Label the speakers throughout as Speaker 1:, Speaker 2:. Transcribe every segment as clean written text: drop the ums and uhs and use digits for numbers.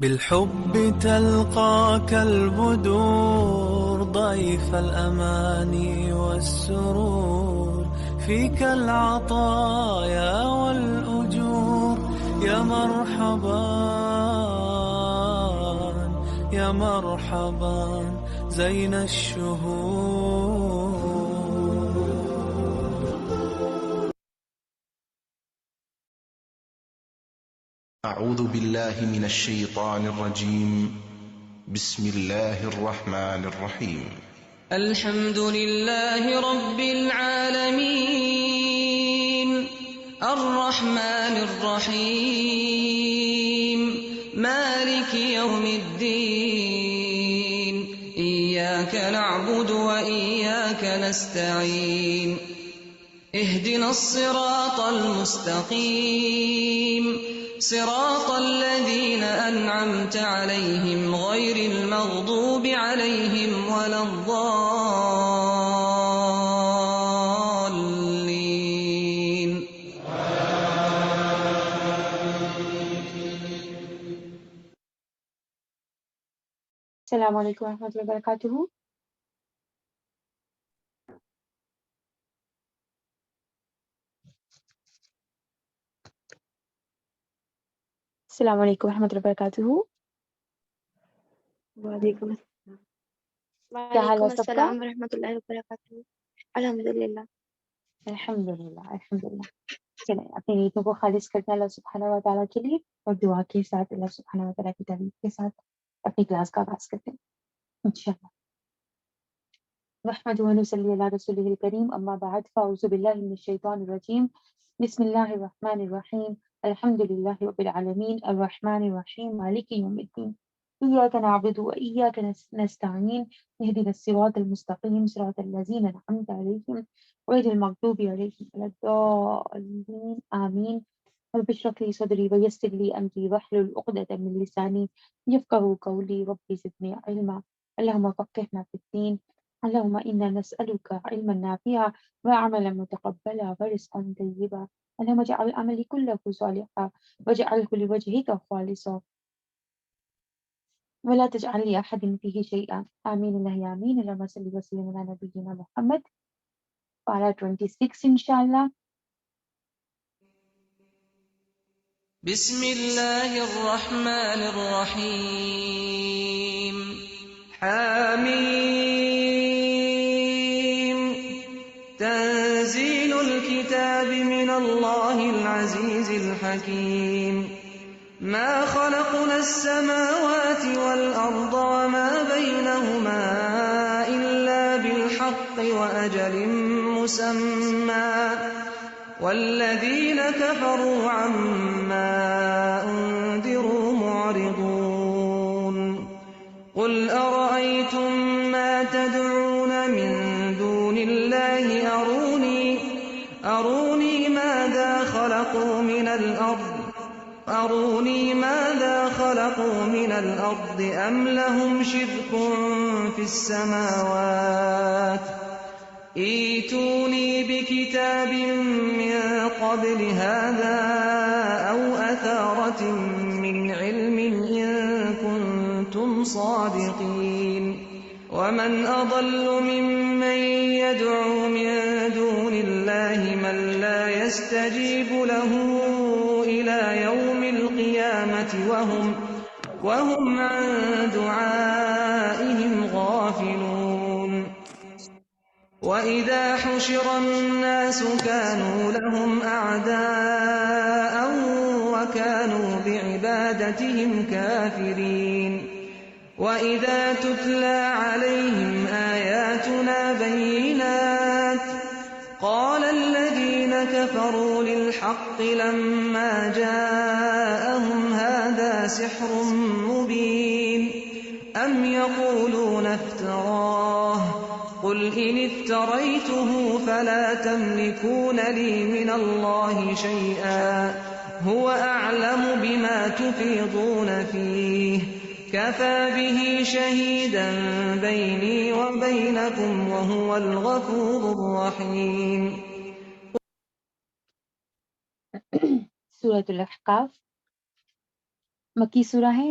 Speaker 1: بالحب تلقاك البدور ضيف الأماني والسرور فيك العطايا والأجور يا مرحبا يا مرحبا زين الشهور.
Speaker 2: أعوذ بالله من الشيطان الرجيم. بسم الله الرحمن الرحيم.
Speaker 3: الحمد لله رب العالمين الرحمن الرحيم مالك يوم الدين إياك نعبد وإياك نستعين اهدنا الصراط المستقيم صراط الذين أنعمت عليهم غير المغضوب عليهم ولا الضالين.
Speaker 4: السلام علیکم ورحمۃ اللہ وبرکاتہ. السلام علیکم ورحمۃ اللہ وبرکاتہ.
Speaker 5: وعلیکم السلام.
Speaker 4: کیا حال ہے
Speaker 5: وعلیکم
Speaker 4: سب کا؟
Speaker 5: السلام ورحمۃ اللہ وبرکاتہ. الحمدللہ.
Speaker 4: الحمدللہ الحمدللہ. چلیں اپنی نیتوں کو خالص کرتے ہیں اللہ سبحانہ و تعالیٰ کے لیے اور دعا کے ساتھ اللہ سبحانہ و تعالیٰ کی تعریف کے ساتھ اپنی کلاس کا آغاز کرتے ہیں انشاءاللہ. نحمدہ و نصلی علی رسولہ الکریم اما بعد فاعوذ باللہ من الشیطان الرجیم بسم اللہ الرحمن الرحیم الحمدللہ رب العالمین الرحمن الرحیم مالک یوم الدین إياك نعبد وإياك نستعين اهدنا الصراط المستقيم صراط الذين أنعمت عليهم غير المغضوب عليهم ولا الضالين آمين. رب اشرح لي صدري ويسر لي أمري واحلل عقدة من لساني يفقهوا قولي رب زدني علما اللهم فقهنا في الدين اللهم إنا نسألك علما نافعا وعملا متقبلا ورزقا طيبا اللهم اجعل عملي كله صالحا واجعله لوجهك خالصا ولا تجعل لأحد فيه شيئا آمين الله آمين. اللهم صل وسلم على نبينا محمد. Para 26 inshallah.
Speaker 3: بسم الله الرحمن الرحيم حميم تنزيل الكتاب من الله العزيز الحكيم ما خلقنا السماوات والأرض وما بينهما إلا بالحق وأجل مسمى والذين كفروا عما أنذروا معرضون قل أرأيتم ما تدعون من دون الله أروني ماذا خلقوا من الأرض أم لهم شرك في السماوات ائتوني بكتاب من قبل هذا أو أثارة من علم إن كنتم صادقين ومن أضل ممن يدعو من دون الله من لا يستجيب له إلى يوم القيامة وهم عن دعائهم غافلون وإذا حشر الناس كانوا لهم أعداء وكانوا بعبادتهم كافرين وإذا تتلى عليهم آياتنا بينات قال الذين كفروا للحق لما جاءهم هذا سحر مبين أم يقولون افتراه قل إن افتريته فلا تملكون لي من الله شيئا هو أعلم بما تفيضون فيه كفى به شهيدا بيني وبينكم وهو الغفور الرحيم.
Speaker 4: سورۃ الاحقاف مکی سورہ ہے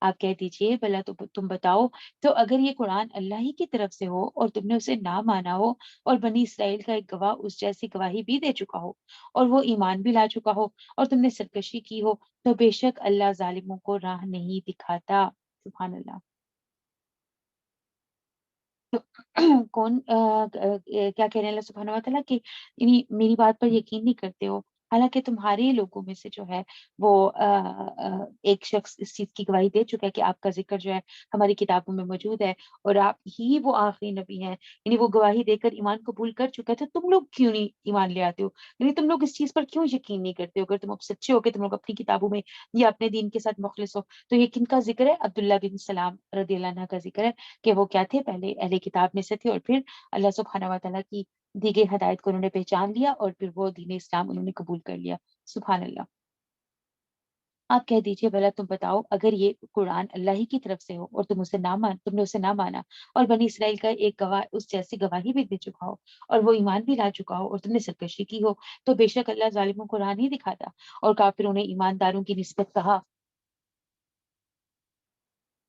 Speaker 4: آپ کہہ دیجئے بھلا تو تم بتاؤ تو اگر یہ قرآن اللہ ہی کی طرف سے ہو اور تم نے اسے نہ مانا ہو اور بنی اسرائیل کا ایک گواہ اس جیسی گواہی بھی دے چکا ہو اور وہ ایمان بھی لا چکا ہو اور تم نے سرکشی کی ہو تو بے شک اللہ ظالموں کو راہ نہیں دکھاتا۔ سبحان اللہ۔ تو کون کیا کہہ رہے ہیں اللہ سبحانہ و تعالیٰ کہ یعنی میری بات پر یقین نہیں کرتے ہو، حالانکہ تمہارے لوگوں میں سے جو ہے وہ ایک شخص اس چیز کی گواہی دے چکا ہے کہ آپ کا ذکر جو ہے ہماری کتابوں میں موجود ہے اور آپ ہی وہ آخری نبی ہیں، یعنی وہ گواہی دے کر ایمان قبول کر چکا ہے، تو تم لوگ کیوں نہیں ایمان لے آتے ہو؟ یعنی تم لوگ اس چیز پر کیوں یقین نہیں کرتے ہو؟ اگر تم اب سچے ہو کہ تم لوگ اپنی کتابوں میں یا اپنے دین کے ساتھ مخلص ہو، تو یہ کن کا ذکر ہے؟ عبداللہ بن سلام رضی اللہ عنہ کا ذکر ہے کہ وہ کیا تھے، پہلے اہل کتاب میں سے تھے اور پھر اللہ سبحانہ و تعالیٰ کی دی گئی ہدایت کو انہوں نے پہچان لیا اور پھر وہ دین اسلام انہوں نے قبول کر لیا۔ سبحان اللہ۔ آپ کہہ دیجئے بھلا تم بتاؤ اگر یہ قرآن اللہ ہی کی طرف سے ہو اور تم نے اسے نہ مانا اور بنی اسرائیل کا ایک گواہ اس جیسی گواہی بھی دے چکا ہو اور وہ ایمان بھی لا چکا ہو اور تم نے سرکشی کی ہو تو بے شک اللہ ظالموں کو راہ نہیں دکھاتا۔ اور کافروں نے ایمانداروں کی نسبت کہا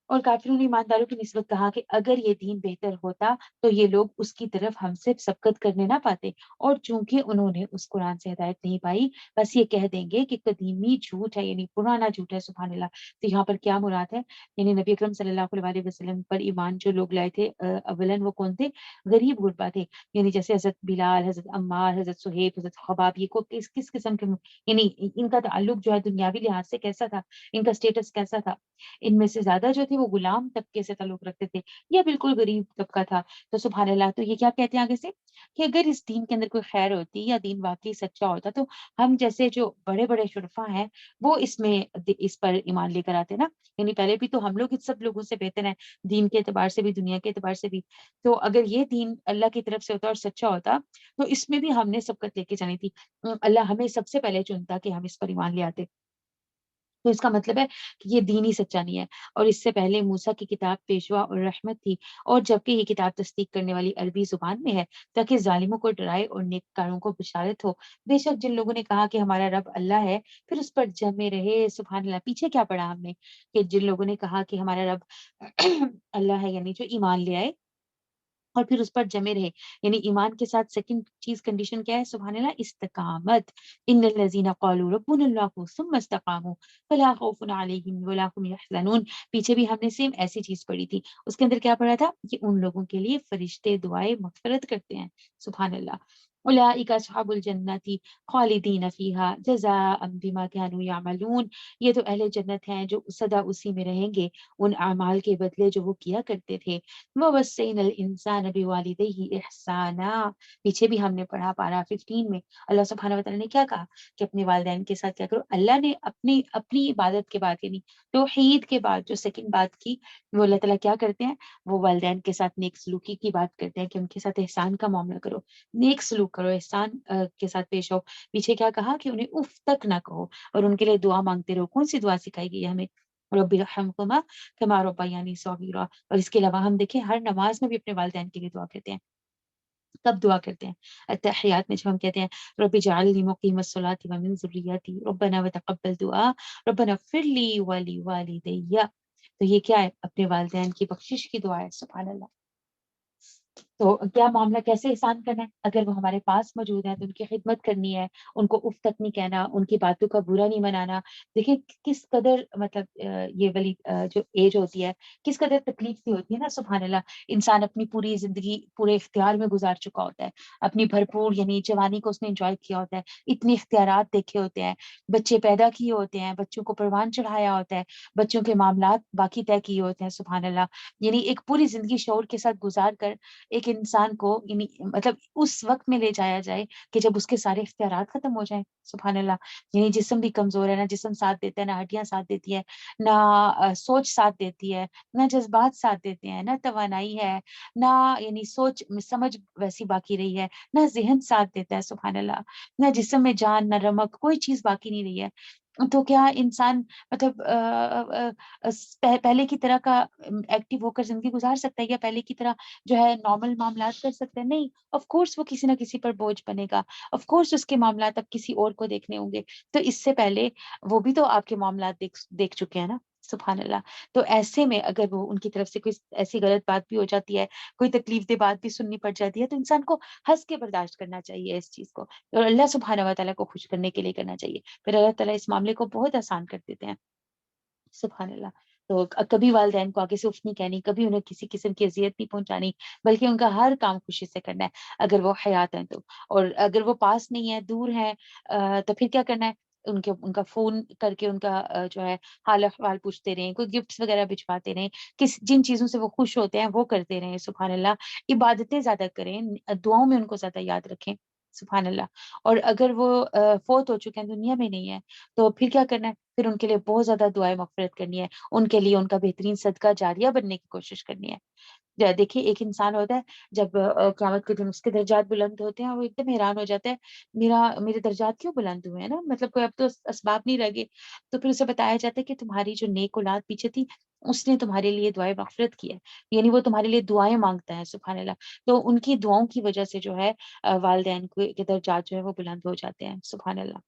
Speaker 4: اور کافروں نے ایمانداروں کی نسبت کہا کہ اگر یہ دین بہتر ہوتا تو یہ لوگ اس کی طرف ہم سے سبقت کرنے نہ پاتے، اور چونکہ انہوں نے اس قرآن سے ہدایت نہیں پائی بس یہ کہہ دیں گے کہ قدیمی جھوٹ ہے، یعنی پرانا جھوٹ ہے۔ سبحان اللہ۔ تو یہاں پر کیا مراد ہے؟ یعنی نبی اکرم صلی اللہ علیہ وسلم پر ایمان جو لوگ لائے تھے اولن وہ کون تھے؟ غریب غربا تھے، یعنی جیسے حضرت بلال، حضرت عمار، حضرت صہیب، حضرت خباب، یہ کو کس قسم کے، یعنی ان کا تعلق جو ہے دنیاوی لحاظ سے کیسا تھا، ان کا اسٹیٹس کیسا تھا؟ ان میں سے زیادہ جو تھے وہ غلام طبقے سے تعلق رکھتے تھے یا بالکل غریب طبقہ تھا۔ تو سبحان اللہ، تو یہ کیا کہتے ہیں آگے سے کہ اگر اس دین کے اندر کوئی خیر ہوتی یا دین واقعی سچا ہوتا تو ہم جیسے جو بڑے بڑے شرفا ہیں وہ اس پر ایمان لے کر آتے نا، یعنی پہلے بھی تو ہم لوگ اس سب لوگوں سے بہتر ہیں دین کے اعتبار سے بھی، دنیا کے اعتبار سے بھی۔ تو اگر یہ دین اللہ کی طرف سے ہوتا اور سچا ہوتا تو اس میں بھی ہم نے سبقت لے کے جانی تھی، اللہ ہمیں سب سے پہلے چنتا کہ ہم اس پر ایمان لے آتے۔ تو اس کا مطلب ہے کہ یہ دین ہی سچا نہیں ہے، اور اس سے پہلے موسیٰ کی کتاب پیشوا اور رحمت تھی، اور جبکہ یہ کتاب تصدیق کرنے والی عربی زبان میں ہے تاکہ ظالموں کو ڈرائے اور نیککاروں کو بشارت ہو۔ بے شک جن لوگوں نے کہا کہ ہمارا رب اللہ ہے پھر اس پر جمے رہے۔ سبحان اللہ۔ پیچھے کیا پڑھا ہم نے کہ جن لوگوں نے کہا کہ ہمارا رب اللہ ہے، یعنی جو ایمان لے آئے اور پھر اس پر جمے رہے، یعنی ایمان کے ساتھ سیکنڈ چیز کنڈیشن کیا ہے؟ سبحان اللہ، استقامت۔ ان الذین قالوا ربنا اللہ ثم استقاموا فلا خوف علیہم ولا هم یحزنون۔ پیچھے بھی ہم نے سیم ایسی چیز پڑھی تھی، اس کے اندر کیا پڑھا تھا کہ ان لوگوں کے لیے فرشتے دعائیں مغفرت کرتے ہیں۔ سبحان اللہ۔ اولئک اصحاب الجنۃ خالدین فیہا جزاء بما كانوا یعملون۔ یہ تو اہل جنت ہیں جو سدا اسی میں رہیں گے ان اعمال کے بدلے جو وہ کیا کرتے تھے۔ وَوَصَّيْنَا الْإِنسَانَ بِوَالِدَيْهِ إِحْسَانًا۔ پیچھے بھی ہم نے پڑھا پارہ 15 میں اللہ سبحانہ و تعالیٰ نے کیا کہا کہ اپنے والدین کے ساتھ کیا کرو۔ اللہ نے اپنی عبادت کے بعد یعنی توحید کے بعد جو سیکنڈ بات کی وہ اللہ تعالیٰ کیا کرتے ہیں، وہ والدین کے ساتھ نیک سلوکی کی بات کرتے ہیں کہ ان کے ساتھ احسان کا معاملہ کرو، نیک سلوک کرو، احسان کے ساتھ پیش ہو۔ پیچھے کیا کہا کہ انہیں اف تک نہ کہو اور ان کے لیے دعا مانگتے رہو۔ کون سی دعا سکھائی گئی ہے ہمیں؟ رب ارحمہما کما ربیانی صغیرا۔ اور اس کے علاوہ ہم دیکھیں ہر نماز میں بھی اپنے والدین کے لیے دعا کرتے ہیں۔ کب دعا کرتے ہیں؟ التحیات میں جب ہم کہتے ہیں رب اجعلنی مقیم الصلاۃ ومن ذریتی ربنا وتقبل دعا ربنا اغفر لی ولوالدی۔ تو یہ کیا ہے؟ اپنے والدین کی بخشش کی دعا ہے۔ سبحان اللہ۔ تو کیا معاملہ کیسے احسان کرنا ہے؟ اگر وہ ہمارے پاس موجود ہیں تو ان کی خدمت کرنی ہے، ان کو اف تک نہیں کہنا، ان کی باتوں کا برا نہیں منانا۔ دیکھیں کس قدر مطلب یہ والی جو ایج ہوتی ہے کس قدر تکلیف سی ہوتی ہے نا۔ سبحان اللہ۔ انسان اپنی پوری زندگی پورے اختیار میں گزار چکا ہوتا ہے، اپنی بھرپور یعنی جوانی کو اس نے انجوائے کیا ہوتا ہے، اتنے اختیارات دیکھے ہوتے ہیں، بچے پیدا کیے ہوتے ہیں، بچوں کو پروان چڑھایا ہوتا ہے، بچوں کے معاملات باقی طے کیے ہوتے ہیں۔ سبحان اللہ۔ یعنی ایک پوری زندگی شعور کے ساتھ گزار کر ایک انسان کو یعنی مطلب اس وقت میں لے جایا جائے کہ جب اس کے سارے اختیارات ختم ہو جائیں۔ سبحان اللہ۔ یعنی جسم بھی کمزور ہے، نہ جسم ساتھ دیتا ہے، نہ ہڈیاں ساتھ دیتی ہے، نہ سوچ ساتھ دیتی ہے، نہ جذبات ساتھ دیتے ہیں، نہ توانائی ہے، نہ یعنی سوچ سمجھ ویسی باقی رہی ہے، نہ ذہن ساتھ دیتا ہے۔ سبحان اللہ۔ نہ جسم میں جان، نہ رمق، کوئی چیز باقی نہیں رہی ہے۔ تو کیا انسان مطلب پہلے کی طرح کا ایکٹیو ہو کر زندگی گزار سکتا ہے، یا پہلے کی طرح جو ہے نارمل معاملات کر سکتے ہیں؟ نہیں، آف کورس وہ کسی نہ کسی پر بوجھ بنے گا، آف کورس اس کے معاملات اب کسی اور کو دیکھنے ہوں گے۔ تو اس سے پہلے وہ بھی تو آپ کے معاملات دیکھ چکے ہیں نا۔ سبحان اللہ۔ تو ایسے میں اگر وہ ان کی طرف سے کوئی ایسی غلط بات بھی ہو جاتی ہے، کوئی تکلیف دہ بات بھی سننی پڑ جاتی ہے، تو انسان کو ہنس کے برداشت کرنا چاہیے اس چیز کو، اور اللہ سبحانہ و تعالیٰ کو خوش کرنے کے لیے کرنا چاہیے، پھر اللہ تعالیٰ اس معاملے کو بہت آسان کر دیتے ہیں۔ سبحان اللہ۔ تو کبھی والدین کو آگے سے اف نہیں کہنی، کبھی انہیں کسی قسم کی اذیت نہیں پہنچانی، بلکہ ان کا ہر کام خوشی سے کرنا ہے اگر وہ حیات ہیں تو، اور اگر وہ پاس نہیں ہے، دور ہے، تو پھر کیا کرنا ہے؟ ان کا فون کر کے ان کا جو ہے حال احوال پوچھتے رہیں، کوئی گفٹس وغیرہ بھجواتے رہیں، جن چیزوں سے وہ خوش ہوتے ہیں وہ کرتے رہیں۔ سبحان اللہ۔ عبادتیں زیادہ کریں، دعاؤں میں ان کو زیادہ یاد رکھیں۔ سبحان اللہ۔ اور اگر وہ فوت ہو چکے ہیں، دنیا میں نہیں ہے، تو پھر کیا کرنا ہے؟ پھر ان کے لیے بہت زیادہ دعائیں مغفرت کرنی ہے، ان کے لیے ان کا بہترین صدقہ جاریہ بننے کی کوشش کرنی ہے۔ دیکھیے ایک انسان ہوتا ہے، جب قیامت کے دن اس کے درجات بلند ہوتے ہیں، وہ ایک دم حیران ہو جاتا ہے، میرے درجات کیوں بلند ہوئے ہیں نا، مطلب کوئی اب تو اسباب نہیں رہ گئے، تو پھر اسے بتایا جاتا ہے کہ تمہاری جو نیک اولاد پیچھے تھی، اس نے تمہارے لیے دعائیں مغفرت کی ہے، یعنی وہ تمہارے لیے دعائیں مانگتا ہے۔ سبحان اللہ۔ تو ان کی دعاؤں کی وجہ سے جو ہے والدین کے درجات جو ہے وہ بلند ہو جاتے ہیں۔ سبحان اللہ۔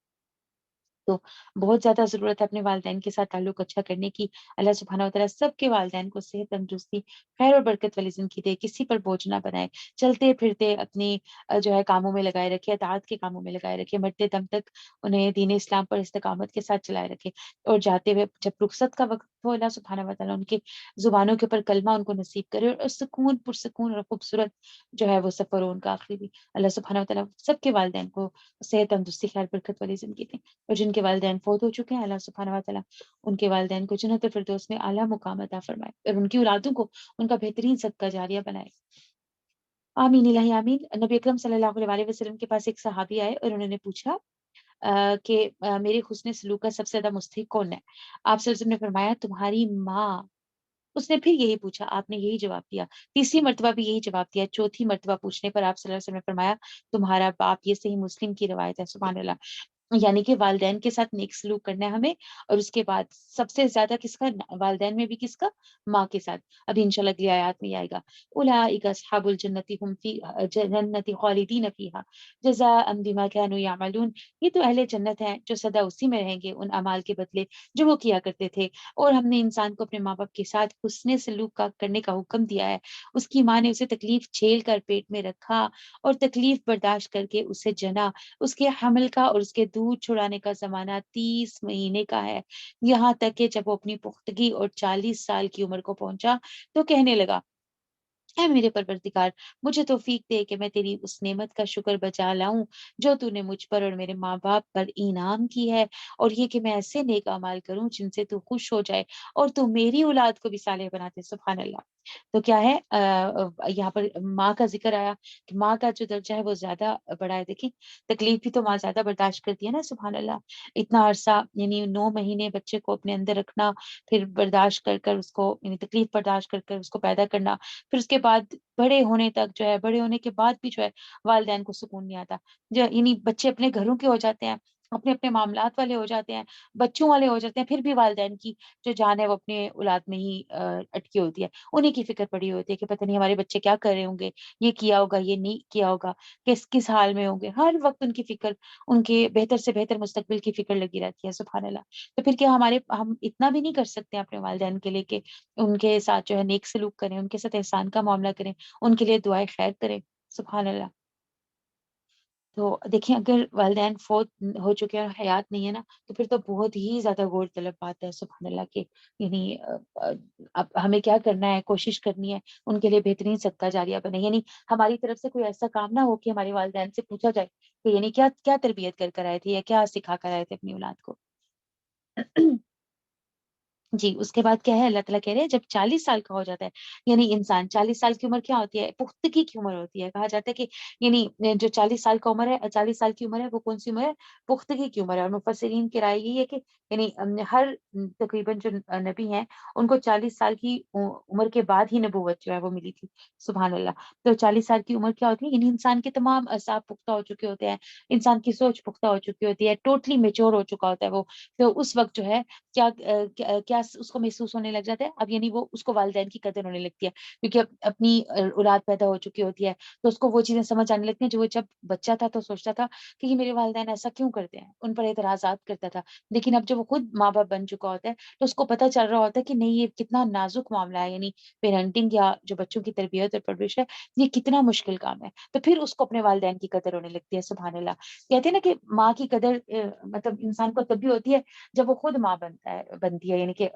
Speaker 4: تو بہت زیادہ ضرورت ہے اپنے والدین کے ساتھ تعلق اچھا کرنے کی۔ اللہ سبحانہ وتعالیٰ سب کے والدین کو صحت، تندرستی، خیر اور برکت والی زندگی دے، کسی پر بوجھ نہ بنائے، چلتے پھرتے اپنی جو ہے کاموں میں لگائے رکھے، اطاعت کے کاموں میں لگائے رکھے، مرتے دم تک انہیں دین اسلام پر استقامت کے ساتھ چلائے رکھے، اور جاتے ہوئے جب رخصت کا وقت ہو، اللہ سبحانہ وتعالیٰ ان کے زبانوں کے اوپر کلمہ ان کو نصیب کرے، اور سکون پرسکون اور خوبصورت جو ہے وہ سفر ہو ان کا آخری بھی۔ اللہ سبحانہ وتعالیٰ سب کے والدین کو صحت، تندرستی، خیر برکت والی زندگی دے، اور جن کے والدین فوت ہو چکے ہیں، اللہ سبحانہ وتعالیٰ ان کے والدین کو جنت الفردوس میں اعلیٰ مقام عطا فرمائے، اور ان کی اولادوں کو ان کا بہترین صدقہ جاریہ بنائے۔ آمین الہی آمین۔ نبی اکرم صلی اللہ علیہ وسلم کے پاس ایک صحابی آئے اور انہوں نے پوچھا کہ میرے حسن سلوک کا سب سے زیادہ مستحق کون ہے؟ آپ صلی اللہ علیہ وسلم نے فرمایا تمہاری ماں۔ اس نے پھر یہی پوچھا، آپ نے یہی جواب دیا، تیسری مرتبہ بھی یہی جواب دیا، چوتھی مرتبہ پوچھنے پر آپ صلی اللہ علیہ وسلم نے فرمایا تمہارا باپ۔ یہ صحیح مسلم کی روایت ہے۔ سبحان اللہ۔ یعنی کہ والدین کے ساتھ نیک سلوک کرنا ہے ہمیں، اور اس کے بعد سب سے زیادہ کس کا؟ والدین میں بھی کس کا؟ ماں کے ساتھ۔ ابھی انشاءاللہ اگلی آیات میں آئے گا، اولئک اصحاب الجنۃ هم فی جنۃ خالدین فیہا جزاء بما کانوا یعملون۔ یہ تو اہل جنت ہیں جو سدا اسی میں رہیں گے ان اعمال کے بدلے جو وہ کیا کرتے تھے۔ اور ہم نے انسان کو اپنے ماں باپ کے ساتھ حسن سلوک کرنے کا حکم دیا ہے۔ اس کی ماں نے اسے تکلیف جھیل کر پیٹ میں رکھا اور تکلیف برداشت کر کے اسے جنا۔ اس کے حمل کا اور اس کے دودھ چھڑانے کا زمانہ 30 مہینے کا ہے، یہاں تک کہ جب وہ اپنی پختگی اور 40 سال کی عمر کو پہنچا تو کہنے لگا، اے میرے پروردگار، مجھے توفیق دے کہ میں تیری اس نعمت کا شکر بجا لاؤں جو تو نے مجھ پر اور میرے ماں باپ پر انعام کی ہے، اور یہ کہ میں ایسے نیک اعمال کروں جن سے تو خوش ہو جائے اور تو میری اولاد کو بھی صالح بنا دے۔ سبحان اللہ۔ تو کیا ہے یہاں پر ماں کا ذکر آیا کہ ماں کا جو درجہ ہے وہ زیادہ بڑا ہے۔ دیکھیں تکلیف بھی تو ماں زیادہ برداشت کرتی ہے نا۔ سبحان اللہ۔ اتنا عرصہ یعنی 9 مہینے بچے کو اپنے اندر رکھنا، پھر برداشت کر کر اس کو یعنی تکلیف برداشت کر کر اس کو پیدا کرنا، پھر اس کے بعد بڑے ہونے تک جو ہے، بڑے ہونے کے بعد بھی جو ہے والدین کو سکون نہیں آتا، یعنی بچے اپنے گھروں کے ہو جاتے ہیں، اپنے اپنے معاملات والے ہو جاتے ہیں، بچوں والے ہو جاتے ہیں، پھر بھی والدین کی جو جان ہے وہ اپنے اولاد میں ہی اٹکی ہوتی ہے، انہیں کی فکر پڑی ہوتی ہے کہ پتہ نہیں ہمارے بچے کیا کر رہے ہوں گے، یہ کیا ہوگا، یہ نہیں کیا ہوگا، کس حال میں ہوں گے، ہر وقت ان کی فکر، ان کے بہتر سے بہتر مستقبل کی فکر لگی رہتی ہے۔ سبحان اللہ۔ تو پھر کیا ہم اتنا بھی نہیں کر سکتے اپنے والدین کے لیے کہ ان کے ساتھ جو ہے نیک سلوک کریں، ان کے ساتھ احسان کا معاملہ کریں، ان کے لیے دعائیں خیر کریں؟ سبحان اللہ۔ تو دیکھیں اگر والدین فوت ہو چکے ہیں اور حیات نہیں ہے نا، تو پھر تو بہت ہی زیادہ غور طلب بات ہے۔ سبحان اللہ کہ یعنی اب ہمیں کیا کرنا ہے، کوشش کرنی ہے ان کے لیے بہترین صدقہ جاریہ بنے، یعنی ہماری طرف سے کوئی ایسا کام نہ ہو کہ ہمارے والدین سے پوچھا جائے کہ یعنی کیا کیا تربیت کر آئے تھے یا کیا سکھا کر آئے تھے اپنی اولاد کو۔ جی اس کے بعد کیا ہے، اللہ تعالیٰ کہہ رہے ہیں جب 40 سال کا ہو جاتا ہے، یعنی انسان 40 سال کی عمر کیا ہوتی ہے؟ پختگی کی عمر ہوتی ہے۔ کہا جاتا ہے کہ یعنی جو 40 سال کا عمر ہے، 40 سال کی عمر ہے، وہ کون سی عمر ہے؟ پختگی کی عمر ہے۔ اور مفسرین کی رائے یہی ہے کہ یعنی ہر تقریباً جو نبی ہیں ان کو 40 سال کی عمر کے بعد ہی نبوت جو ہے وہ ملی تھی۔ سبحان اللہ۔ تو 40 سال کی عمر کیا ہوتی ہے؟ یعنی انسان کے تمام اعصاب پختہ ہو چکے ہوتے ہیں، انسان کی سوچ پختہ ہو چکی ہوتی ہے، ٹوٹلی میچور ہو چکا ہوتا ہے وہ۔ تو اس وقت جو ہے کیا احساس اس کو محسوس ہونے لگ جاتا ہے، اب یعنی وہ اس کو والدین کی قدر ہونے لگتی ہے، کیونکہ اب اپنی اولاد پیدا ہو چکی ہوتی ہے، تو اس کو وہ چیزیں سمجھ آنے لگتی ہیں جو وہ جب بچہ تھا تو سوچتا تھا کہ یہ میرے والدین ایسا کیوں کرتے ہیں، ان پر اعتراضات کرتا تھا، لیکن اب جب وہ خود ماں باپ بن چکا ہوتا ہے تو اس کو پتہ چل رہا ہوتا ہے کہ نہیں، یہ کتنا نازک معاملہ ہے، یعنی پیرنٹنگ یا جو بچوں کی تربیت اور پرورش ہے یہ کتنا مشکل کام ہے، تو پھر اس کو اپنے والدین کی قدر ہونے لگتی ہے۔ سبحان اللہ، کہتے ہیں نا کہ ماں کی قدر مطلب انسان کو تب بھی ہوتی ہے جب وہ خود ماں بنتی ہے، یعنی کہ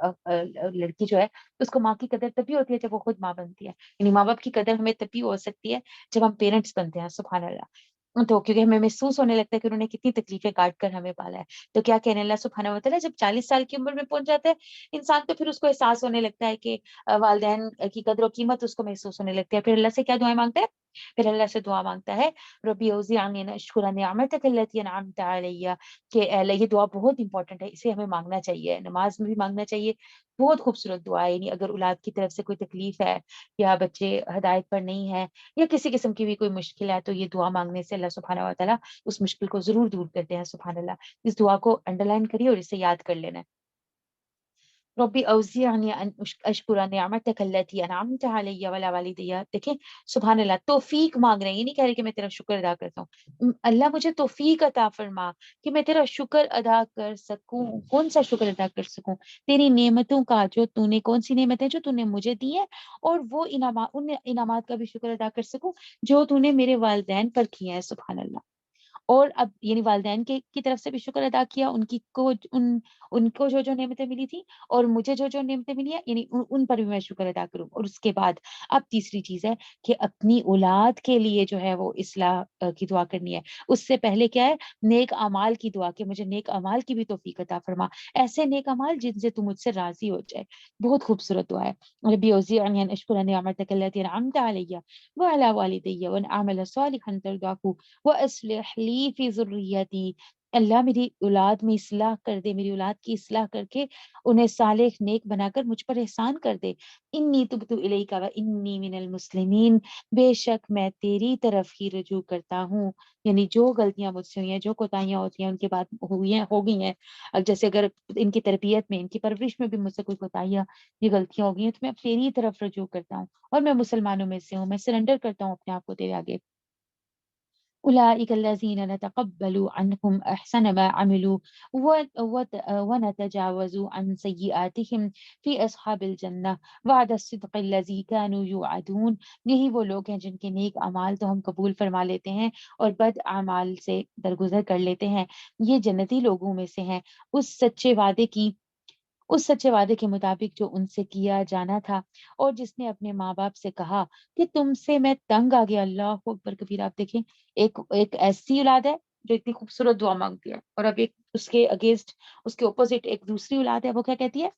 Speaker 4: لڑکی جو ہے اس کو ماں کی قدر تبھی ہوتی ہے جب وہ خود ماں بنتی ہے، یعنی ماں باپ کی قدر ہمیں تبھی ہو سکتی ہے جب ہم پیرنٹس بنتے ہیں۔ سبحان اللہ، تو کیونکہ ہمیں محسوس ہونے لگتا ہے کہ انہوں نے کتنی تکلیفیں کاٹ کر ہمیں پالا ہے، تو کیا کہنے اللہ سبحانہ و تعالیٰ، جب 40 سال کی عمر میں پہنچ جاتا ہے انسان تو پھر اس کو احساس ہونے لگتا ہے کہ والدین کی قدر و قیمت اس کو محسوس ہونے لگتی ہے، پھر اللہ سے کیا دعائیں مانگتا ہے؟ پھر اللہ سے دعا مانگتا ہے ربی اوزعنی ان اشکر نعمتک التی انعمت علی، کہ اے اللہ، یہ دعا بہت امپورٹنٹ ہے، اسے ہمیں مانگنا چاہیے، نماز میں بھی مانگنا چاہیے، بہت خوبصورت دعا ہے، یعنی اگر اولاد کی طرف سے کوئی تکلیف ہے یا بچے ہدایت پر نہیں ہے یا کسی قسم کی بھی کوئی مشکل ہے تو یہ دعا مانگنے سے اللہ سبحانہ و تعالیٰ اس مشکل کو ضرور دور کرتے ہیں۔ سبحان اللہ، اس دعا کو انڈر لائن کریے اور اسے یاد کر لینا ہے۔ ربی اوزعنی ان اشکر نعمتک التی انعمت علی وعلی والدی، دیکھیں سبحان اللہ، توفیق مانگ رہے ہیں، یہ نہیں کہہ رہے کہ میں تیرا شکر ادا کرتا ہوں، اللہ مجھے توفیق عطا فرما کہ میں تیرا شکر ادا کر سکوں۔ کون سا شکر ادا کر سکوں؟ تیری نعمتوں کا، جو تو نے، کون سی نعمتیں جو تو نے مجھے دی ہیں، اور وہ انعامات، ان انعامات کا بھی شکر ادا کر سکوں جو تو نے میرے والدین پر کیے ہیں۔ سبحان اللہ، اور اب یعنی والدین کی طرف سے بھی شکر ادا کیا، ان کو جو نعمتیں ملی تھی اور مجھے جو نعمتیں ملی ہیں، یعنی ان پر بھی میں شکر ادا کروں۔ اور اس کے بعد اب تیسری چیز ہے کہ اپنی اولاد کے لیے جو ہے وہ اصلاح کی دعا کرنی ہے۔ اس سے پہلے کیا ہے؟ نیک اعمال کی دعا، کہ مجھے نیک اعمال کی بھی توفیق عطا فرما، ایسے نیک اعمال جن سے تو مجھ سے راضی ہو جائے۔ بہت خوبصورت دعا ہے، ربی اوزعنی ان اشکر نعمتک التی انعمت علی وعلی والدی وان اعمل صالحا ترضاه وَأَصْلِحْ لِي فِي ذُرِّيَّتِي، اللہ میری اولاد میں اصلاح کر دے، میری اولاد کی اصلاح کر کے انہیں صالح نیک بنا کر مجھ پر احسان کر دے۔ انی تبت الیک وانی من المسلمین، بے شک میں تیری طرف ہی رجوع کرتا ہوں، یعنی جو غلطیاں مجھ سے ہوئی ہیں، جو کوتاہیاں ہوتی ہیں ان کے بعد ہو گئی ہیں، اب جیسے اگر ان کی تربیت میں، ان کی پرورش میں بھی مجھ سے کوئی کوتاہیاں یہ غلطیاں ہو گئی ہیں تو میں تیری طرف رجوع کرتا ہوں اور میں مسلمانوں میں سے ہوں، میں سرنڈر کرتا ہوں اپنے آپ کو تیرے آگے۔ أولئك الذين نتقبل عنهم أحسن ما عملوا ونتجاوز عن سيئاتهم في أصحاب الجنة وعد الصدق الذي كانوا يوعدون، یہی وہ لوگ ہیں جن کے نیک اعمال تو ہم قبول فرما لیتے ہیں اور بد اعمال سے درگزر کر لیتے ہیں، یہ جنتی لوگوں میں سے ہیں، اس سچے وعدے کے مطابق جو ان سے کیا جانا تھا، اور جس نے اپنے ماں باپ سے کہا کہ تم سے میں تنگ آ گیا۔ اللہ اکبر کبیر، آپ دیکھیں ایک ایسی اولاد ہے جو اتنی خوبصورت دعا مانگتی ہے، اور اب ایک اس کے اگینسٹ، اس کے اپوزٹ ایک دوسری اولاد ہے، وہ کیا کہتی ہے؟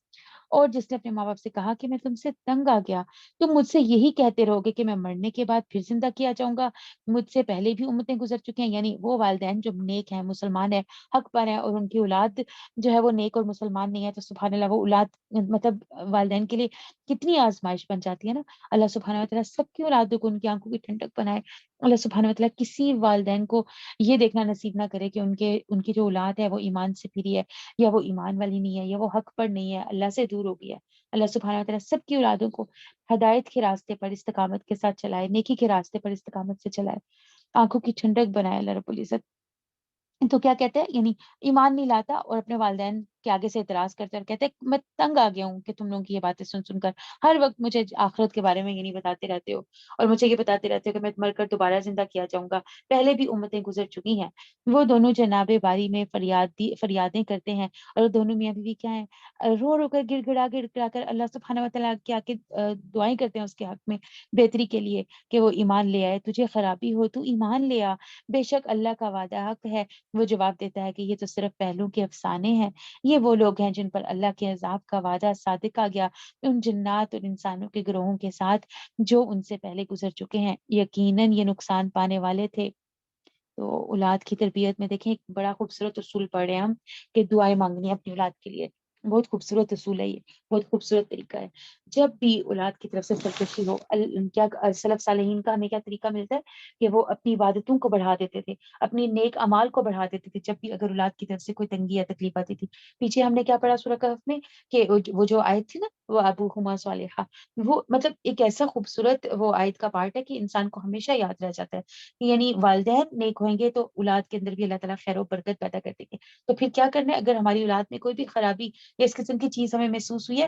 Speaker 4: اور جس نے اپنے ماں باپ سے کہا کہ میں تم سے تنگ آ گیا، تم مجھ سے یہی کہتے رہو گے کہ میں مرنے کے بعد پھر زندہ کیا جاؤں گا، مجھ سے پہلے بھی امتیں گزر چکی ہیں، یعنی وہ والدین جو نیک ہیں، مسلمان ہیں، حق پر ہیں، اور ان کی اولاد جو ہے وہ نیک اور مسلمان نہیں ہے، تو سبحان اللہ وہ اولاد مطلب والدین کے لیے کتنی آزمائش بن جاتی ہے نا۔ اللہ سبحانہ وتعالیٰ سب کی اولادوں کو ان کی آنکھوں کی ٹھنڈک بنائے۔ اللہ سبحانہ وتعالیٰ کسی والدین کو یہ دیکھنا نصیب نہ کرے کہ ان کی جو اولاد ہے وہ ایمان سے پھری ہے، یا وہ ایمان والی نہیں ہے، یا وہ حق پر نہیں ہے، اللہ سے دور ہو گیا ہے۔ اللہ سبحانہ وتعالیٰ سب کی اولادوں کو ہدایت کے راستے پر استقامت کے ساتھ چلائے، نیکی کے راستے پر استقامت سے چلائے، آنکھوں کی ٹھنڈک بنائے اللہ رب العزت۔ تو کیا کہتے ہیں؟ یعنی ایمان نہیں لاتا اور اپنے والدین کے آگے سے اعتراض کرتے ہیں اور کہتے ہیں میں تنگ آ گیا ہوں کہ تم لوگوں کی یہ باتیں سن سن کر ہر وقت مجھے آخرت کے بارے میں یہ نہیں بتاتے رہتے ہو، اور مجھے یہ بتاتے رہتے ہو کہ میں مر کر دوبارہ زندہ کیا جاؤں گا، پہلے بھی امتیں گزر چکی ہیں۔ وہ دونوں جناب باری میں فریادیں کرتے ہیں، اور دونوں میاں بیوی کیا ہیں؟ رو رو کر گڑ گڑا کر اللہ سبحانہ وتعالیٰ کے آگے دعائیں کرتے ہیں اس کے حق میں بہتری کے لیے کہ وہ ایمان لے آئے، تجھے خرابی ہو تو ایمان لے آ، بے شک اللہ کا وعدہ حق ہے۔ وہ جواب دیتا ہے کہ یہ تو صرف پہلو کے افسانے ہیں، یہ وہ لوگ ہیں جن پر اللہ کے عذاب کا وعدہ صادق آ گیا، ان جنات اور انسانوں کے گروہوں کے ساتھ جو ان سے پہلے گزر چکے ہیں، یقیناً یہ نقصان پانے والے تھے۔ تو اولاد کی تربیت میں دیکھیں ایک بڑا خوبصورت اصول پڑھ رہے ہیں ہم کہ دعائیں مانگنی ہے اپنی اولاد کے لیے، بہت خوبصورت اصول ہے، یہ بہت خوبصورت طریقہ ہے۔ جب بھی اولاد کی طرف سے سرکشی ہو، کیا سلف صالحین کا ہمیں کیا طریقہ ملتا ہے کہ وہ اپنی عبادتوں کو بڑھا دیتے تھے، اپنی نیک اعمال کو بڑھا دیتے تھے جب بھی اگر اولاد کی طرف سے کوئی تنگی یا تکلیف آتی تھی۔ پیچھے ہم نے کیا پڑھا سورہ کہف میں کہ وہ جو آیت تھی نا، وہ ابوہما صالحہ، وہ مطلب ایک ایسا خوبصورت وہ آیت کا پارٹ ہے کہ انسان کو ہمیشہ یاد رہ جاتا ہے، یعنی والدین نیک ہوئیں گے تو اولاد کے اندر بھی اللہ تعالیٰ خیر و برکت پیدا کر دیں گے۔ تو پھر کیا کرنا ہے، اگر ہماری اولاد میں کوئی بھی خرابی یا اس قسم کی چیز ہمیں محسوس ہوئی ہے،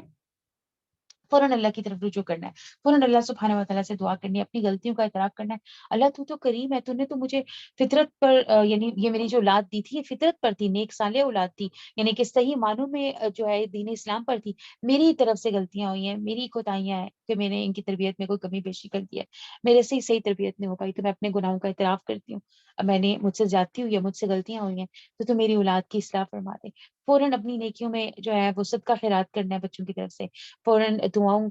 Speaker 4: فوراً اللہ کی طرف رجوع کرنا ہے، فوراً اللہ سبحانہ و تعالیٰ سے دعا کرنی ہے، اپنی غلطیوں کا اعتراف کرنا ہے۔ اللہ تو کریم ہے، تو نے تو مجھے فطرت پر یعنی یہ میری جو اولاد دی تھی یہ فطرت پر تھی، نیک صالح اولاد تھی، یعنی کہ صحیح معنوں میں جو ہے دین اسلام پر تھی۔ میری طرف سے غلطیاں ہوئی ہیں، میری کوتاہیاں ہیں کہ میں نے ان کی تربیت میں کوئی کمی بیشی کر دی ہے، میرے سے صحیح تربیت نہیں ہو پائی، تو میں اپنے گناہوں کا اعتراف کرتی ہوں۔ اب میں نے مجھ سے زیادتی ہوئی ہے، مجھ سے غلطیاں ہوئی ہیں، تو میری اولاد کی اصلاح فرما دے۔ فوراً اپنی نیکیوں میں جو ہے وہ صدقہ خیرات کرنا ہے بچوں کی طرف سے، فوراً دعاؤں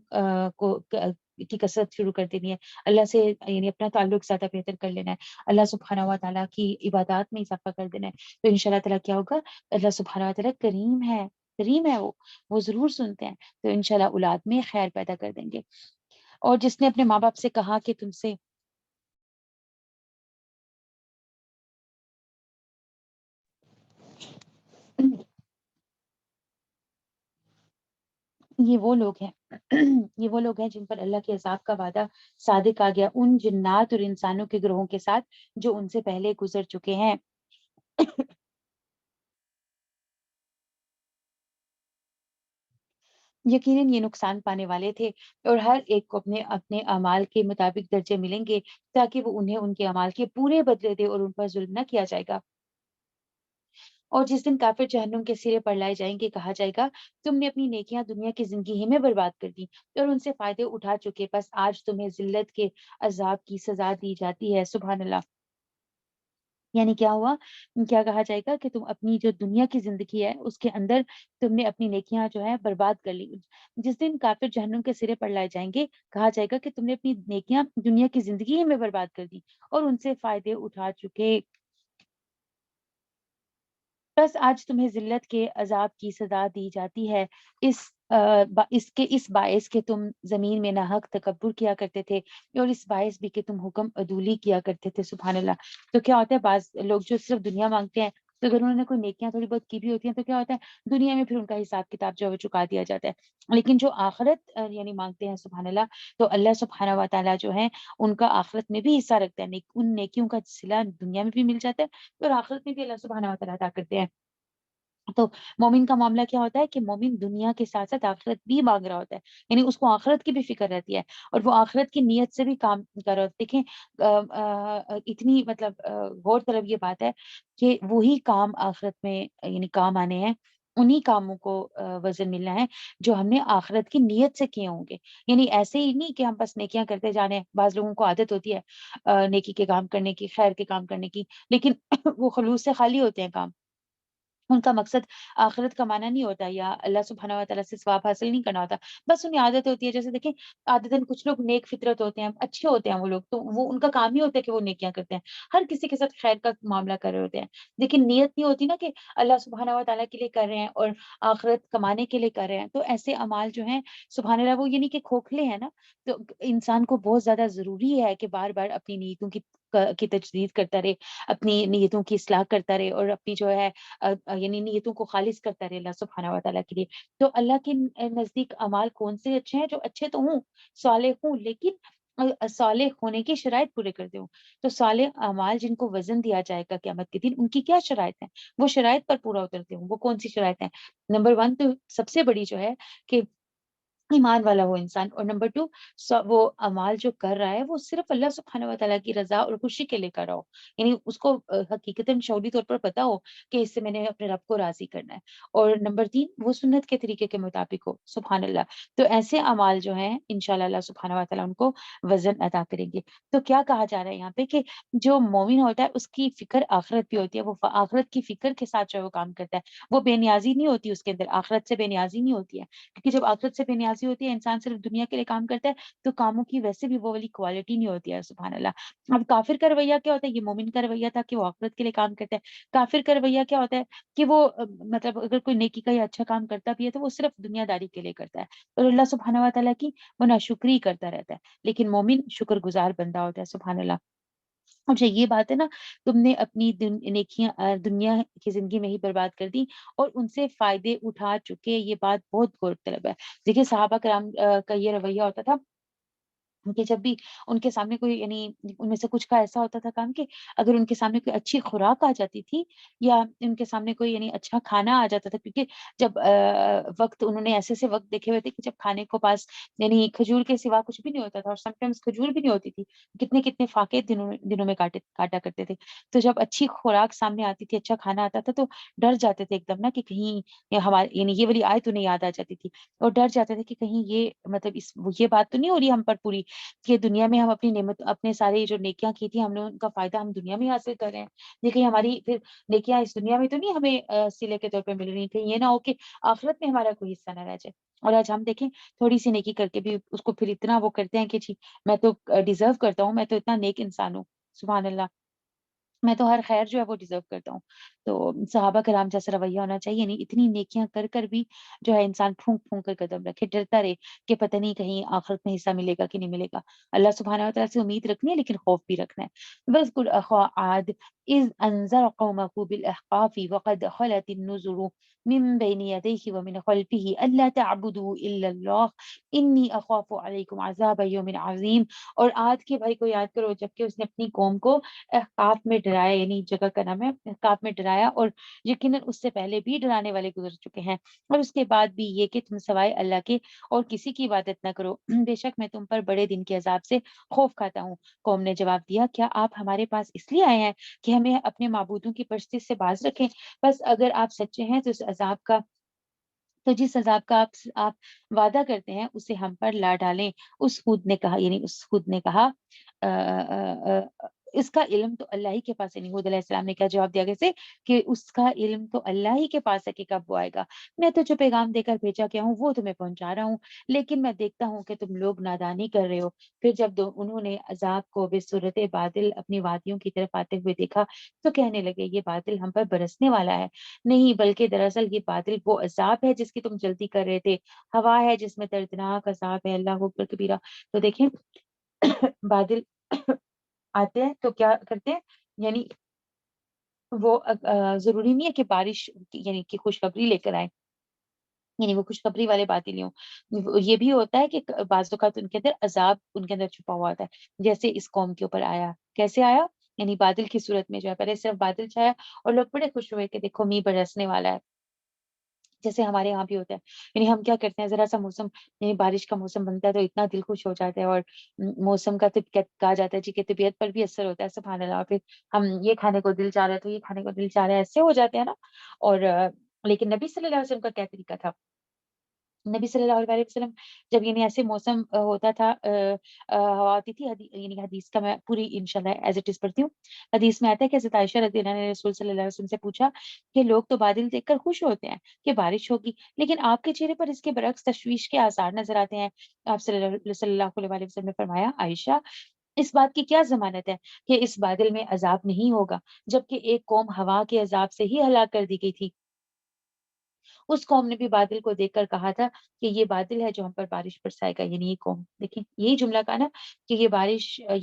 Speaker 4: کی کثرت شروع کر دینی ہے، اللہ سے یعنی اپنا تعلق زیادہ بہتر کر لینا ہے، اللہ سبحانہ و تعالیٰ کی عبادات میں اضافہ کر دینا ہے۔ تو انشاءاللہ تعالیٰ کیا ہوگا، اللہ سبحانہ و تعالیٰ کریم ہے، وہ ضرور سنتے ہیں، تو انشاءاللہ اولاد میں خیر پیدا کر دیں گے۔ اور جس نے اپنے ماں باپ سے کہا کہ تم سے یہ وہ لوگ ہیں یہ وہ لوگ ہیں جن پر اللہ کے عذاب کا وعدہ صادق آ گیا، ان جنات اور انسانوں کے گروہوں کے ساتھ جو ان سے پہلے گزر چکے ہیں۔ یقیناً یہ نقصان پانے والے تھے، اور ہر ایک کو اپنے اپنے اعمال کے مطابق درجے ملیں گے، تاکہ وہ انہیں ان کے اعمال کے پورے بدلے دے اور ان پر ظلم نہ کیا جائے گا۔ اور جس دن کافر جہنم کے سرے پر لائے جائیں گے، کہا جائے گا تم نے اپنی نیکیاں دنیا کی زندگی ہی میں برباد کر دی اور ان سے فائدے اٹھا چکے، بس آج تمہیں ذلت کے عذاب کی سزا دی جاتی ہے۔ سبحان اللہ۔ یعنی کیا ہوا، کیا کہا جائے گا کہ تم اپنی جو دنیا کی زندگی ہے اس کے اندر تم نے اپنی نیکیاں جو ہے برباد کر لی۔ جس دن کافر جہنم کے سرے پر لائے جائیں گے، کہا جائے گا کہ تم نے اپنی نیکیاں دنیا کی زندگی ہی میں برباد کر دی اور ان سے فائدے اٹھا چکے، بس آج تمہیں ذلت کے عذاب کی سزا دی جاتی ہے، اس اس باعث کہ تم زمین میں ناحق تکبر کیا کرتے تھے، اور اس باعث بھی کہ تم حکم عدولی کیا کرتے تھے۔ سبحان اللہ۔ تو کیا ہوتا ہے، بعض لوگ جو صرف دنیا مانگتے ہیں، تو اگر انہوں نے کوئی نیکیاں تھوڑی بہت کی بھی ہوتی ہیں تو کیا ہوتا ہے، دنیا میں پھر ان کا حساب کتاب جو ہے وہ چکا دیا جاتا ہے، لیکن جو آخرت یعنی مانگتے ہیں، سبحان اللہ، تو اللہ سبحانہ و تعالیٰ جو ہے ان کا آخرت میں بھی حصہ رکھتا ہے، ان نیکیوں کا صلہ دنیا میں بھی مل جاتا ہے اور آخرت میں بھی اللہ سبحانہ و تعالیٰ عطا کرتے ہیں۔ تو مومن کا معاملہ کیا ہوتا ہے کہ مومن دنیا کے ساتھ ساتھ آخرت بھی مانگ رہا ہوتا ہے، یعنی اس کو آخرت کی بھی فکر رہتی ہے اور وہ آخرت کی نیت سے بھی کام کر رہا ہوتا ہے۔ دیکھیں اتنی مطلب غور طلب یہ بات ہے کہ وہی کام آخرت میں یعنی کام آنے ہیں، انہی کاموں کو وزن ملنا ہے جو ہم نے آخرت کی نیت سے کیے ہوں گے، یعنی ایسے ہی نہیں کہ ہم بس نیکیاں کرتے جانے ہیں۔ بعض لوگوں کو عادت ہوتی ہے نیکی کے کام کرنے کی، خیر کے کام کرنے کی، لیکن وہ خلوص سے خالی ہوتے ہیں کام، ان کا مقصد آخرت کمانا نہیں ہوتا یا اللہ سبحانہ و تعالیٰ سے ثواب حاصل نہیں کرنا ہوتا، بس انہیں عادت ہوتی ہے۔ جیسے دیکھیں عادتاً کچھ لوگ نیک فطرت ہوتے ہیں، اچھے ہوتے ہیں وہ لوگ، تو وہ ان کا کام ہی ہوتا ہے کہ وہ نیکیاں کرتے ہیں، ہر کسی کے ساتھ خیر کا معاملہ کر رہے ہوتے ہیں، لیکن نیت نہیں ہوتی نا کہ اللہ سبحانہ و تعالیٰ کے لیے کر رہے ہیں اور آخرت کمانے کے لیے کر رہے ہیں، تو ایسے اعمال جو ہیں سبحان اللہ وہ یعنی کہ کھوکھلے ہیں نا۔ تو انسان کو بہت زیادہ ضروری ہے کہ بار بار اپنی نیتوں کی تجدید کرتا رہے، اپنی نیتوں کی اصلاح کرتا رہے اور اپنی جو ہے یعنی نیتوں کو خالص کرتا رہے اللہ سبحانہ و تعالیٰ کے لیے۔ تو اللہ کے نزدیک اعمال کون سے اچھے ہیں، جو اچھے تو ہوں، صالح ہوں، لیکن صالح ہونے کی شرائط پورے کرتے ہوں۔ تو صالح اعمال جن کو وزن دیا جائے گا قیامت کے دن، ان کی کیا شرائط ہیں، وہ شرائط پر پورا اترتے ہوں۔ وہ کون سی شرائط ہیں؟ نمبر 1 تو سب سے بڑی جو ہے کہ ایمان والا ہو انسان، اور نمبر 2 وہ اعمال جو کر رہا ہے وہ صرف اللہ سبحانہ و تعالیٰ کی رضا اور خوشی کے لیے کر رہا ہو، یعنی اس کو حقیقتاً شعوری طور پر پتا ہو کہ اس سے میں نے اپنے رب کو راضی کرنا ہے، اور نمبر 3 وہ سنت کے طریقے کے مطابق ہو۔ سبحان اللہ۔ تو ایسے اعمال جو ہیں انشاءاللہ اللہ سبحانہ و تعالیٰ ان کو وزن ادا کریں گے۔ تو کیا کہا جا رہا ہے یہاں پہ کہ جو مومن ہوتا ہے اس کی فکر آخرت بھی ہوتی ہے، وہ آخرت کی فکر کے ساتھ جو ہے وہ کام کرتا ہے، وہ بے نیازی نہیں ہوتی اس کے اندر، آخرت سے بے نیازی نہیں ہوتی ہے، کیونکہ جب آخرت سے بے نیازی راضی ہوتی ہے، انسان صرف دنیا کے لیے کام کرتا ہے تو کاموں کی ویسے بھی وہ والی کوالٹی نہیں ہوتی ہے، سبحان اللہ۔ اب کافر کا رویہ کیا ہوتا ہے؟ یہ مومن کا رویہ تھا کہ وہ آخرت کے لیے کام کرتا ہے۔ کافر کا رویہ کیا ہوتا ہے کہ وہ مطلب اگر کوئی نیکی کا یا اچھا کام کرتا بھی ہے تو وہ صرف دنیا داری کے لیے کرتا ہے اور اللہ سبحانہ و تعالیٰ کی وہ ناشکری کرتا رہتا ہے، لیکن مومن شکر گزار بندہ ہوتا ہے، سبحان اللہ۔ اچھا یہ بات ہے نا، تم نے اپنی نیکیاں دنیا کی زندگی میں ہی برباد کر دی اور ان سے فائدے اٹھا چکے، یہ بات بہت غور طلب ہے۔ دیکھیے صحابہ کرام کا یہ رویہ ہوتا تھا کہ جب بھی ان کے سامنے کوئی یعنی ان میں سے کچھ کا ایسا ہوتا تھا کام کہ اگر ان کے سامنے کوئی اچھی خوراک آ جاتی تھی یا ان کے سامنے کوئی یعنی اچھا کھانا آ جاتا تھا، کیونکہ جب وقت انہوں نے ایسے وقت دیکھے ہوئے تھے کہ جب کھانے کو پاس یعنی کھجور کے سوا کچھ بھی نہیں ہوتا تھا، اور سم ٹائمز کھجور بھی نہیں ہوتی تھی، کتنے کتنے فاقے دنوں میں کاٹا کرتے تھے۔ تو جب اچھی خوراک سامنے آتی تھی، اچھا کھانا آتا تھا تو ڈر جاتے تھے ایک دم نا کہ کہیں ہمارے یعنی یہ والی آیت انہیں یاد آ جاتی تھی اور ڈر جاتے تھے کہ کہیں یہ مطلب یہ بات تو نہیں ہو رہی ہم پر پوری کہ دنیا میں ہم اپنی نعمت اپنے سارے جو نیکیاں کی تھی ہم نے ان کا فائدہ ہم دنیا میں حاصل کر رہے ہیں، لیکن ہماری پھر نیکیاں اس دنیا میں تو نہیں ہمیں سلے کے طور پہ مل رہی، کہیں یہ نہ ہو کہ آخرت میں ہمارا کوئی حصہ نہ رہ جائے۔ اور آج ہم دیکھیں تھوڑی سی نیکی کر کے بھی اس کو پھر اتنا وہ کرتے ہیں کہ جی میں تو ڈیزرو کرتا ہوں، میں تو اتنا نیک انسان ہوں، سبحان اللہ، میں تو ہر خیر جو ہے وہ ڈیزرو کرتا ہوں۔ تو صحابہ کرام جیسا رویہ ہونا چاہیے، نہیں اتنی نیکیاں کر بھی جو ہے انسان پھونک پھونک کر قدم رکھے، ڈرتا رہے کہ پتہ نہیں کہیں آخرت میں حصہ ملے گا کہ نہیں ملے گا۔ اللہ سبحانہ و تعالیٰ سے امید رکھنی ہے لیکن خوف بھی رکھنا ہے۔ وَاذْكُرْ أَخَا عَادٍ إِذْ أَنذَرَ قَوْمَهُ بِالْأَحْقَافِ وَقَدْ خَلَتِ النُّذُرُ مِن بَيْنِ يَدَيْهِ وَمِنْ خَلْفِهِ أَلَّا تَعْبُدُوا إِلَّا اللَّهَ إِنِّي أَخَافُ عَلَيْكُمْ عَذَابَ يَوْمٍ عَظِيمٍ۔ اور عاد کے بھائی کو یاد کرو جبکہ اس نے اپنی قوم کو احقاف میں ڈرایا، یعنی جگہ کا نام ہے، احقاف میں ڈرایا، اور یقیناً اس سے پہلے بھی ڈرانے والے گزر چکے ہیں، اور اس کے بعد بھی یہ کہ تم سوائے اللہ کے اور کسی کی عبادت نہ کرو، بے شک میں تم پر بڑے دن کے عذاب سے خوف کھاتا ہوں۔ قوم نے جواب دیا، کیا آپ ہمارے پاس اس لیے آئے ہیں کہ ہمیں اپنے معبودوں کی پرستش سے باز رکھیں؟ بس اگر آپ سچے ہیں تو جس عذاب کا آپ وعدہ کرتے ہیں اسے ہم پر لا ڈالیں۔ اس خود نے کہا، یعنی اس خود نے کہا آ، آ، آ، اس کا علم تو اللہ ہی کے پاس ہے۔ ہود علیہ السلام نے کیا جواب دیا کیسے کہ اس کا علم تو اللہ ہی کے پاس ہے کہ کب وہ آئے گا، میں تو جو پیغام دے کر بھیجا گیا ہوں وہ تمہیں پہنچا رہا ہوں، لیکن میں دیکھتا ہوں کہ تم لوگ نادانی کر رہے ہو۔ پھر جب انہوں نے عذاب کو بصورت بادل اپنی وادیوں کی طرف آتے ہوئے دیکھا تو کہنے لگے یہ بادل ہم پر برسنے والا ہے، نہیں بلکہ دراصل یہ بادل وہ عذاب ہے جس کی تم جلدی کر رہے تھے، ہوا ہے جس میں دردناک عذاب ہے، اللہ اکبر کبیرہ۔ تو دیکھیں بادل آتے ہیں تو کیا کرتے ہیں، یعنی وہ ضروری نہیں ہے کہ بارش یعنی کہ خوشخبری لے کر آئے، یعنی وہ خوشخبری والے بادل ہی ہوں، یہ بھی ہوتا ہے کہ بعض اوقات ان کے اندر عذاب ان کے اندر چھپا ہوا ہوتا ہے، جیسے اس قوم کے اوپر آیا، کیسے آیا، یعنی بادل کی صورت میں جو ہے پہلے صرف بادل چھایا اور لوگ بڑے خوش ہوئے کہ دیکھو میਂہ برسنے والا ہے، جیسے ہمارے یہاں بھی ہوتا ہے، یعنی ہم کیا کرتے ہیں ذرا سا موسم یعنی بارش کا موسم بنتا ہے تو اتنا دل خوش ہو جاتا ہے، اور موسم کا کہا جاتا ہے جی کہ طبیعت پر بھی اثر ہوتا ہے، سبحان اللہ، اور پھر ہم یہ کھانے کو دل چاہ رہا ہے تو یہ کھانے کو دل چاہ رہا ہے، ایسے ہو جاتے ہیں نا۔ اور لیکن نبی صلی اللہ علیہ وسلم کا کیا طریقہ تھا؟ نبی صلی اللہ علیہ وسلم جب یعنی ایسے موسم ہوتا تھا، ہوا آتی تھی، یعنی حدیث کا میں پوری انشاءاللہ ایز اٹ از پڑھتی ہوں۔ حدیث میں آتا ہے کہ حضرت عائشہ رضی اللہ عنہا نے رسول صلی اللہ علیہ وسلم سے پوچھا کہ لوگ تو بادل دیکھ کر خوش ہوتے ہیں کہ بارش ہوگی، لیکن آپ کے چہرے پر اس کے برعکس تشویش کے آثار نظر آتے ہیں۔ آپ صلی اللہ علیہ وسلم نے فرمایا، عائشہ اس بات کی کیا ضمانت ہے کہ اس بادل میں عذاب نہیں ہوگا، جبکہ ایک قوم ہوا کے عذاب سے ہی ہلاک کر دی گئی تھی، اس قوم نے بھی بادل کو دیکھ کر کہا تھا کہ یہ بادل ہے جو ہم پر بارش برسائے گا، یعنی یہ قوم دیکھیں یہی جملہ کہا نا کہ یہ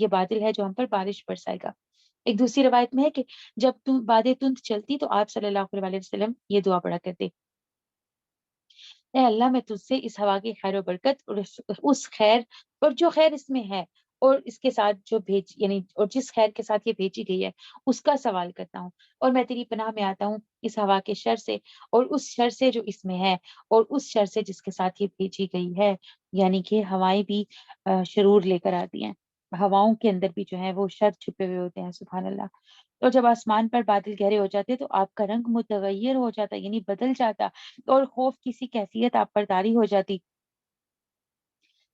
Speaker 4: بادل ہے جو ہم پر بارش برسائے گا۔ ایک دوسری روایت میں ہے کہ جب بادیں تند چلتی تو آپ صلی اللہ علیہ وسلم یہ دعا پڑھا کرتے، اے اللہ میں تجھ سے اس ہوا کی خیر و برکت اور اس خیر اور جو خیر اس میں ہے اور اس کے ساتھ جو یعنی اور جس خیر کے ساتھ یہ بھیجی گئی ہے اس کا سوال کرتا ہوں، اور میں تیری پناہ میں آتا ہوں اس ہوا کے شر سے اور اس شر سے جو اس میں ہے اور اس شر سے جس کے ساتھ یہ بھیجی گئی ہے، یعنی کہ ہوائیں بھی شرور لے کر آتی ہیں، ہواؤں کے اندر بھی جو ہے وہ شر چھپے ہوئے ہوتے ہیں، سبحان اللہ۔ اور جب آسمان پر بادل گہرے ہو جاتے تو آپ کا رنگ متغیر ہو جاتا، یعنی بدل جاتا، اور خوف کسی کیفیت آپ پر طاری ہو جاتی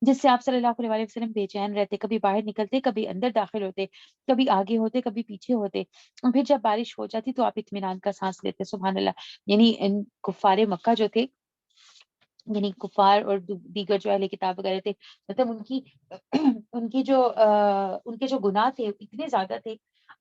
Speaker 4: جس سے آپ صلی اللہ علیہ وسلم بے چین رہتے، کبھی باہر نکلتے، کبھی اندر داخل ہوتے، کبھی آگے ہوتے، کبھی پیچھے ہوتے، اور پھر جب بارش ہو جاتی تو آپ اطمینان کا سانس لیتے، سبحان اللہ۔ یعنی ان کفار مکہ جو تھے یعنی کفار اور دیگر جو اہل کتاب وغیرہ تھے، مطلب ان کے جو گناہ تھے اتنے زیادہ تھے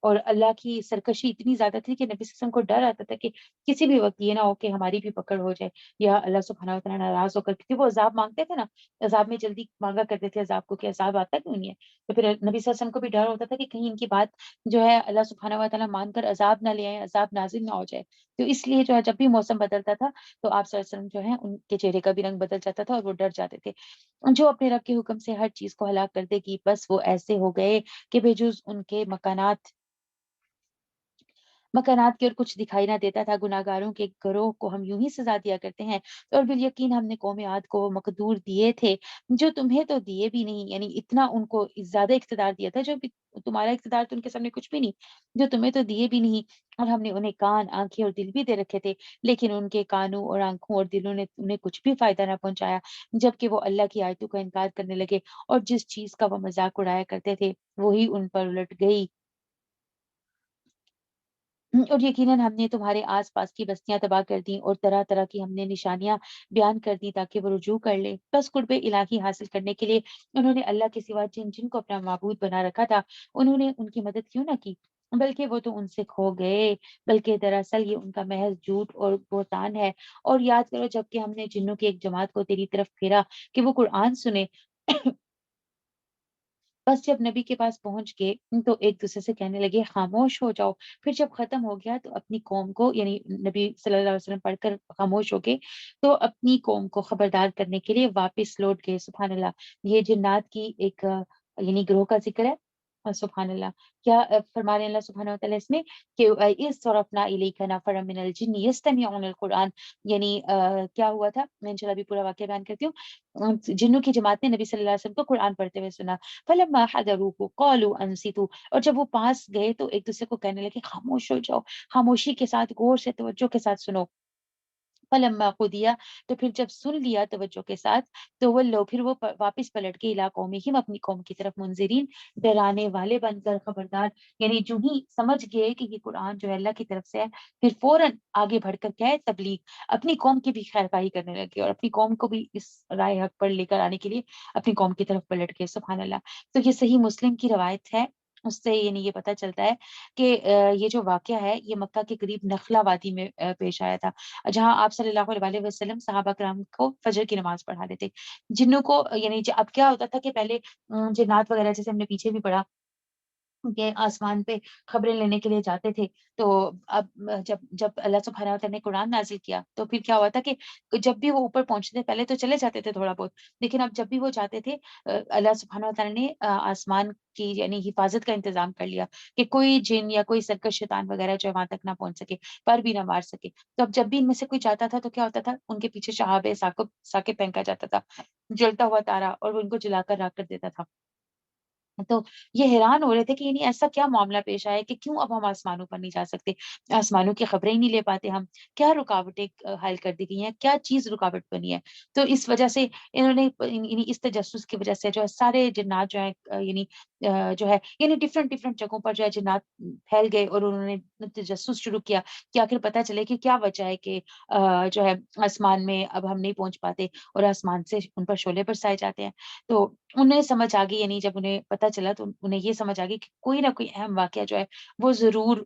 Speaker 4: اور اللہ کی سرکشی اتنی زیادہ تھی کہ نبی صلی اللہ علیہ وسلم کو ڈر آتا تھا کہ کسی بھی وقت یہ نہ ہو کہ ہماری بھی پکڑ ہو جائے یا اللہ سبحانہ وتعالیٰ ناراض ہو کر، کیونکہ وہ عذاب مانگتے تھے نا، عذاب میں جلدی مانگا کرتے تھے عذاب کو کہ عذاب آتا کیوں نہیں ہے، تو پھر نبی صلی اللہ علیہ وسلم کو بھی ڈر ہوتا تھا کہ کہیں ان کی بات جو ہے اللہ سبحانہ وتعالیٰ مان کر عذاب نہ لے آئے، عذاب نازل نہ ہو جائے، تو اس لیے جو ہے جب بھی موسم بدلتا تھا تو آپ صلی اللہ علیہ وسلم جو ہے ان کے چہرے کا بھی رنگ بدل جاتا تھا اور وہ ڈر جاتے تھے، جو اپنے رب کے حکم سے ہر چیز کو ہلاک کر دے گی، بس وہ ایسے ہو گئے کہ بجز ان کے مکانات کی اور کچھ دکھائی نہ دیتا تھا، گناہگاروں کے گروہ کو ہم یوں ہی سزا دیا کرتے ہیں، اور بالیقین ہم نے قوم عاد کو وہ مقدور دیے تھے جو تمہیں تو دیے بھی نہیں، یعنی اتنا ان کو زیادہ اقتدار دیا تھا جو بھی تمہارا اقتدار تو ان کے سامنے کچھ بھی نہیں، جو تمہیں تو دیے بھی نہیں، اور ہم نے انہیں کان، آنکھیں اور دل بھی دے رکھے تھے، لیکن ان کے کانوں اور آنکھوں اور دلوں نے انہیں کچھ بھی فائدہ نہ پہنچایا، جبکہ وہ اللہ کی آیتوں کا انکار کرنے لگے، اور جس چیز کا وہ مذاق اڑایا کرتے تھے وہی ان پر الٹ گئی، اور یقیناً ہم نے تمہارے آس پاس کی بستیاں تباہ کر دیں اور طرح طرح کی ہم نے نشانیاں بیان کر دی تاکہ وہ رجوع کر لیں، بس قرب الہی حاصل کرنے کے لیے انہوں نے اللہ کے سوا جن جن کو اپنا معبود بنا رکھا تھا انہوں نے ان کی مدد کیوں نہ کی، بلکہ وہ تو ان سے کھو گئے، بلکہ دراصل یہ ان کا محض جھوٹ اور بہتان ہے، اور یاد کرو جب کہ ہم نے جنوں کی ایک جماعت کو تیری طرف پھیرا کہ وہ قرآن سنے، بس جب نبی کے پاس پہنچ گئے تو ایک دوسرے سے کہنے لگے خاموش ہو جاؤ، پھر جب ختم ہو گیا تو اپنی قوم کو، یعنی نبی صلی اللہ علیہ وسلم پڑھ کر خاموش ہو گئے تو اپنی قوم کو خبردار کرنے کے لیے واپس لوٹ گئے، سبحان اللہ، یہ جنات کی ایک یعنی گروہ کا ذکر ہے، اور سبحان اللہ کیا فرما رہے ہیں اللہ سبحانہ وتعالیٰ اس میں کہ اِذ صرفنا الیک نفرا من الجن یستمعون القرآن، یعنی کیا ہوا تھا، میں انشاءاللہ ابھی پورا واقعہ بیان کرتی ہوں، جنوں کی جماعت نے نبی صلی اللہ علیہ وسلم کو قرآن پڑھتے ہوئے سنا، فلما حضروه قالوا انصتوا، اور جب وہ پاس گئے تو ایک دوسرے کو کہنے لگے خاموش ہو جاؤ، خاموشی کے ساتھ غور سے توجہ کے ساتھ سنو، فلما قضیا، تو پھر جب سن لیا توجہ کے ساتھ تو وہ لو، پھر وہ واپس پلٹ کے الی قومہم، اپنی قوم کی طرف، منذرین، ڈرانے والے بن کر، خبردار، یعنی جو ہی سمجھ گئے کہ یہ قرآن جو ہے اللہ کی طرف سے ہے، پھر فوراً آگے بڑھ کر کیا ہے، تبلیغ، اپنی قوم کی بھی خیر خواہی کرنے لگے اور اپنی قوم کو بھی اس رائے حق پر لے کر آنے کے لیے اپنی قوم کی طرف پلٹ گئے، سبحان اللہ، تو یہ صحیح مسلم کی روایت ہے، اس سے یعنی یہ پتہ چلتا ہے کہ یہ جو واقعہ ہے یہ مکہ کے قریب نخلا وادی میں پیش آیا تھا، جہاں آپ صلی اللہ علیہ وسلم صحابہ کرام کو فجر کی نماز پڑھا دیتے، جنوں کو یعنی اب کیا ہوتا تھا کہ پہلے جنات وغیرہ جیسے ہم نے پیچھے بھی پڑھا کہ آسمان پہ خبریں لینے کے لیے جاتے تھے، تو اب جب جب اللہ سبحانہ وتعالیٰ نے قرآن نازل کیا تو پھر کیا ہوا تھا کہ جب بھی وہ اوپر پہنچتے تھے، پہلے تو چلے جاتے تھے تھوڑا بہت، لیکن اب جب بھی وہ جاتے تھے اللہ سبحانہ وتعالیٰ نے آسمان کی یعنی حفاظت کا انتظام کر لیا کہ کوئی جن یا کوئی سرکش شیطان وغیرہ جو ہے وہاں تک نہ پہنچ سکے، پر بھی نہ مار سکے، تو اب جب بھی ان میں سے کوئی جاتا تھا تو کیا ہوتا تھا، ان کے پیچھے شہاب ثاقب پھینکا جاتا تھا، جلتا ہوا تارا، اور وہ ان کو جلا کر راک کر دیتا تھا، تو یہ حیران ہو رہے تھے کہ یعنی ایسا کیا معاملہ پیش آیا کہ کیوں اب ہم آسمانوں پر نہیں جا سکتے، آسمانوں کی خبریں ہی نہیں لے پاتے ہم، کیا رکاوٹیں حل کر دی گئی ہیں، کیا چیز رکاوٹ بنی ہے، تو اس وجہ سے انہوں نے یعنی اس تجسس کی وجہ سے جو ہے سارے جنات جو ہیں یعنی جو ہے یعنی ڈفرینٹ ڈفرینٹ جگہوں پر جو ہے جنات پھیل گئے اور انہوں نے تجسس شروع کیا کہ آخر پتہ چلے کہ کیا وجہ ہے کہ جو ہے آسمان میں اب ہم نہیں پہنچ پاتے اور آسمان سے ان پر شعلے برسائے جاتے ہیں، تو انہیں سمجھ آ گئی، یعنی جب انہیں پتہ چلا تو انہیں یہ سمجھ آ گئی کہ کوئی نہ کوئی اہم واقعہ جو ہے وہ ضرور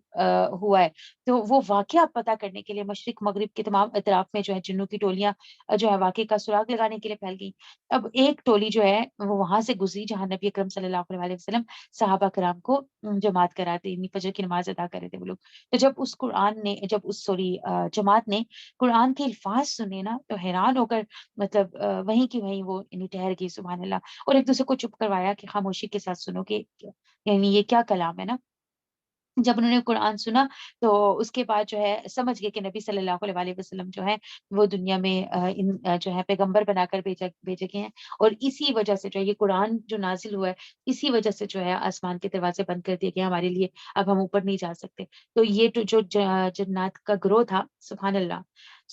Speaker 4: ہوا ہے، تو وہ واقعہ پتہ کرنے کے لیے مشرق مغرب کے تمام اطراف میں جو ہے جنوں کی ٹولیاں جو ہے واقعے کا سراغ لگانے کے لیے پھیل گئی، اب ایک ٹولی جو ہے وہ وہاں سے گزری جہاں نبی اکرم صلی اللہ علیہ وسلم صحابہ کرام کو جماعت کراتے، یعنی فجر کی نماز ادا کر رہے تھے وہ لوگ، تو جب اس سوری جماعت نے قرآن کے الفاظ سنے نا تو حیران ہو کر مطلب وہیں کی وہیں وہ یعنی ٹھہر گئی، سبحان اللہ، اور ایک دوسرے کو چپ کروایا کہ خاموشی کے ساتھ سنو کہ یعنی یہ کیا کلام ہے نا، جب انہوں نے قرآن سنا تو اس کے بعد جو ہے سمجھ گئے کہ نبی صلی اللہ علیہ وسلم جو ہے وہ دنیا میں جو ہے پیغمبر بنا کر بھیجے گئے ہیں، اور اسی وجہ سے جو ہے یہ قرآن جو نازل ہوا ہے اسی وجہ سے جو ہے آسمان کے دروازے بند کر دیے گئے ہمارے لیے، اب ہم اوپر نہیں جا سکتے، تو یہ جو جنات کا گروہ تھا، سبحان اللہ،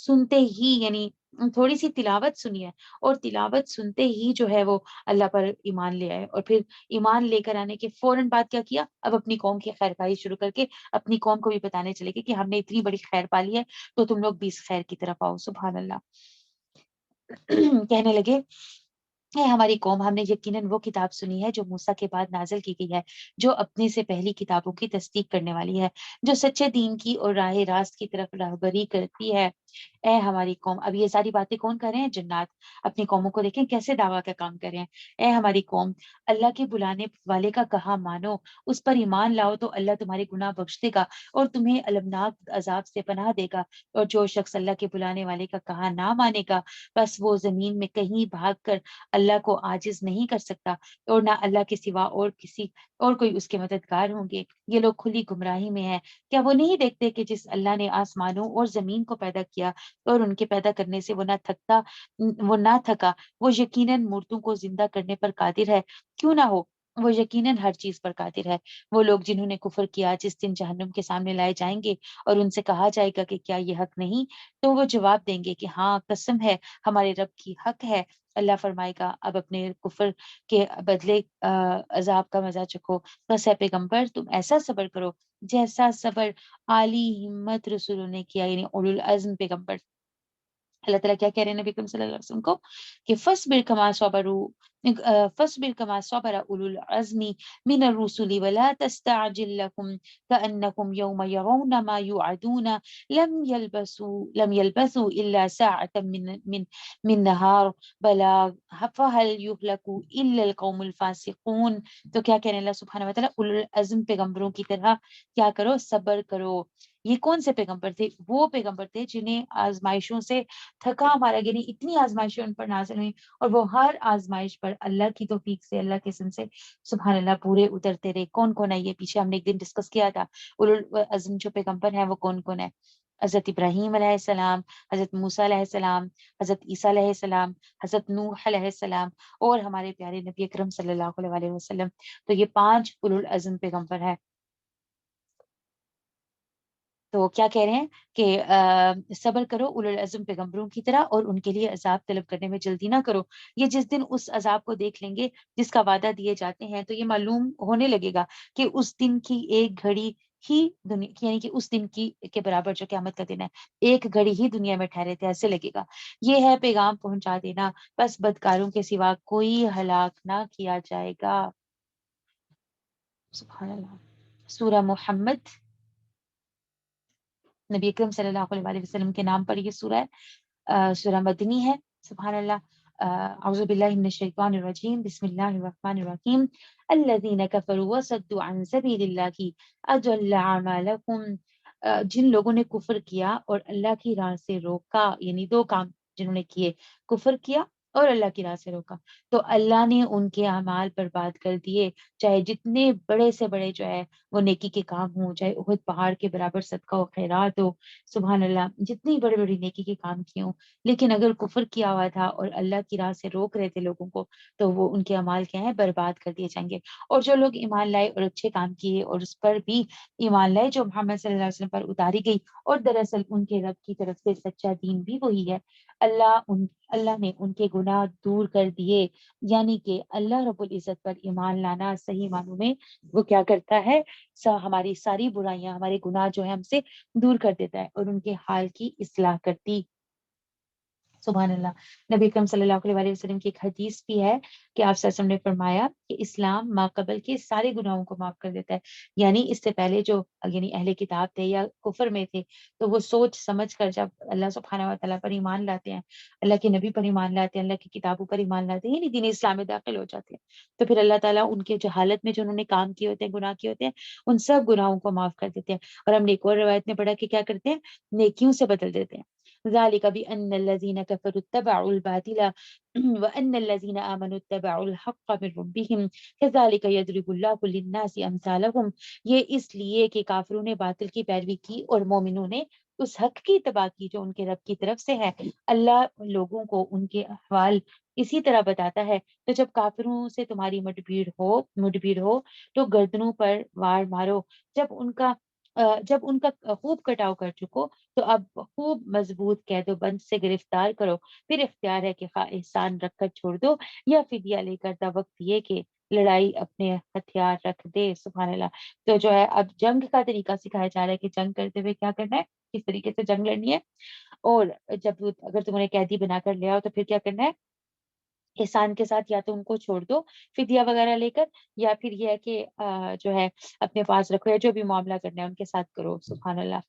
Speaker 4: سنتے ہی یعنی تھوڑی سی تلاوت سنی ہے اور تلاوت سنتے ہی جو ہے وہ اللہ پر ایمان لے آئے، اور پھر ایمان لے کر آنے کے فوراً بعد کیا کیا، اب اپنی قوم کی خیر خواہی شروع کر کے اپنی قوم کو بھی بتانے چلے گئے کہ ہم نے اتنی بڑی خیر پالی ہے تو تم لوگ بھی اس خیر کی طرف آؤ، سبحان اللہ، کہنے لگے اے ہماری قوم، ہم نے یقیناً وہ کتاب سنی ہے جو موسیٰ کے بعد نازل کی گئی ہے، جو اپنے سے پہلی کتابوں کی تصدیق کرنے والی ہے، جو سچے دین کی اور راہ راست کی طرف راہبری کرتی ہے۔ اے ہماری قوم، اب یہ ساری باتیں کون کر رہے ہیں؟ جنات اپنی قوموں کو دیکھیں کیسے دعویٰ کا کام کر رہے ہیں۔ اے ہماری قوم، اللہ کے بلانے والے کا کہا مانو، اس پر ایمان لاؤ تو اللہ تمہارے گناہ بخش دے گا اور تمہیں المناک عذاب سے پناہ دے گا، اور جو شخص اللہ کے بلانے والے کا کہا نہ مانے گا، بس وہ زمین میں کہیں بھاگ کر اللہ کو عاجز نہیں کر سکتا، اور نہ اللہ کے سوا اور کوئی اس کے مددگار ہوں گے۔ یہ لوگ کھلی گمراہی میں ہیں۔ کیا وہ نہیں دیکھتے کہ جس اللہ نے آسمانوں اور زمین کو پیدا کیا اور ان کے پیدا کرنے سے وہ نہ تھکا، وہ یقیناً مردوں کو زندہ کرنے پر قادر ہے؟ کیوں نہ ہو، وہ یقیناً ہر چیز پر قادر ہے۔ وہ لوگ جنہوں نے کفر کیا جس دن جہنم کے سامنے لائے جائیں گے اور ان سے کہا جائے گا کہ کیا یہ حق نہیں، تو وہ جواب دیں گے کہ ہاں، قسم ہے ہمارے رب کی، حق ہے۔ اللہ فرمائے گا اب اپنے کفر کے بدلے عذاب کا مزہ چکھو، بس ہے پیغمبر تم ایسا صبر کرو جیسا صبر عالی ہمت رسولوں نے کیا، یعنی اولو العزم پیغمبر۔ اللہ تعالیٰ کیا کہہ رہے ہیں نبی کریم صلی اللہ علیہ وسلم کو کہ فَاصْبِرْ كَمَا صَبَرَ أُولُو الْعَزْمِ مِنَ الرُّسُلِ وَلَا تَسْتَعْجِل لَّهُمْ كَأَنَّهُمْ يَوْمَ يَرَوْنَ مَا يُوعَدُونَ لَمْ يَلْبَثُوا إِلَّا سَاعَةً من نَهَارٍ بَلَاغٌ فَهَلْ يُهْلَكُ إِلَّا الْقَوْمُ الْفَاسِقُونَ۔ تو کیا کہنے اللہ سبحانہ وتعالیٰ، اولو العزم پیغمبروں کی طرح کیا کرو، صبر کرو۔ یہ کون سے پیغمبر تھے؟ وہ پیغمبر تھے جنہیں آزمائشوں سے تھکا مارا، یعنی اتنی آزمائشیں ان پر نازل ہوئی اور وہ ہر آزمائش پر اللہ کی توفیق سے، اللہ کے حسن سے سبحان اللہ پورے اترتے رہے۔ کون کون ہے یہ؟ پیچھے ہم نے ایک دن ڈسکس کیا تھا، اولو العزم جو پیغمبر ہیں وہ کون کون ہے؟ حضرت ابراہیم علیہ السلام، حضرت موسیٰ علیہ السلام، حضرت عیسیٰ علیہ السلام، حضرت نوح علیہ السلام، اور ہمارے پیارے نبی اکرم صلی اللہ علیہ وسلم۔ تو یہ 5 اولو العزم پیغمبر ہے۔ تو کیا کہہ رہے ہیں کہ صبر کرو اولو العزم پیغمبروں کی طرح، اور ان کے لیے عذاب طلب کرنے میں جلدی نہ کرو۔ یہ جس دن اس عذاب کو دیکھ لیں گے جس کا وعدہ دیے جاتے ہیں، تو یہ معلوم ہونے لگے گا کہ اس دن کی ایک گھڑی ہی دنیا، یعنی کہ اس دن کی کے برابر جو قیامت کا دن ہے، ایک گھڑی ہی دنیا میں ٹھہرے تھے، ایسے لگے گا۔ یہ ہے پیغام پہنچا دینا، بس بدکاروں کے سوا کوئی ہلاک نہ کیا جائے گا۔ سبحان اللہ۔ سورہ محمد، نبی اکرم صلی اللہ علیہ وسلم کے نام پر یہ سورہ ہے، سورہ مدنی ہے۔ سبحان اللہ۔ اعوذ باللہ من الشیطان الرجیم، بسم اللہ الرحمن الرحیم۔ الذین کفروا وصدوا عن سبیل اللہ اضل اعمالهم۔ جن لوگوں نے کفر کیا اور اللہ کی راہ سے روکا، یعنی 2 کام جنہوں نے کیے، کفر کیا اور اللہ کی راہ سے روکا، تو اللہ نے ان کے اعمال برباد کر دیے، چاہے جتنے بڑے سے بڑے جو ہے وہ نیکی کے کام ہوں، چاہے احد پہاڑ کے برابر صدقہ و خیرات ہو، سبحان اللہ، جتنی بڑی بڑی نیکی کے کام کیے ہوں، لیکن اگر کفر کیا ہوا تھا اور اللہ کی راہ سے روک رہے تھے لوگوں کو، تو وہ ان کے اعمال کیا ہیں، برباد کر دیے جائیں گے۔ اور جو لوگ ایمان لائے اور اچھے کام کیے اور اس پر بھی ایمان لائے جو محمد صلی اللہ علیہ وسلم پر اتاری گئی، اور دراصل ان کے رب کی طرف سے سچا دین بھی وہی ہے، اللہ نے ان کے گناہ دور کر دیے، یعنی کہ اللہ رب العزت پر ایمان لانا صحیح معنوں میں وہ کیا کرتا ہے، ہماری ساری برائیاں، ہمارے گناہ جو ہے ہم سے دور کر دیتا ہے اور ان کے حال کی اصلاح کرتی۔ سبحان اللہ۔ نبی اکرم صلی اللہ علیہ وسلم کی ایک حدیث بھی ہے کہ آپ صلی اللہ علیہ وسلم نے فرمایا کہ اسلام ما قبل کے سارے گناہوں کو معاف کر دیتا ہے، یعنی اس سے پہلے جو یعنی اہل کتاب تھے یا کفر میں تھے، تو وہ سوچ سمجھ کر جب اللہ سبحانہ و تعالیٰ پر ایمان لاتے ہیں، اللہ کے نبی پر ایمان لاتے ہیں، اللہ کی کتابوں پر ایمان لاتے ہیں، یعنی دین اسلام میں داخل ہو جاتے ہیں، تو پھر اللہ تعالیٰ ان کے جہالت میں جو انہوں نے کام کیے ہوتے ہیں، گناہ کیے ہوتے ہیں، ان سب گناہوں کو معاف کر دیتے ہیں۔ اور ہم نے ایک اور روایت میں پڑھا کہ کیا کرتے ہیں، نیکیوں سے بدل دیتے ہیں۔ ذلك بأن الذين كفروا اتبعوا الباطل وأن الذين آمنوا اتبعوا الحق من ربهم كذلك يضرب الله للناس أمثالهم۔ یہ اس لیے کہ کافروں نے باطل کی پیروی کی اور مومنوں نے اس حق کی اتباع کی جو ان کے رب کی طرف سے ہے۔ اللہ لوگوں کو ان کے احوال اسی طرح بتاتا ہے، تو جب کافروں سے تمہاری مڈبھیڑ ہو تو گردنوں پر وار مارو، جب ان کا خوب کٹاؤ کر چکو تو اب خوب مضبوط قید و بند سے گرفتار کرو، پھر اختیار ہے کہ خواہ احسان رکھ کر چھوڑ دو یا فدیہ لے کر، دا وقت یہ کہ لڑائی اپنے ہتھیار رکھ دے، سبحان اللہ۔ تو جو ہے اب جنگ کا طریقہ سکھایا جا رہا ہے کہ جنگ کرتے ہوئے کیا کرنا ہے، کس طریقے سے جنگ لڑنی ہے، اور جب اگر تم انہیں قیدی بنا کر لے آؤ تو پھر کیا کرنا ہے، احسان کے ساتھ یا تو ان کو چھوڑ دو فدیہ وغیرہ لے کر، یا پھر یہ ہے کہ جو ہے اپنے پاس رکھو، یا جو بھی معاملہ کرنا ہے ان کے ساتھ کرو، سبحان اللہ۔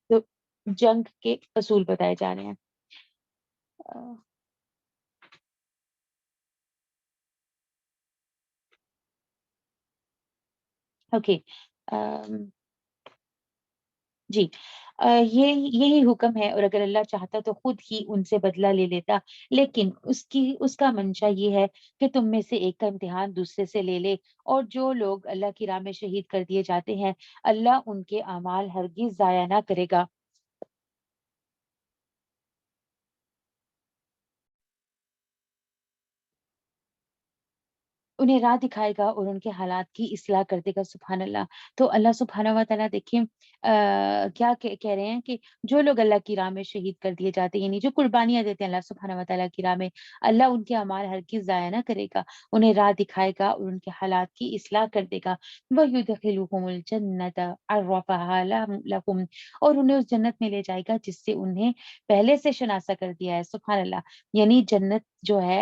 Speaker 4: تو جنگ کے اصول بتائے جا رہے ہیں۔ اوکے، جی، یہی حکم ہے، اور اگر اللہ چاہتا تو خود ہی ان سے بدلہ لے لیتا، لیکن اس کا منشا یہ ہے کہ تم میں سے ایک کا امتحان دوسرے سے لے لے، اور جو لوگ اللہ کی راہ میں شہید کر دیے جاتے ہیں اللہ ان کے اعمال ہرگز ضائع نہ کرے گا۔ انہیں راہ دکھائے گا اور ان کے حالات کی اصلاح کر دے گا، سبحان اللہ۔ تو اللہ سبحانہ و تعالیٰ دیکھیں کیا کہہ رہے ہیں کہ جو لوگ اللہ کی راہ میں شہید کر دیے جاتے ہیں، یعنی جو قربانیاں دیتے ہیں اللہ سبحانہ و تعالیٰ کی راہ میں، اللہ ان کے اعمال ہرگز ضائع نہ کرے گا، انہیں راہ دکھائے گا اور ان کے حالات کی اصلاح کر دے گا۔ وَيُدْخِلُهُمُ الْجَنَّةَ عَرَّفَهَا لَهُمْ، اور انہیں اس جنت میں لے جائے گا جس سے انہیں پہلے سے شناسا کر دیا ہے، سبحان اللہ۔ یعنی جنت جو ہے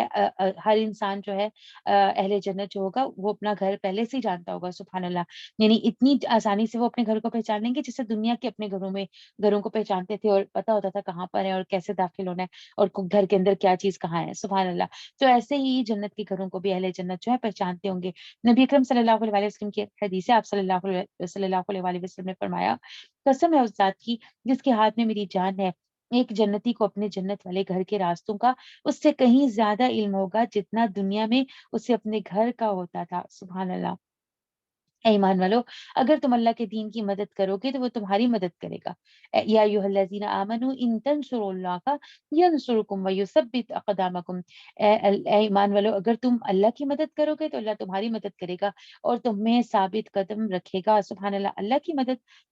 Speaker 4: ہر انسان جو ہے اہل جنت جو ہوگا وہ اپنا گھر پہلے سے ہی جانتا ہوگا، سبحان اللہ۔ یعنی اتنی آسانی سے وہ اپنے گھر کو پہچان لیں گے جیسے دنیا کے اپنے گھروں کو پہچانتے تھے، اور پتا ہوتا تھا کہاں پر ہے اور کیسے داخل ہونا ہے، اور گھر کے اندر کیا چیز کہاں ہے، سبحان اللہ۔ تو ایسے ہی جنت کے گھروں کو بھی اہل جنت جو ہے پہچانتے ہوں گے۔ نبی اکرم صلی اللہ علیہ وسلم کی حدیث ہے، آپ صلی اللہ علیہ وسلم نے فرمایا، قسم ہے اس ذات کی جس کے ہاتھ میں میری جان ہے، ایک جنتی کو اپنے جنت والے گھر کے راستوں کا اس سے کہیں زیادہ علم ہوگا جتنا دنیا میں اسے اپنے گھر کا ہوتا تھا، سبحان اللہ۔ اے ایمان والو، اگر تم اللہ کے دین کی مدد کرو گے تو وہ تمہاری مدد کرے گا۔ یا ایھا الذین آمنوا ان تنصروا اللہ ینصرکم ویثبت اقدامکم۔ اے ایمان والو، اگر تم اللہ کی مدد کرو گے تو اللہ تمہاری مدد کرے گا اور تمہیں ثابت قدم رکھے گا، سبحان اللہ۔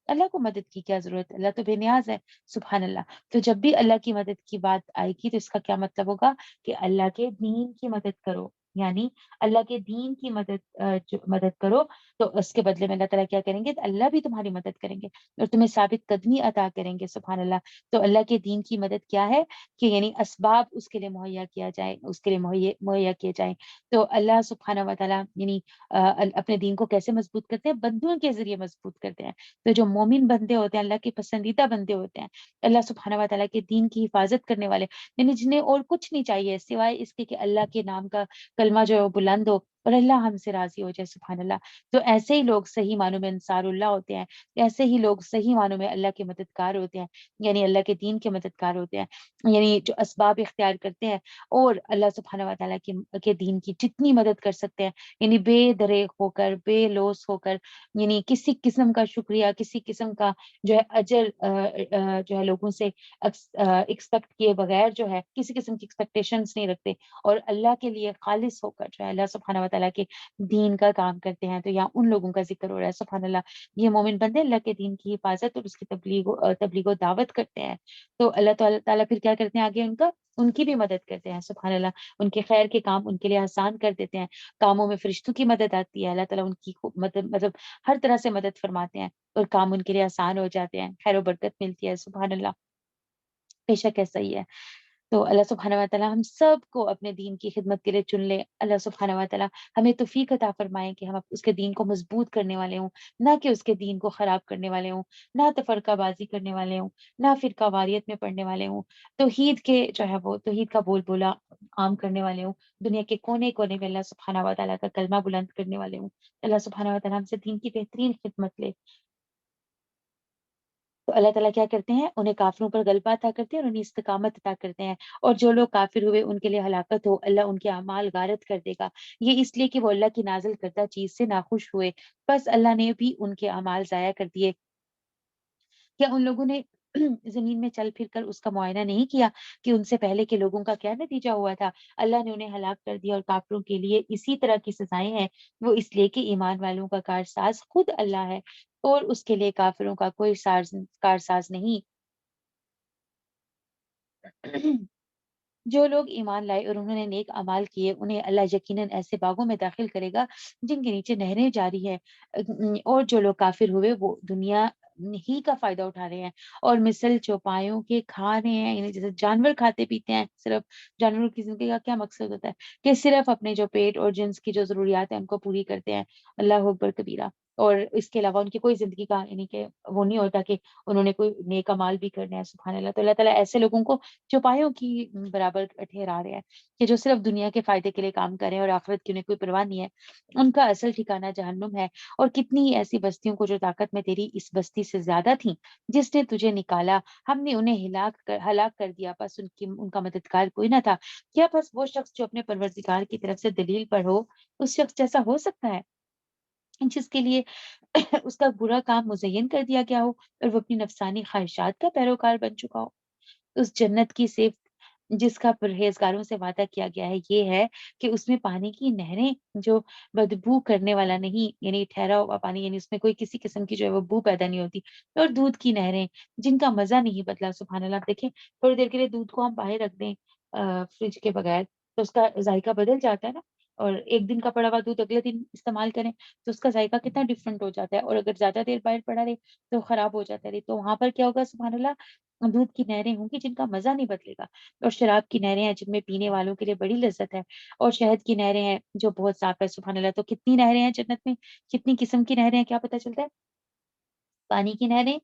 Speaker 4: اللہ کو مدد کی کیا ضرورت، اللہ تو بے نیاز ہے، سبحان اللہ۔ تو جب بھی اللہ کی مدد کی بات آئے گی تو اس کا کیا مطلب ہوگا کہ اللہ کے دین کی مدد کرو، یعنی اللہ کے دین کی مدد کرو، تو اس کے بدلے میں اللہ تعالیٰ کیا کریں گے، اللہ بھی تمہاری مدد کریں گے اور تمہیں ثابت قدمی عطا کریں گے، سبحان اللہ۔ تو اللہ کے دین کی مدد کیا ہے کہ یعنی اسباب اس کے لیے مہیا کیا جائے، اس کے لیے مہیا کیے جائیں۔ تو اللہ سبحانہ و تعالیٰ یعنی اپنے دین کو کیسے مضبوط کرتے ہیں، بندوں کے ذریعے مضبوط کرتے ہیں۔ تو جو مومن بندے ہوتے ہیں، اللہ کے پسندیدہ بندے ہوتے ہیں، اللہ سبحانہ و تعالیٰ کے دین کی حفاظت کرنے والے، یعنی جنہیں اور کچھ نہیں چاہیے سوائے اس کے کہ اللہ کے نام کا کلمہ جو ہے وہ بلند ہو اور اللہ ہم سے راضی ہو جائے، سبحان اللہ۔ تو ایسے ہی لوگ صحیح معنوں میں انصار اللہ ہوتے ہیں، ایسے ہی لوگ صحیح معنوں میں اللہ کے مددگار ہوتے ہیں، یعنی اللہ کے دین کے مددگار ہوتے ہیں، یعنی جو اسباب اختیار کرتے ہیں اور اللہ سبحانہ و تعالیٰ کے دین کی جتنی مدد کر سکتے ہیں، یعنی بے دریغ ہو کر، بے لوث ہو کر، یعنی کسی قسم کا شکریہ، کسی قسم کا جو ہے اجر جو ہے لوگوں سے ایکسپیکٹ کیے بغیر جو ہے کسی قسم کی ایکسپیکٹیشنز نہیں رکھتے، اور اللہ کے لیے خالص ہو کر جو ہے اللہ سبحانہ و تعالیٰ کے دین کا کام کرتے ہیں۔ تو یہاں ان لوگوں کا ذکر ہو رہا ہے، سبحان اللہ۔ یہ مومن بندے اللہ کے دین کی حفاظت اور اس کی تبلیغ و دعوت کرتے ہیں، تو اللہ تعالیٰ پھر کیا کرتے ہیں آگے، ان کی بھی مدد کرتے ہیں، سبحان اللہ۔ ان کے خیر کے کام ان کے لیے آسان کر دیتے ہیں، کاموں میں فرشتوں کی مدد آتی ہے، اللہ تعالیٰ ان کی مطلب ہر طرح سے مدد فرماتے ہیں اور کام ان کے لیے آسان ہو جاتے ہیں، خیر و برکت ملتی ہے، سبحان اللہ۔ بے شک ایسا ہی ہے۔ تو اللہ سبحانہ و تعالیٰ ہم سب کو اپنے دین کی خدمت کے لیے چن لے، اللہ سبحانہ و تعالیٰ ہمیں توفیق عطا فرمائے کہ ہم اس کے دین کو مضبوط کرنے والے ہوں، نہ کہ اس کے دین کو خراب کرنے والے ہوں، نہ تفرقہ بازی کرنے والے ہوں، نہ فرقہ واریت میں پڑھنے والے ہوں، توحید کے جو ہے وہ توحید کا بول بولا عام کرنے والے ہوں، دنیا کے کونے کونے میں اللہ سبحانہ و تعالیٰ کا کلمہ بلند کرنے والے ہوں۔ اللہ سبحانہ و تعالیٰ ہم سے دین کی بہترین خدمت لے۔ تو اللہ تعالیٰ کیا کرتے ہیں، انہیں کافروں پر غلبہ عطا کرتے ہیں اور انہیں استقامت عطا کرتے ہیں، اور جو لوگ کافر ہوئے ان کے لیے ہلاکت ہو، اللہ ان کے اعمال غارت کر دے گا، یہ اس لیے کہ وہ اللہ کی نازل کردہ چیز سے ناخوش ہوئے، بس اللہ نے بھی ان کے اعمال ضائع کر دیے۔ کیا ان لوگوں نے زمین میں چل پھر کر اس کا معائنہ نہیں کیا کہ ان سے پہلے کے لوگوں کا کیا نتیجہ ہوا تھا، اللہ نے انہیں ہلاک کر دیا، اور کافروں کے لیے اسی طرح کی سزائیں ہیں، وہ اس لیے کہ ایمان والوں کا کارساز خود اللہ ہے اور اس کے لیے کافروں کا کوئی کارساز نہیں۔ جو لوگ ایمان لائے اور انہوں نے نیک اعمال کیے انہیں اللہ یقیناً ایسے باغوں میں داخل کرے گا جن کے نیچے نہریں جاری ہیں، اور جو لوگ کافر ہوئے وہ دنیا ہی کا فائدہ اٹھا رہے ہیں اور مثل چوپایوں کے کھا رہے ہیں، یعنی جیسے جانور کھاتے پیتے ہیں، صرف جانوروں کی زندگی کا کیا مقصد ہوتا ہے کہ صرف اپنے جو پیٹ اور جنس کی جو ضروریات ہیں ان کو پوری کرتے ہیں، اللہ اکبر کبیرہ، اور اس کے علاوہ ان کی کوئی زندگی کا یعنی کہ وہ نہیں ہوتا کہ انہوں نے کوئی نیک امال بھی کرنا ہے، سبحان اللہ۔ تو اللہ تعالیٰ ایسے لوگوں کو چوپایوں کی برابر ٹھہرا رہے ہیں کہ جو صرف دنیا کے فائدے کے لیے کام کریں اور آخرت کی انہیں کوئی پرواہ نہیں ہے، ان کا اصل ٹھکانہ جہنم ہے۔ اور کتنی ہی ایسی بستیوں کو جو طاقت میں تیری اس بستی سے زیادہ تھیں جس نے تجھے نکالا، ہم نے انہیں ہلاک کر دیا، بس ان کا مددگار کوئی نہ تھا۔ کیا بس وہ شخص جو اپنے پروردگار کی طرف سے دلیل پر ہو اس شخص جیسا ہو سکتا ہے جس کے لیے اس کا برا کام مزین کر دیا گیا ہو اور وہ اپنی نفسانی خواہشات کا پیروکار بن چکا ہو؟ اس جنت کی صفت جس کا پرہیزگاروں سے وعدہ کیا گیا ہے یہ ہے کہ اس میں پانی کی نہریں جو بدبو کرنے والا نہیں، یعنی ٹھہرا ہوا پانی، یعنی اس میں کوئی کسی قسم کی جو ہے وہ بو پیدا نہیں ہوتی، اور دودھ کی نہریں جن کا مزہ نہیں بدلا، سبحان اللہ۔ آپ دیکھیں تھوڑی دیر کے لیے دودھ کو ہم باہر رکھ دیں فریج کے بغیر تو اس کا ذائقہ بدل جاتا ہے نا، اور ایک دن کا پڑا ہوا دودھ اگلے دن استعمال کریں تو اس کا ذائقہ کتنا ڈفرنٹ ہو جاتا ہے، اور اگر زیادہ دیر باہر پڑا رہے تو خراب ہو جاتا ہے۔ تو وہاں پر کیا ہوگا سبحان اللہ، دودھ کی نہریں ہوں گی جن کا مزہ نہیں بدلے گا، اور شراب کی نہریں ہیں جن میں پینے والوں کے لیے بڑی لذت ہے، اور شہد کی نہریں ہیں جو بہت صاف ہے، سبحان اللہ۔ تو کتنی نہریں ہیں جنت میں، کتنی قسم کی نہریں ہیں، کیا پتہ چلتا ہے؟ پانی کی نہریں،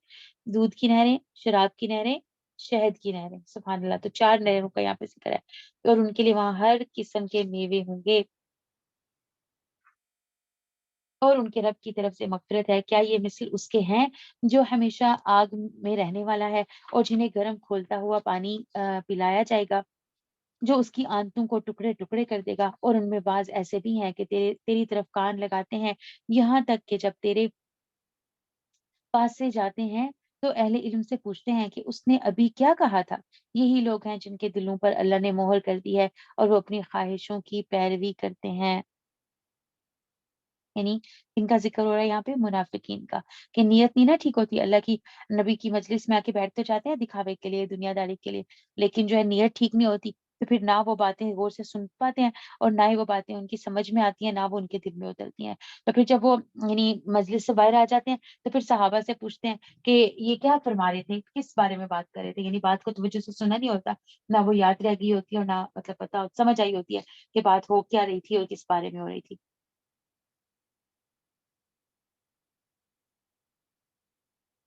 Speaker 4: دودھ کی نہریں، شراب کی نہریں، شہد کی نہریں، سبحان اللہ۔ تو 4 نہروں کا یہاں پہ ذکر ہے، اور ان کے لیے وہاں ہر قسم کے میوے ہوں گے، اور ان کے رب کی طرف سے مغفرت ہے۔ کیا یہ مثل اس کے ہیں جو ہمیشہ آگ میں رہنے والا ہے اور جنہیں گرم کھولتا ہوا پانی پلایا جائے گا جو اس کی آنتوں کو ٹکڑے ٹکڑے کر دے گا؟ اور ان میں بعض ایسے بھی ہیں کہ تیری طرف کان لگاتے ہیں، یہاں تک کہ جب تیرے پاس سے جاتے ہیں تو اہل علم سے پوچھتے ہیں کہ اس نے ابھی کیا کہا تھا۔ یہی لوگ ہیں جن کے دلوں پر اللہ نے مہر کر دی ہے اور وہ اپنی خواہشوں کی پیروی کرتے ہیں، یعنی ان کا ذکر ہو رہا ہے یہاں پہ منافقین کا، کہ نیت نہیں نا ٹھیک ہوتی، اللہ کی نبی کی مجلس میں آ کے بیٹھ تو جاتے ہیں دکھاوے کے لیے، دنیا داری کے لیے، لیکن جو ہے نیت ٹھیک نہیں ہوتی تو پھر نہ وہ باتیں غور سے سن پاتے ہیں اور نہ ہی وہ باتیں ان کی سمجھ میں آتی ہیں، نہ وہ ان کے دل میں اترتی ہیں۔ تو پھر جب وہ یعنی مجلس سے باہر آ جاتے ہیں تو پھر صحابہ سے پوچھتے ہیں کہ یہ کیا فرما رہے تھے، کس بارے میں بات کر رہے تھے، یعنی بات کو توجہ سے سنا نہیں ہوتا، نہ وہ یاد رہ گئی ہوتی ہے اور نہ مطلب پتا سمجھ آئی ہوتی ہے کہ بات ہو کیا رہی تھی اور کس بارے میں ہو رہی تھی۔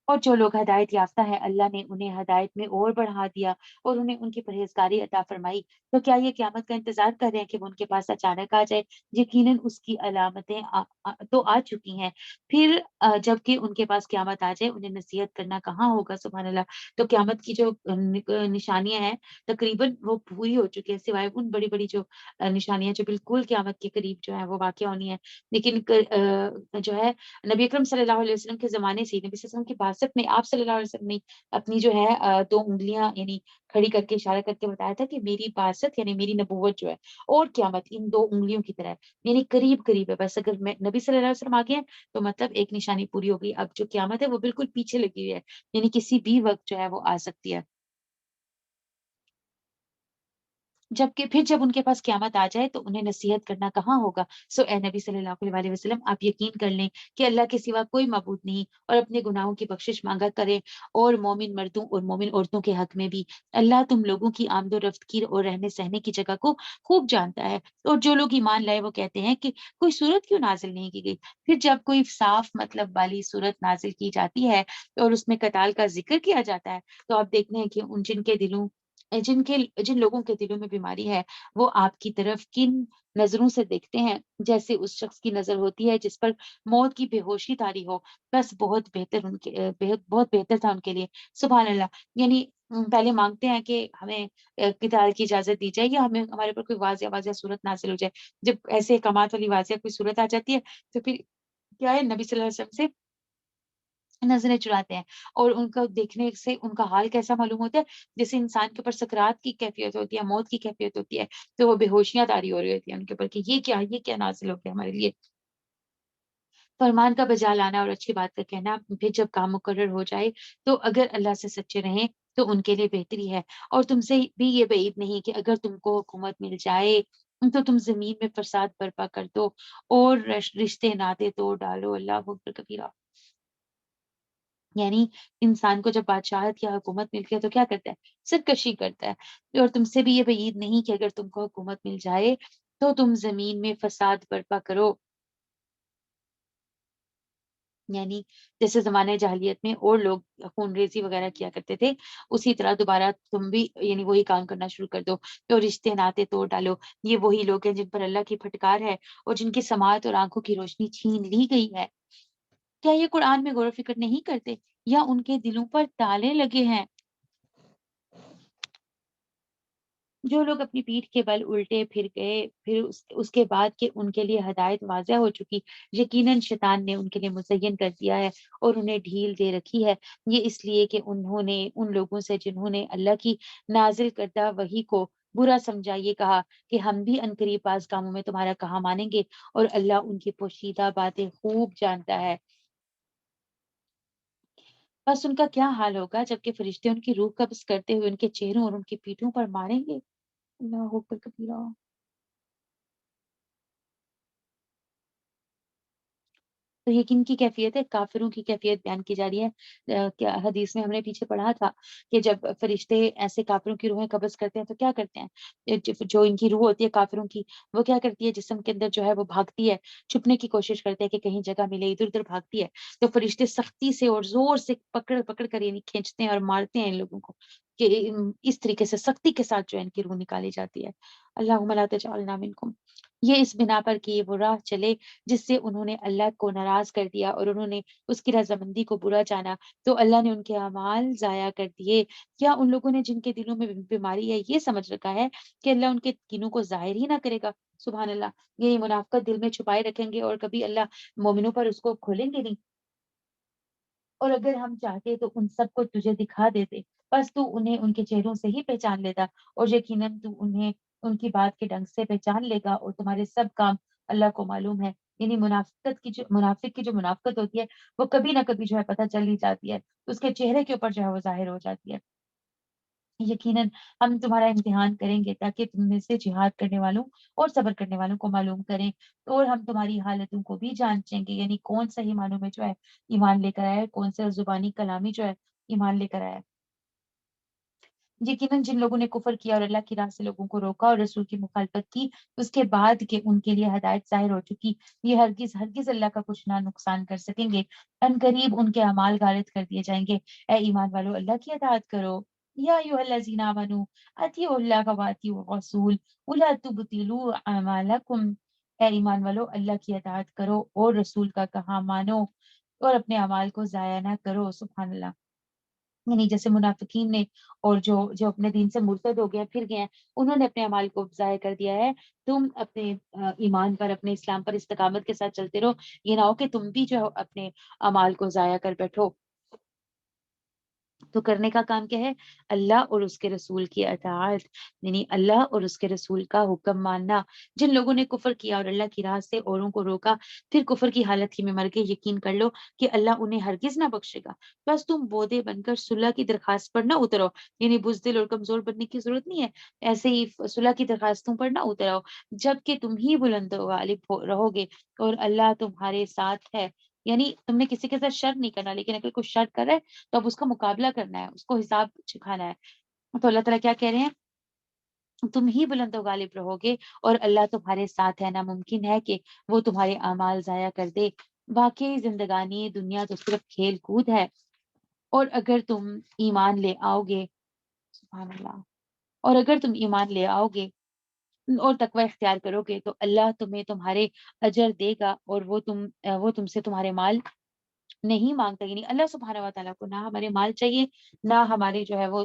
Speaker 4: اور جو لوگ ہدایت یافتہ ہیں اللہ نے انہیں ہدایت میں اور بڑھا دیا اور انہیں ان کی پرہیزگاری عطا فرمائی۔ تو کیا یہ قیامت کا انتظار کر رہے ہیں کہ وہ ان کے پاس اچانک آ جائے؟ یقیناً اس کی علامتیں تو آ چکی ہیں، پھر جب کہ ان کے پاس قیامت آ جائے انہیں نصیحت کرنا کہاں ہوگا، سبحان اللہ۔ تو قیامت کی جو نشانیاں ہیں تقریباً وہ پوری ہو چکی ہیں، سوائے ان بڑی بڑی جو نشانیاں جو بالکل قیامت کے قریب جو ہے وہ واقع ہونی ہے، لیکن جو ہے نبی اکرم صلی اللہ علیہ وسلم کے زمانے سے، نبی صلی اللہ علیہ وسلم کی بعثت میں آپ صلی اللہ علیہ وسلم نے اپنی جو ہے 2 انگلیاں یعنی کھڑی کر کے اشارہ کر کے بتایا تھا کہ میری بعثت یعنی میری نبوت جو ہے اور قیامت ان 2 انگلیوں کی طرح ہے، یعنی قریب قریب ہے، بس اگر میں نبی صلی اللہ علیہ وسلم آگے ہیں تو مطلب ایک نشانی پوری ہو گئی، اب جو قیامت ہے وہ بالکل پیچھے لگی ہوئی ہے، یعنی کسی بھی وقت جو ہے وہ آ سکتی ہے۔ جبکہ پھر جب ان کے پاس قیامت آ جائے تو انہیں نصیحت کرنا کہاں ہوگا۔ سو اے نبی صلی اللہ علیہ وسلم آپ یقین کر لیں کہ اللہ کے سوا کوئی معبود نہیں، اور اپنے گناہوں کی بخشش مانگا کریں، اور مومن مردوں اور مومن عورتوں کے حق میں بھی اللہ تم لوگوں کی آمد و رفت کی اور رہنے سہنے کی جگہ کو خوب جانتا ہے۔ اور جو لوگ ایمان لائے وہ کہتے ہیں کہ کوئی صورت کیوں نازل نہیں کی گئی؟ پھر جب کوئی صاف مطلب والی صورت نازل کی جاتی ہے اور اس میں قتال کا ذکر کیا جاتا ہے تو آپ دیکھتے ہیں کہ جن لوگوں کے دلوں میں بیماری ہے وہ آپ کی طرف کن نظروں سے دیکھتے ہیں، جیسے اس شخص کی نظر ہوتی ہے جس پر موت کی بے ہوشی طاری ہو، بس بہت بہتر تھا ان کے لیے، سبحان اللہ۔ یعنی پہلے مانگتے ہیں کہ ہمیں قتال کی اجازت دی جائے یا ہمیں ہمارے پر کوئی واضح واضح صورت نازل ہو جائے، جب ایسے احکامات والی واضح کوئی صورت آ جاتی ہے تو پھر کیا ہے، نبی صلی اللہ علیہ وسلم سے نظریں چراتے ہیں، اور ان کو دیکھنے سے ان کا حال کیسا معلوم ہوتا ہے، جیسے انسان کے اوپر سکرات کی کیفیت ہوتی ہے، موت کی کیفیت ہوتی ہے، تو وہ بے ہوشیاں طاری ہو رہی ہوتی ہیں ان کے اوپر کہ یہ کیا نازل ہو گیا ہمارے لیے۔ فرمان کا بجا لانا اور اچھی بات کا کہنا، پھر جب کام مقرر ہو جائے تو اگر اللہ سے سچے رہیں تو ان کے لیے بہتری ہے۔ اور تم سے بھی یہ بعید نہیں کہ اگر تم کو حکومت مل جائے تو تم زمین میں فساد برپا کر دو اور رشتے ناطے توڑ ڈالو۔ اللہ اکبر کبیرہ۔ یعنی انسان کو جب بادشاہت یا حکومت ملتی ہے تو کیا کرتا ہے؟ سرکشی کرتا ہے۔ اور تم سے بھی یہ بعید نہیں کہ اگر تم کو حکومت مل جائے تو تم زمین میں فساد برپا کرو۔ یعنی جیسے زمانے جاہلیت میں اور لوگ خون ریزی وغیرہ کیا کرتے تھے، اسی طرح دوبارہ تم بھی یعنی وہی کام کرنا شروع کر دو، تو رشتے ناطے توڑ ڈالو۔ یہ وہی لوگ ہیں جن پر اللہ کی پھٹکار ہے اور جن کی سماعت اور آنکھوں کی روشنی چھین لی گئی ہے۔ کیا یہ قرآن میں غور و فکر نہیں کرتے یا ان کے دلوں پر تالے لگے ہیں؟ جو لوگ اپنی پیٹھ کے بل الٹے پھر گئے، پھر اس کے بعد کہ ان کے لیے ہدایت واضح ہو چکی، یقیناً شیطان نے ان کے لیے مزین کر دیا ہے اور انہیں ڈھیل دے رکھی ہے۔ یہ اس لیے کہ انہوں نے ان لوگوں سے جنہوں نے اللہ کی نازل کردہ وحی کو برا سمجھا یہ کہا کہ ہم بھی عنقریب بعض کاموں میں تمہارا کہا مانیں گے، اور اللہ ان کی پوشیدہ باتیں خوب جانتا ہے۔ بس ان کا کیا حال ہوگا جبکہ فرشتے ان کی روح قبض کرتے ہوئے ان کے چہروں اور ان کی پیٹھوں پر ماریں گے۔ اللہ اکبر کبیرہ۔ تو یہ کن کی کیفیت ہے؟ کافروں کی کیفیت بیان کی جا رہی ہے۔ کیا حدیث میں ہم نے پیچھے پڑھا تھا کہ جب فرشتے ایسے کافروں کی روحیں قبض کرتے ہیں تو کیا کرتے ہیں؟ جو ان کی روح ہوتی ہے کافروں کی، وہ کیا کرتی ہے؟ جسم کے اندر جو ہے وہ بھاگتی ہے، چھپنے کی کوشش کرتے ہیں کہ کہیں جگہ ملے، ادھر ادھر بھاگتی ہے۔ تو فرشتے سختی سے اور زور سے پکڑ پکڑ کر یعنی کھینچتے ہیں اور مارتے ہیں ان لوگوں کو، کہ اس طریقے سے سختی کے ساتھ جو ہے ان کی روح نکالی جاتی ہے۔ اللہم لا تجعلنا منکم۔ یہ اس بنا پر کہ وہ راہ چلے جس سے انہوں نے اللہ کو ناراض کر دیا اور انہوں نے اس کی رضامندی کو برا جانا، تو اللہ نے ان کے اعمال ضائع کر دیے۔ کیا ان لوگوں نے جن کے دلوں میں بیماری ہے یہ سمجھ رکھا ہے کہ اللہ ان کے دینوں کو ظاہر ہی نہ کرے گا؟ سبحان اللہ۔ یہ منافقت دل میں چھپائے رکھیں گے اور کبھی اللہ مومنوں پر اس کو کھولیں گے نہیں۔ اور اگر ہم چاہتے تو ان سب کو تجھے دکھا دیتے، بس تو انہیں ان کے چہروں سے ہی پہچان لیتا، اور یقیناً تو انہیں ان کی بات کے ڈنگ سے پہچان لے گا، اور تمہارے سب کام اللہ کو معلوم ہے۔ یعنی منافق کی جو منافقت ہوتی ہے وہ کبھی نہ کبھی جو ہے پتہ چل ہی جاتی ہے، اس کے چہرے کے اوپر جو ہے وہ ظاہر ہو جاتی ہے۔ یقیناً ہم تمہارا امتحان کریں گے تاکہ تم میں سے جہاد کرنے والوں اور صبر کرنے والوں کو معلوم کریں، اور ہم تمہاری حالتوں کو بھی جانچیں گے، یعنی کون صحیح معنوں میں جو ہے ایمان لے کر آیا ہے، کون سے زبانی کلامی جو ہے ایمان لے کر آیا ہے۔ یقیناً جن لوگوں نے کفر کیا اور اللہ کی راہ سے لوگوں کو روکا اور رسول کی مخالفت کی، اس کے بعد کہ ان کے لیے ہدایت ظاہر ہو چکی، یہ ہرگز ہرگز اللہ کا کچھ نہ نقصان کر سکیں گے۔ ان قریب ان کے اعمال غارت کر دیے جائیں گے۔ اے ایمان والو اللہ کی اطاعت کرو۔ یا ایھا الذین آمنوا اطیعوا اللہ واطیعوا الرسول ولا تبطلوا اعمالکم۔ اے ایمان والو اللہ کی اطاعت کرو اور رسول کا کہا مانو اور اپنے اعمال کو ضائع نہ کرو۔ سبحان اللہ۔ یعنی جیسے منافقین نے اور جو اپنے دین سے مرتد ہو گئے پھر گئے ہیں، انہوں نے اپنے اعمال کو ضائع کر دیا ہے۔ تم اپنے ایمان پر، اپنے اسلام پر استقامت کے ساتھ چلتے رہو، یہ نہ ہو کہ تم بھی جو ہے اپنے اعمال کو ضائع کر بیٹھو۔ تو کرنے کا کام کیا ہے؟ اللہ اور اس کے رسول کی اطاعت، یعنی اللہ اور اس کے رسول کا حکم ماننا۔ جن لوگوں نے کفر کیا اور اللہ کی راہ سے اوروں کو روکا، پھر کفر کی حالت ہی میں مر گئے، یقین کر لو کہ اللہ انہیں ہرگز نہ بخشے گا۔ بس تم بودے بن کر صلح کی درخواست پر نہ اترو، یعنی بزدل اور کمزور بننے کی ضرورت نہیں ہے، ایسے ہی صلح کی درخواستوں پر نہ اترو، جب کہ تم ہی بلند و غالب رہو گے اور اللہ تمہارے ساتھ ہے۔ یعنی تم نے کسی کے ساتھ شر نہیں کرنا، لیکن اگر کوئی شر کر رہا ہے تو اب اس کا مقابلہ کرنا ہے، اس کو حساب چکھانا ہے۔ تو اللہ تعالیٰ کیا کہہ رہے ہیں؟ تم ہی بلند و غالب رہو گے اور اللہ تمہارے ساتھ ہے۔ ناممکن ہے کہ وہ تمہارے اعمال ضائع کر دے۔ واقعی زندگانی دنیا تو صرف کھیل کود ہے، اور اگر تم ایمان لے آؤ گے، سبحان اللہ، اور اگر تم ایمان لے آؤ گے اور تقوی اختیار کرو گے تو اللہ تمہیں تمہارے اجر دے گا، اور وہ تم سے تمہارے مال نہیں مانگتا۔ یعنی اللہ سبحانہ و تعالیٰ کو نہ ہمارے مال چاہیے، نہ ہمارے جو ہے وہ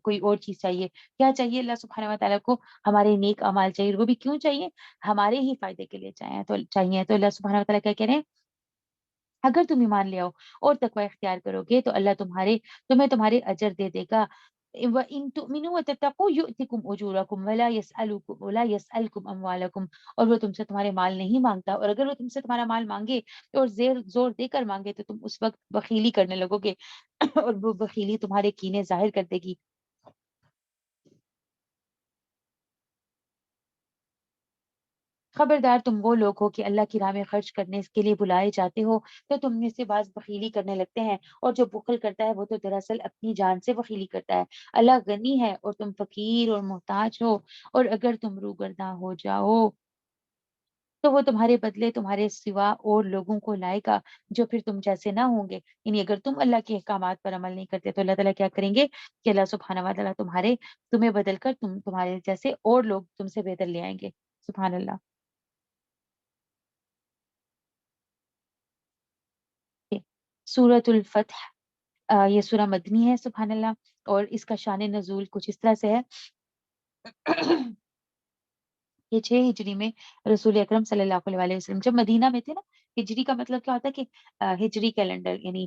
Speaker 4: کوئی اور چیز چاہیے۔ کیا چاہیے اللہ سبحانہ و تعالیٰ کو؟ ہمارے نیک اعمال چاہیے۔ وہ بھی کیوں چاہیے؟ ہمارے ہی فائدے کے لیے چاہیے۔ تو اللہ سبحانہ و تعالیٰ کیا کہہ رہے ہیں؟ اگر تم ایمان لے آؤ اور تقوی اختیار کرو گے تو اللہ تمہیں تمہارے اجر دے دے گا، وَإِن تُؤْمِنُوا وَتَتَّقُوا يُؤْتِكُمْ أُجُورَكُمْ وَلَا يَسْأَلْكُمْ أَمْوَالَكُمْ، اور وہ تم سے تمہارے مال نہیں مانگتا، اور اگر وہ تم سے تمہارا مال مانگے اور زور دے کر مانگے تو تم اس وقت بخیلی کرنے لگو گے اور وہ بخیلی تمہارے کینے ظاہر کر دے گی۔ خبردار تم وہ لوگ ہو کہ اللہ کی راہ میں خرچ کرنے کے لیے بلائے جاتے ہو تو تم میں سے بعض بخیلی کرنے لگتے ہیں، اور جو بخل کرتا ہے وہ تو دراصل اپنی جان سے بخیلی کرتا ہے۔ اللہ غنی ہے اور تم فقیر اور محتاج ہو، اور اگر تم روگرداں ہو جاؤ تو وہ تمہارے بدلے تمہارے سوا اور لوگوں کو لائے گا جو پھر تم جیسے نہ ہوں گے۔ یعنی اگر تم اللہ کے احکامات پر عمل نہیں کرتے تو اللہ تعالیٰ کیا کریں گے کہ اللہ سبحانہ و تعالیٰ تمہیں بدل کر تمہارے جیسے اور لوگ تم سے بہتر لے آئیں گے۔ سبحان اللہ۔ سورۃ الفتح، یہ سورہ مدنی ہے، سبحان اللہ، اور اس کا شان نزول کچھ اس طرح سے ہے۔ یہ 6 ہجری میں رسول اکرم صلی اللہ علیہ وسلم جب مدینہ میں تھے نا، ہجری کا مطلب کیا ہوتا ہے کہ ہجری کیلنڈر، یعنی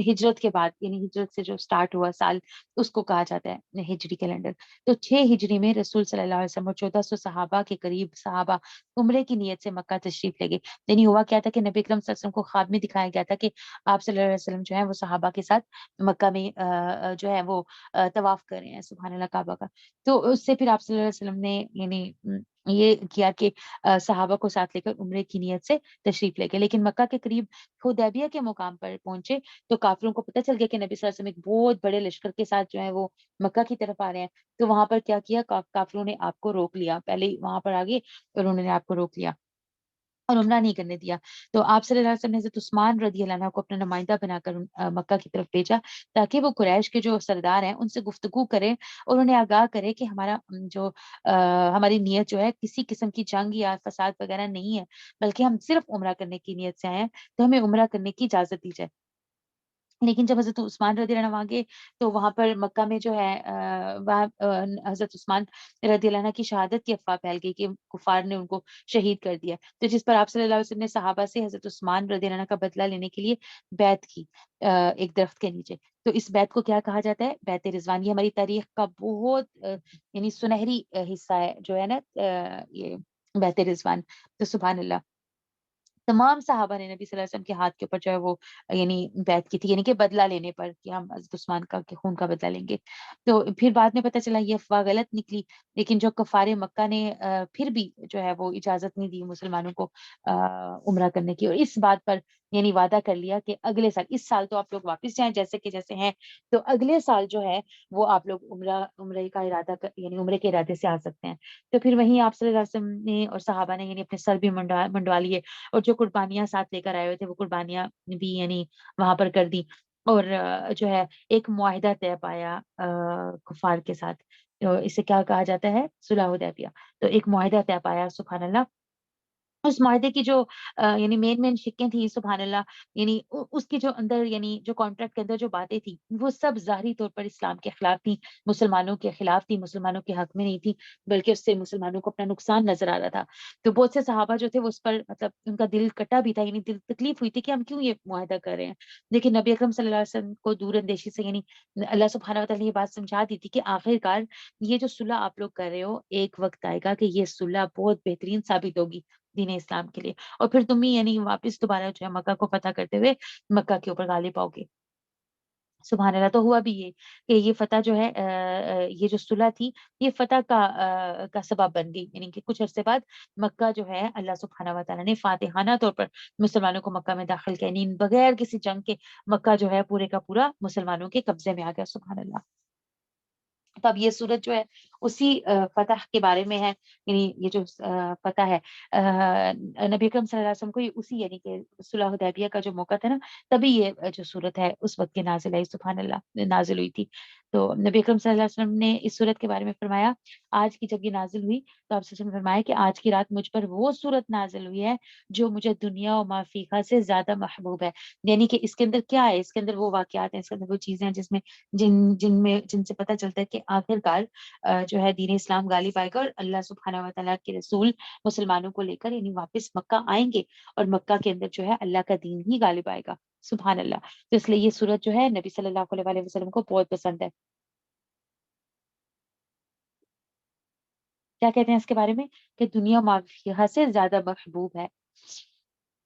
Speaker 4: ہجرت کے بعد، یعنی ہجرت سے جو سٹارٹ ہوا سال اس کو کہا جاتا ہے ہجری کیلنڈر۔ تو 6 ہجری میں رسول صلی اللہ علیہ وسلم اور 1400 صحابہ کے قریب صحابہ عمرے کی نیت سے مکہ تشریف لے گئے۔ یعنی ہوا کیا تھا کہ نبی اکرم صلی اللہ علیہ وسلم کو خواب میں دکھایا گیا تھا کہ آپ صلی اللہ علیہ وسلم جو ہے وہ صحابہ کے ساتھ مکہ میں جو ہے وہ طواف کر رہے ہیں، سبحان اللہ، کعبہ کا۔ تو اس سے پھر آپ صلی اللہ علیہ وسلم نے یعنی یہ کیا کہ صحابہ کو ساتھ لے کر عمرے کی نیت سے تشریف لے گئے، لیکن مکہ کے قریب حدیبیہ کے مقام پر پہنچے تو کافروں کو پتہ چل گیا کہ نبی صلی اللہ علیہ وسلم ایک بہت بڑے لشکر کے ساتھ جو ہے وہ مکہ کی طرف آ رہے ہیں۔ تو وہاں پر کیا کیا، کافروں نے آپ کو روک لیا، پہلے ہی وہاں پر آگے اور انہوں نے آپ کو روک لیا اور عمرہ نہیں کرنے دیا۔ تو آپ صلی اللہ علیہ وسلم نے حضرت عثمان رضی اللہ عنہ کو اپنا نمائندہ بنا کر مکہ کی طرف بھیجا تاکہ وہ قریش کے جو سردار ہیں ان سے گفتگو کرے اور انہیں آگاہ کرے کہ ہماری نیت جو ہے کسی قسم کی جنگ یا فساد وغیرہ نہیں ہے، بلکہ ہم صرف عمرہ کرنے کی نیت سے آئے ہیں، تو ہمیں عمرہ کرنے کی اجازت دی جائے۔ لیکن جب حضرت عثمان رضی اللہ عنہ وہاں گئے تو وہاں پر مکہ میں جو ہے حضرت عثمان رضی اللہ عنہ کی شہادت کی افواہ پھیل گئی کہ کفار نے ان کو شہید کر دیا، تو جس پر آپ صلی اللہ علیہ وسلم نے صحابہ سے حضرت عثمان رضی اللہ عنہ کا بدلہ لینے کے لیے بیعت کی ایک درخت کے نیچے۔ تو اس بیعت کو کیا کہا جاتا ہے؟ بیعت رضوان۔ یہ ہماری تاریخ کا بہت یعنی سنہری حصہ ہے جو ہے نا یہ بیعت رضوان۔ تو سبحان اللہ، تمام صحابہ نے نبی صلی اللہ علیہ وسلم کے ہاتھ کے اوپر جو ہے وہ یعنی بیعت کی تھی، یعنی کہ بدلہ لینے پر کہ ہم حضرت عثمان کا کہ خون کا بدلہ لیں گے۔ تو پھر بعد میں پتہ چلا یہ افواہ غلط نکلی، لیکن جو کفار مکہ نے پھر بھی جو ہے وہ اجازت نہیں دی مسلمانوں کو عمرہ کرنے کی، اور اس بات پر یعنی وعدہ کر لیا کہ اگلے سال، اس سال تو آپ لوگ واپس جائیں جیسے کہ جیسے ہیں، تو اگلے سال جو ہے وہ آپ لوگ عمرے کا ارادہ یعنی عمرے کے ارادے سے آ سکتے ہیں۔ تو پھر وہیں آپ صلی اللہ علیہ وسلم نے اور صحابہ نے یعنی اپنے سر بھی منڈوا لیے، اور جو قربانیاں ساتھ لے کر آئے ہوئے تھے وہ قربانیاں بھی یعنی وہاں پر کر دی، اور جو ہے ایک معاہدہ طے پایا کفار کے ساتھ۔ تو اسے کیا کہا جاتا ہے؟ صلح حدیبیہ۔ تو ایک معاہدہ طے پایا، سبحان اللہ۔ اس معاہدے کی جو یعنی مین شکیں تھیں، سبحان اللہ، یعنی اس کے جو اندر یعنی جو کانٹریکٹ کے اندر جو باتیں تھیں وہ سب ظاہری طور پر اسلام کے خلاف تھیں، مسلمانوں کے خلاف تھی، مسلمانوں کے حق میں نہیں تھی، بلکہ اس سے مسلمانوں کو اپنا نقصان نظر آ رہا تھا۔ تو بہت سے صحابہ جو تھے وہ اس پر مطلب ان کا دل کٹا بھی تھا، یعنی دل تکلیف ہوئی تھی کہ ہم کیوں یہ معاہدہ کر رہے ہیں۔ لیکن نبی اکرم صلی اللہ علیہ وسلم کو دور اندیشی سے یعنی اللہ سبحانہ و تعالیٰ نے یہ بات سمجھا دی تھی کہ آخر کار یہ جو صلح آپ لوگ کر رہے ہو، ایک وقت آئے گا کہ یہ صلح بہت بہترین ثابت ہوگی دین اسلام کے لیے، اور پھر تم ہی یعنی واپس دوبارہ جو ہے مکہ کو فتح کرتے ہوئے مکہ کے اوپر غالب آؤ گے۔ سبحان اللہ۔ تو ہوا بھی یہ کہ یہ فتح جو ہے یہ جو صلح تھی یہ فتح کا سبب بن گئی، یعنی کہ کچھ عرصے بعد مکہ جو ہے اللہ سبحانہ و تعالیٰ نے فاتحانہ طور پر مسلمانوں کو مکہ میں داخل کیا، یعنی بغیر کسی جنگ کے مکہ جو ہے پورے کا پورا مسلمانوں کے قبضے میں آ گیا، سبحان اللہ۔ تو اب یہ صورت جو ہے اسی فتح کے بارے میں ہے، یعنی یہ جو فتح ہے نبی اکرم صلی اللہ علیہ وسلم کو یہ اسی یعنی کہ صلح حدیبیہ کا جو موقع تھا نا، تبھی یہ جو صورت ہے اس وقت کے نازل آئی، سبحان اللہ، نازل ہوئی تھی۔ تو نبی اکرم صلی اللہ علیہ وسلم نے اس صورت کے بارے میں فرمایا، آج کی جب یہ نازل ہوئی تو آپ نے فرمایا کہ آج کی رات مجھ پر وہ صورت نازل ہوئی ہے جو مجھے دنیا و ما فیہا سے زیادہ محبوب ہے۔ یعنی کہ اس کے اندر کیا ہے؟ اس کے اندر وہ واقعات ہیں، اس کے اندر وہ چیزیں ہیں جن سے پتہ چلتا ہے کہ آخر کار جو ہے دین اسلام غالب آئے گا، اور اللہ سبحانہ و تعالیٰ کے رسول مسلمانوں کو لے کر یعنی واپس مکہ آئیں گے، اور مکہ کے اندر جو ہے اللہ کا دین ہی غالب آئے گا، سبحان اللہ۔ تو اس لیے یہ صورت جو ہے نبی صلی اللہ علیہ وسلم کو بہت پسند ہے۔ کیا کہتے ہیں اس کے بارے میں کہ دنیا مافیہ سے زیادہ محبوب ہے.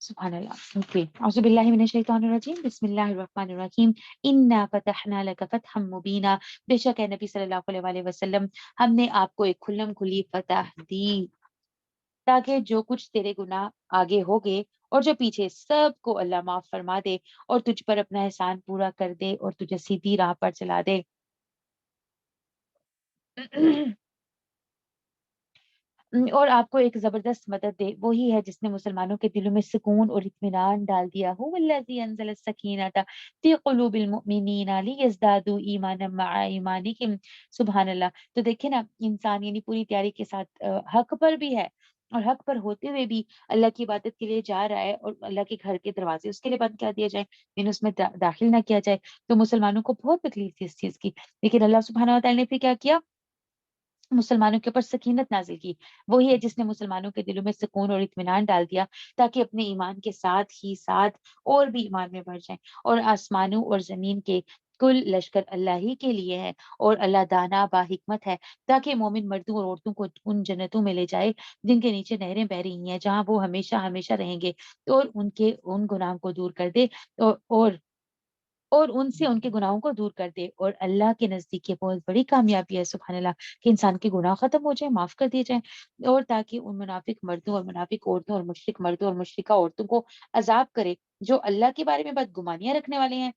Speaker 4: سبحان اللہ. اوکے، اعوذ باللہ من الشیطان الرجیم، بسم اللہ الرحمن الرحیم. انا فتحنا لک فتحا مبینا، بے شک ہے نبی صلی اللہ علیہ وآلہ وسلم ہم نے آپ کو ایک کھلم کھلی فتح دی، تاکہ جو کچھ تیرے گناہ آگے ہوگے اور جو پیچھے سب کو اللہ معاف فرما دے اور تجھ پر اپنا احسان پورا کر دے اور تجھے سیدھی راہ پر چلا دے. اور آپ کو ایک زبردست مدد دے، وہی ہے جس نے مسلمانوں کے دلوں میں سکون اور اطمینان ڈال دیا. هو الذی انزل السکینۃ فی قلوب المؤمنین لیزدادوا ایمانا مع ایمانہم. سبحان اللہ. تو دیکھیں نا، انسان یعنی پوری تیاری کے ساتھ حق پر بھی ہے اور حق پر ہوتے ہوئے بھی اللہ کی عبادت کے لیے جا رہا ہے اور اللہ کے گھر کے دروازے اس کے لیے بند کر دیا جائے، یعنی اس میں داخل نہ کیا جائے، تو مسلمانوں کو بہت تکلیف تھی اس چیز کی. لیکن اللہ سبحانہ و تعالی نے پھر کیا کیا؟ مسلمانوں کے اوپر سکینت نازل کی. وہی ہے جس نے مسلمانوں کے دلوں میں سکون اور اطمینان ڈال دیا، تاکہ اپنے ایمان کے ساتھ ہی ساتھ اور بھی ایمان میں بڑھ جائیں. اور آسمانوں اور زمین کے کل لشکر اللہ ہی کے لیے ہے اور اللہ دانا با حکمت ہے، تاکہ مومن مردوں اور عورتوں کو ان جنتوں میں لے جائے جن کے نیچے نہریں بہ رہی ہیں، جہاں وہ ہمیشہ ہمیشہ رہیں گے، اور ان گناہوں کو دور کر دے اور ان سے ان کے گناہوں کو دور کر دے. اور اللہ کے نزدیک یہ بہت بڑی کامیابی ہے، سبحان اللہ، کہ انسان کے گناہ ختم ہو جائیں، معاف کر دیے جائیں، اور تاکہ ان منافق مردوں اور منافق عورتوں اور مشرک مردوں اور مشرکہ عورتوں کو عذاب کرے جو اللہ کے بارے میں بدگمانیاں رکھنے والے ہیں.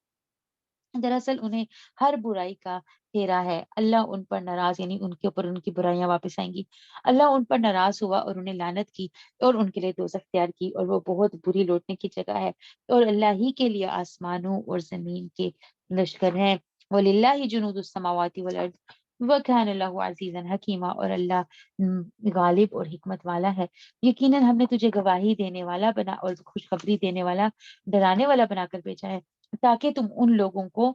Speaker 4: دراصل انہیں ہر برائی کا پھیرا ہے. اللہ ان پر ناراض، یعنی ان کے اوپر ان کی برائیاں واپس آئیں گی. اللہ ان پر ناراض ہوا اور انہیں لعنت کی اور ان کے لیے دوزخ تیار کی، اور وہ بہت بری لوٹنے کی جگہ ہے. اور اللہ ہی کے لیے آسمانوں اور زمین کے لشکر ہیں. وَلِلَّهِ جُنُودُ السَّمَاوَاتِ وَالْأَرْضِ وَكَانَ اللَّهُ عَزِيزًا حَكِيمًا. اور اللہ غالب اور حکمت والا ہے. یقیناً ہم نے تجھے گواہی دینے والا بنا اور خوشخبری دینے والا، ڈرانے والا بنا کر بھیجا ہے، تاکہ تم ان لوگوں کو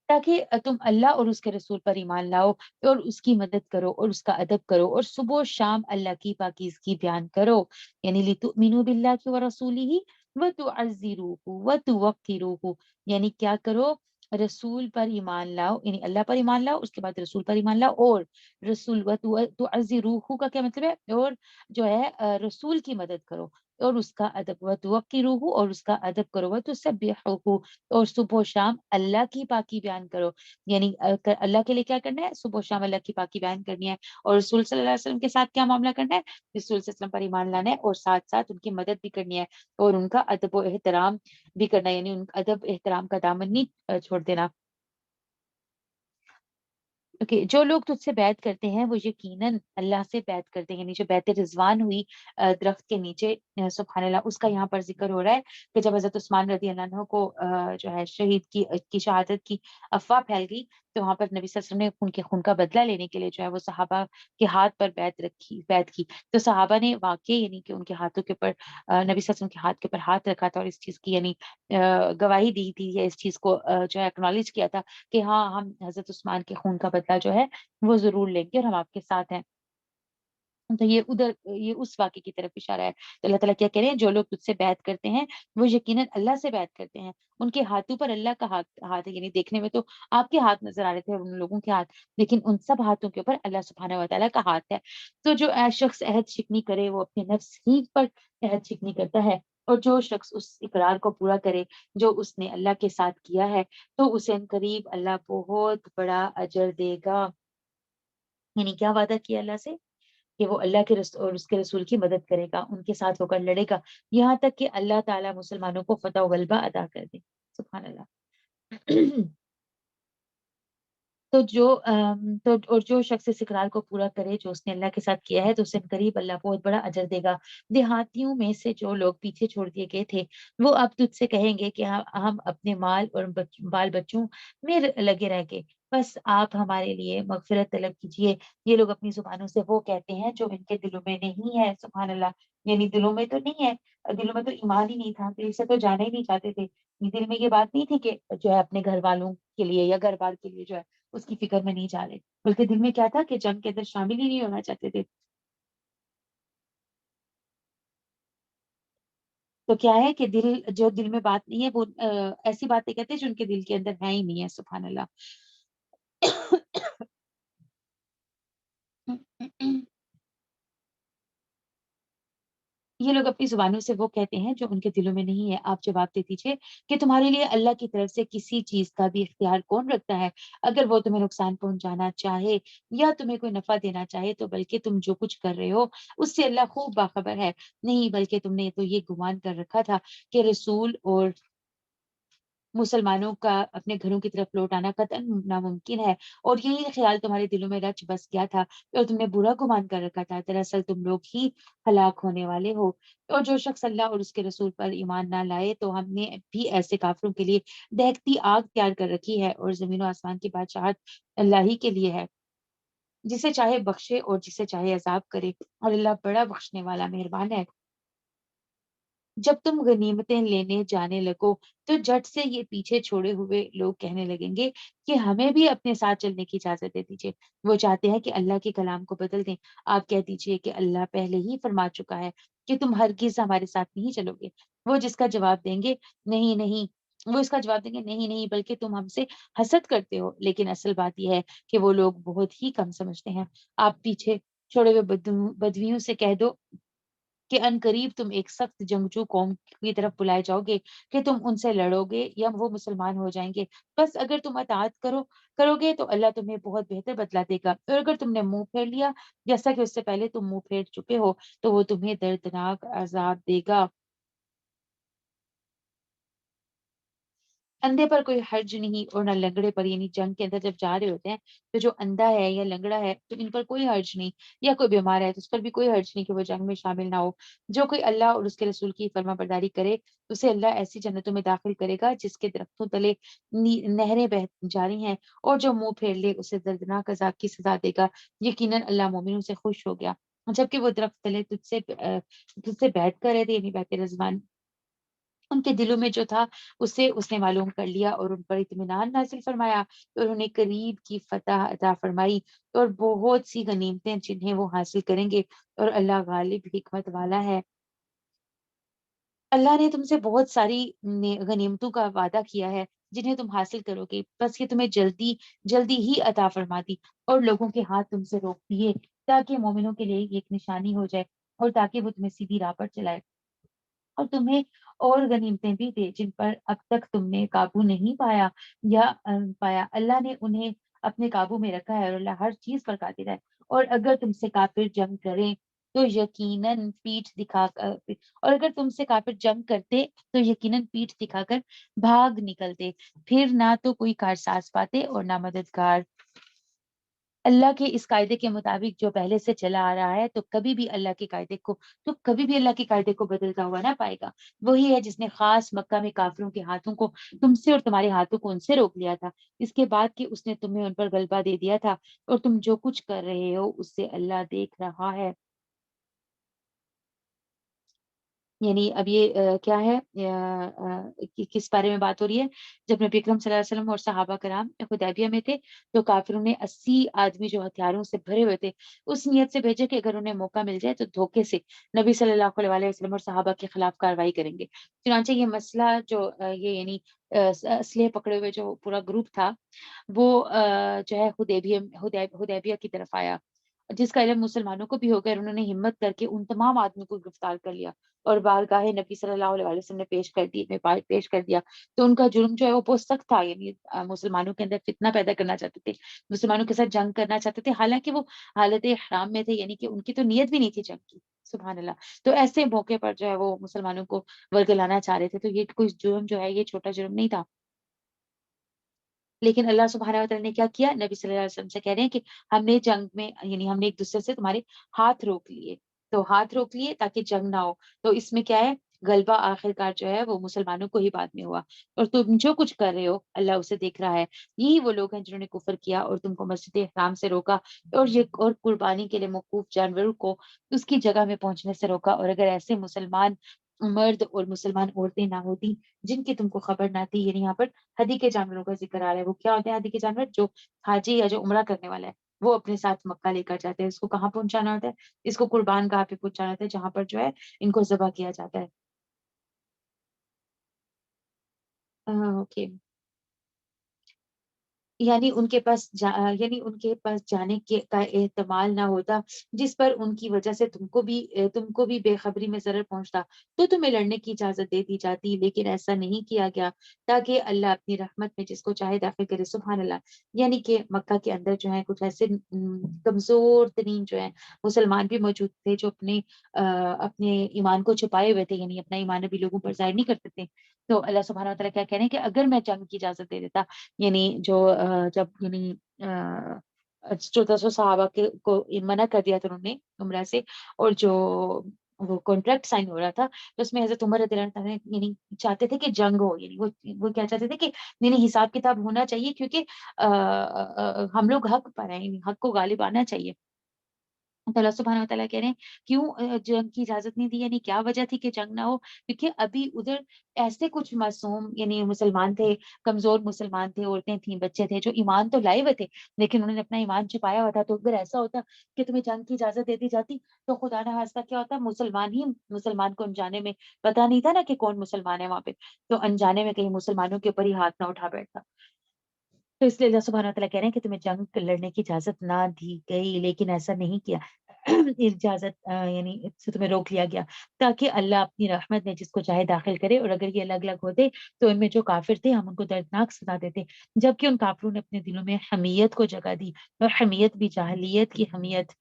Speaker 4: تاکہ تم اللہ اور اس کے رسول پر ایمان لاؤ اور اس کی مدد کرو اور اس کا ادب کرو اور صبح و شام اللہ کی پاکیزگی بیان کرو، یعنی لتؤمنوا باللہ ورسولہ وتعزروہ وتوقروہ. یعنی کیا کرو؟ رسول پر ایمان لاؤ، یعنی اللہ پر ایمان لاؤ، اس کے بعد رسول پر ایمان لاؤ، اور رسول تعزروہ کا کیا مطلب ہے؟ اور جو ہے رسول کی مدد کرو اور اس کا ادب، وتوقروہ اور اس کا ادب کرو، وتسبحوہ اور صبح و شام اللہ کی پاکی بیان کرو. یعنی اللہ کے لیے کیا کرنا ہے؟ صبح و شام اللہ کی پاکی بیان کرنی ہے. اور رسول صلی اللہ علیہ وسلم کے ساتھ کیا معاملہ کرنا ہے؟ رسول صلی اللہ علیہ وسلم پر ایمان لانا ہے اور ساتھ ساتھ ان کی مدد بھی کرنی ہے اور ان کا ادب و احترام بھی کرنا ہے، یعنی ان ادب احترام کا دامن نہیں چھوڑ دینا. جو لوگ تجھ سے بیعت کرتے ہیں وہ یقیناً اللہ سے بیعت کرتے ہیں، یعنی جو بیعت رضوان ہوئی درخت کے نیچے، سبحان اللہ، اس کا یہاں پر ذکر ہو رہا ہے کہ جب حضرت عثمان رضی اللہ عنہ کو جو ہے شہید کی شہادت کی افواہ پھیل گئی، تو وہاں پر نبی صلی اللہ علیہ وسلم نے ان کے خون کا بدلہ لینے کے لیے جو ہے وہ صحابہ کے ہاتھ پر بیعت کی. تو صحابہ نے واقعی یعنی کہ ان کے ہاتھوں کے اوپر نبی صلی اللہ علیہ وسلم کے ہاتھ کے اوپر ہاتھ رکھا تھا اور اس چیز کی یعنی گواہی دی تھی، یا اس چیز کو جو ہے اکنالج کیا تھا کہ ہاں ہم حضرت عثمان کے خون کا بدلہ جو ہے وہ ضرور لیں گے اور ہم آپ کے ساتھ ہیں. تو یہ اس واقعے کی طرف اشارہ ہے. تو اللہ تعالیٰ کیا کہہ رہے ہیں؟ جو لوگ تجھ سے بیعت کرتے ہیں وہ یقیناً اللہ سے بیعت کرتے ہیں. ان کے ہاتھوں پر اللہ کا ہاتھ ہے، یعنی دیکھنے میں تو آپ کے ہاتھ نظر آ رہے تھے ان لوگوں کے ہاتھ، لیکن ان سب ہاتھوں کے اوپر اللہ سبحانہ و تعالیٰ کا ہاتھ ہے. تو جو شخص عہد شکنی کرے وہ اپنے نفس ہی پر عہد شکنی کرتا ہے، اور جو شخص اس اقرار کو پورا کرے جو اس نے اللہ کے ساتھ کیا ہے تو اسے قریب اللہ بہت بڑا اجر دے گا. یعنی کیا وعدہ کیا اللہ سے؟ کہ وہ اللہ کے رسول اور اس کے رسول کی مدد کرے گا، ان کے ساتھ ہو کر لڑے گا، یہاں تک کہ اللہ تعالیٰ مسلمانوں کو فتح و غلبہ ادا کر دے. سبحان اللہ. اور جو شخص اس اقرار کو پورا کرے جو اس نے اللہ کے ساتھ کیا ہے تو اسے قریب اللہ بہت بڑا اجر دے گا. دیہاتیوں میں سے جو لوگ پیچھے چھوڑ دیے گئے تھے وہ اب تجھ سے کہیں گے کہ ہم اپنے مال اور بال بچوں میں لگے رہ گئے، بس آپ ہمارے لیے مغفرت طلب کیجیے. یہ لوگ اپنی زبانوں سے وہ کہتے ہیں جو ان کے دلوں میں نہیں ہے. سبحان اللہ. یعنی دلوں میں تو نہیں ہے، دلوں میں تو ایمان ہی نہیں تھا، دل سے تو جانا ہی نہیں چاہتے تھے. دل میں یہ بات نہیں تھی کہ جو ہے اپنے گھر والوں کے لیے یا گھر بار کے لیے جو ہے اس کی فکر میں نہیں جا رہے، بلکہ دل میں کیا تھا کہ جنگ کے اندر شامل ہی نہیں ہونا چاہتے تھے. تو کیا ہے کہ دل میں بات نہیں ہے وہ ایسی باتیں کہتے ہیں جو ان کے دل کے اندر ہے ہی نہیں ہے. سبحان اللہ. یہ لوگ اپنی زبانوں سے وہ کہتے ہیں جو ان کے دلوں میں نہیں ہے۔ آپ جواب دے دیجئے کہ تمہارے لیے اللہ کی طرف سے کسی چیز کا بھی اختیار کون رکھتا ہے؟ اگر وہ تمہیں نقصان پہنچانا چاہے یا تمہیں کوئی نفع دینا چاہے تو بلکہ تم جو کچھ کر رہے ہو اس سے اللہ خوب باخبر ہے۔ نہیں بلکہ تم نے تو یہ گمان کر رکھا تھا کہ رسول اور مسلمانوں کا اپنے گھروں کی طرف لوٹ آنا قطعاً ناممکن ہے، اور یہی خیال تمہارے دلوں میں رچ بس گیا تھا اور تم نے برا گمان کر رکھا تھا۔ دراصل تم لوگ ہی ہلاک ہونے والے ہو۔ اور جو شخص اللہ اور اس کے رسول پر ایمان نہ لائے تو ہم نے بھی ایسے کافروں کے لیے دہکتی آگ تیار کر رکھی ہے، اور زمین و آسمان کی بادشاہت اللہ ہی کے لیے ہے، جسے چاہے بخشے اور جسے چاہے عذاب کرے، اور اللہ بڑا بخشنے والا مہربان ہے۔ جب تم غنیمتیں لینے جانے لگو تو جھٹ سے یہ پیچھے چھوڑے ہوئے لوگ کہنے لگیں گے کہ ہمیں بھی اپنے ساتھ چلنے کی اجازت دے دیجیے۔ وہ چاہتے ہیں کہ اللہ کے کلام کو بدل دیں۔ آپ کہہ دیجیے کہ اللہ پہلے ہی فرما چکا ہے کہ تم ہرگز ہمارے ساتھ نہیں چلو گے۔ وہ جس کا جواب دیں گے نہیں نہیں وہ اس کا جواب دیں گے نہیں نہیں بلکہ تم ہم سے حسد کرتے ہو، لیکن اصل بات یہ ہے کہ وہ لوگ بہت ہی کم سمجھتے ہیں۔ آپ پیچھے چھوڑے ہوئے بدویوں سے کہہ دو کہ ان قریب تم ایک سخت جنگجو قوم کی طرف بلائے جاؤ گے کہ تم ان سے لڑو گے یا وہ مسلمان ہو جائیں گے۔ بس اگر تم اطاعت کرو گے تو اللہ تمہیں بہت بہتر بدلہ دے گا، اور اگر تم نے منہ پھیر لیا جیسا کہ اس سے پہلے تم منہ پھیر چکے ہو تو وہ تمہیں دردناک عذاب دے گا۔ اندھے پر کوئی حرج نہیں اور نہ لنگڑے پر، یعنی جنگ کے اندر جب جا رہے ہوتے ہیں تو جو اندھا ہے یا لنگڑا ہے تو ان پر کوئی حرج نہیں، یا کوئی بیمار ہے تو اس پر بھی کوئی حرج نہیں کہ وہ جنگ میں شامل نہ ہو۔ جو کوئی اللہ اور اس کے رسول کی فرما برداری کرے اسے اللہ ایسی جنتوں میں داخل کرے گا جس کے درختوں تلے نہریں بہ جاری ہیں، اور جو منہ پھیر لے اسے دردناک عذاب کی سزا دے گا۔ یقیناً اللہ مومنوں سے خوش ہو گیا۔ جبکہ وہ درخت تلے تجھ سے بیٹھ کر رہے تھے، یعنی بیت رضوان، ان کے دلوں میں جو تھا اسے اس نے معلوم کر لیا اور ان پر اطمینان نازل فرمایا، اور انہیں قریب کی فتح عطا فرمائی اور بہت سی غنیمتیں جنہیں وہ حاصل کریں گے، اور اللہ غالب حکمت والا ہے۔ اللہ نے تم سے بہت ساری غنیمتوں کا وعدہ کیا ہے جنہیں تم حاصل کرو گے، بس یہ تمہیں جلدی جلدی ہی عطا فرما دی اور لوگوں کے ہاتھ تم سے روک دیے تاکہ مومنوں کے لیے یہ ایک نشانی ہو جائے اور تاکہ وہ تمہیں سیدھی راہ پر چلائے، اور تمہیں اور غنیمتیں بھی دے جن پر اب تک تم نے قابو نہیں پایا۔ اللہ نے انہیں اپنے قابو میں رکھا ہے، اور اللہ ہر چیز پر قادر ہے۔ اور اگر تم سے کافر جنگ کریں تو یقیناً پیٹھ دکھا کر اور اگر تم سے کافر جنگ کرتے تو یقیناً پیٹھ دکھا کر بھاگ نکلتے، پھر نہ تو کوئی کارساز پاتے اور نہ مددگار۔ اللہ کے اس قاعدے کے مطابق جو پہلے سے چلا آ رہا ہے تو کبھی بھی اللہ کے قاعدے کو بدلتا ہوا نہ پائے گا۔ وہی ہے جس نے خاص مکہ میں کافروں کے ہاتھوں کو تم سے اور تمہارے ہاتھوں کو ان سے روک لیا تھا، اس کے بعد کہ اس نے تمہیں ان پر غلبہ دے دیا تھا، اور تم جو کچھ کر رہے ہو اس سے اللہ دیکھ رہا ہے۔ یعنی اب یہ کیا ہے، کس بارے میں بات ہو رہی ہے؟ جب نبی اکرم صلی اللہ علیہ وسلم اور صحابہ کرام حدیبیہ میں تھے تو کافروں نے 80 آدمی جو ہتھیاروں سے بھرے ہوئے تھے اس نیت سے بھیجے کہ اگر انہیں موقع مل جائے تو دھوکے سے نبی صلی اللہ علیہ وسلم اور صحابہ کے خلاف کاروائی کریں گے۔ چنانچہ یہ مسئلہ جو یہ یعنی اسلحے پکڑے ہوئے جو پورا گروپ تھا وہ جو ہے حدیبیہ کی طرف آیا، جس کا علم مسلمانوں کو بھی ہو گیا، اور انہوں نے ہمت کر کے ان تمام آدمیوں کو گرفتار کر لیا اور بارگاہ نبی صلی اللہ علیہ وسلم نے پیش کر دیا۔ تو ان کا جرم جو ہے وہ بہت سخت تھا، یعنی مسلمانوں کے اندر فتنہ پیدا کرنا چاہتے تھے، مسلمانوں کے ساتھ جنگ کرنا چاہتے تھے، حالانکہ وہ حالت احرام میں تھے، یعنی کہ ان کی تو نیت بھی نہیں تھی جنگ کی، سبحان اللہ۔ تو ایسے موقع پر جو ہے وہ مسلمانوں کو ورگلانا چاہ رہے تھے، تو یہ کوئی جرم جو ہے یہ چھوٹا جرم نہیں تھا۔ لیکن اللہ سبحانہ و تعالیٰ نے کیا کیا، نبی صلی اللہ علیہ وسلم سے کہہ رہے ہیں کہ ہم نے جنگ میں یعنی ہم نے ایک دوسرے سے تمہارے ہاتھ روک لیے، تو ہاتھ روک لیے تاکہ جنگ نہ ہو۔ تو اس میں کیا ہے، غلبہ آخرکار جو ہے وہ مسلمانوں کو ہی بعد میں ہوا، اور تم جو کچھ کر رہے ہو اللہ اسے دیکھ رہا ہے۔ یہی وہ لوگ ہیں جنہوں نے کفر کیا اور تم کو مسجد حرام سے روکا، اور قربانی کے لیے موقوف جانوروں کو اس کی جگہ میں پہنچنے سے روکا، اور اگر ایسے مسلمان مرد اور مسلمان عورتیں نہ ہوتی جن کی تم کو خبر نہ تھی، یعنی یہاں پر ہدی کے جانوروں کا ذکر آ رہا ہے۔ وہ کیا ہوتے ہیں ہدی کے جانور؟ جو حاجی یا جو عمرہ کرنے والا ہے وہ اپنے ساتھ مکہ لے کر جاتے ہیں۔ اس کو کہاں پہنچانا ہوتا ہے؟ اس کو قربان گاہ پہ پہنچانا ہوتا ہے جہاں پر جو ہے ان کو ذبح کیا جاتا ہے۔ اوکے، یعنی ان کے پاس یعنی ان کے پاس جانے کا احتمال نہ ہوتا، جس پر ان کی وجہ سے تم کو بھی بے خبری میں ضرر پہنچتا، تو تمہیں لڑنے کی اجازت دے دی جاتی، لیکن ایسا نہیں کیا گیا تاکہ اللہ اپنی رحمت میں جس کو چاہے داخل کرے۔ سبحان اللہ۔ یعنی کہ مکہ کے اندر جو ہے کچھ ایسے کمزور ترین جو ہے مسلمان بھی موجود تھے جو اپنے ایمان کو چھپائے ہوئے تھے، یعنی اپنا ایمان ابھی لوگوں پر ظاہر نہیں کرتے تھے۔ تو اللہ سبحانہ و تعالیٰ کیا کہہ رہے ہیں کہ اگر میں جنگ کی اجازت دے دیتا، یعنی جب یعنی 1400 صحابہ کو منع کر دیا تھا انہوں نے عمرہ سے، اور جو وہ کانٹریکٹ سائن ہو رہا تھا، تو اس میں حضرت عمر رضی اللہ عنہ یعنی چاہتے تھے کہ جنگ ہو، یعنی وہ کیا چاہتے تھے کہ یعنی حساب کتاب ہونا چاہیے، کیونکہ ہم لوگ حق پر ہیں، یعنی حق کو غالب آنا چاہیے۔ تو اللہ سبحانہ وتعالیٰ کہہ رہے ہیں کیوں جنگ کی اجازت نہیں دی، یعنی کیا وجہ تھی کہ جنگ نہ ہو، کیونکہ ابھی ادھر ایسے کچھ معصوم یعنی مسلمان تھے، کمزور مسلمان تھے، عورتیں تھیں، بچے تھے، جو ایمان تو لائے ہوئے تھے لیکن انہوں نے اپنا ایمان چھپایا ہوا تھا۔ تو اگر ایسا ہوتا کہ تمہیں جنگ کی اجازت دے دی جاتی تو خدا نہ خواستہ کیا ہوتا، مسلمان کو انجانے میں پتا نہیں تھا نا کہ کون مسلمان ہے وہاں پہ، تو انجانے میں کہیں مسلمانوں کے اوپر ہی ہاتھ نہ اٹھا بیٹھتا۔ تو اس لیے اللہ سبحانہ وتعالیٰ کہہ رہے ہیں کہ تمہیں جنگ لڑنے کی اجازت نہ دی گئی، لیکن ایسا نہیں کیا اجازت یعنی اس سے تمہیں روک لیا گیا تاکہ اللہ اپنی رحمت میں جس کو چاہے داخل کرے، اور اگر یہ الگ الگ ہوتے تو ان میں جو کافر تھے ہم ان کو دردناک سزا دیتے، جبکہ ان کافروں نے اپنے دلوں میں حمیت کو جگہ دی، اور حمیت بھی جاہلیت کی حمیت۔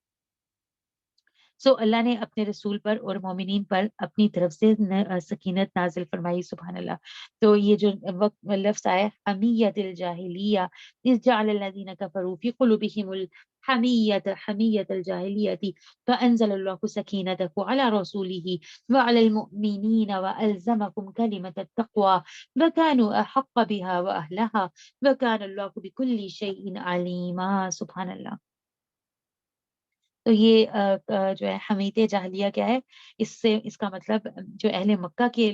Speaker 4: سو اللہ نے اپنے رسول پر اور مومنین پر اپنی طرف سے سکینت نازل فرمائی۔ سبحان اللہ۔ تو یہ جو وقت لفظ آیا حمیت الجاہلیہ، اس جعل الذین کفروا فی قلوبہم الحمیت حمیت الجاہلیت فانزل اللہ سکینتہ علی رسولہ وعلی المؤمنین والزمکم کلمۃ التقوی وکانوا احق بها واہلها وکان اللہ بکل شیء علیما۔ سبحان اللہ۔ تو یہ جو ہے حمیت جاہلیہ کیا ہے، اس کا مطلب جو اہل مکہ کے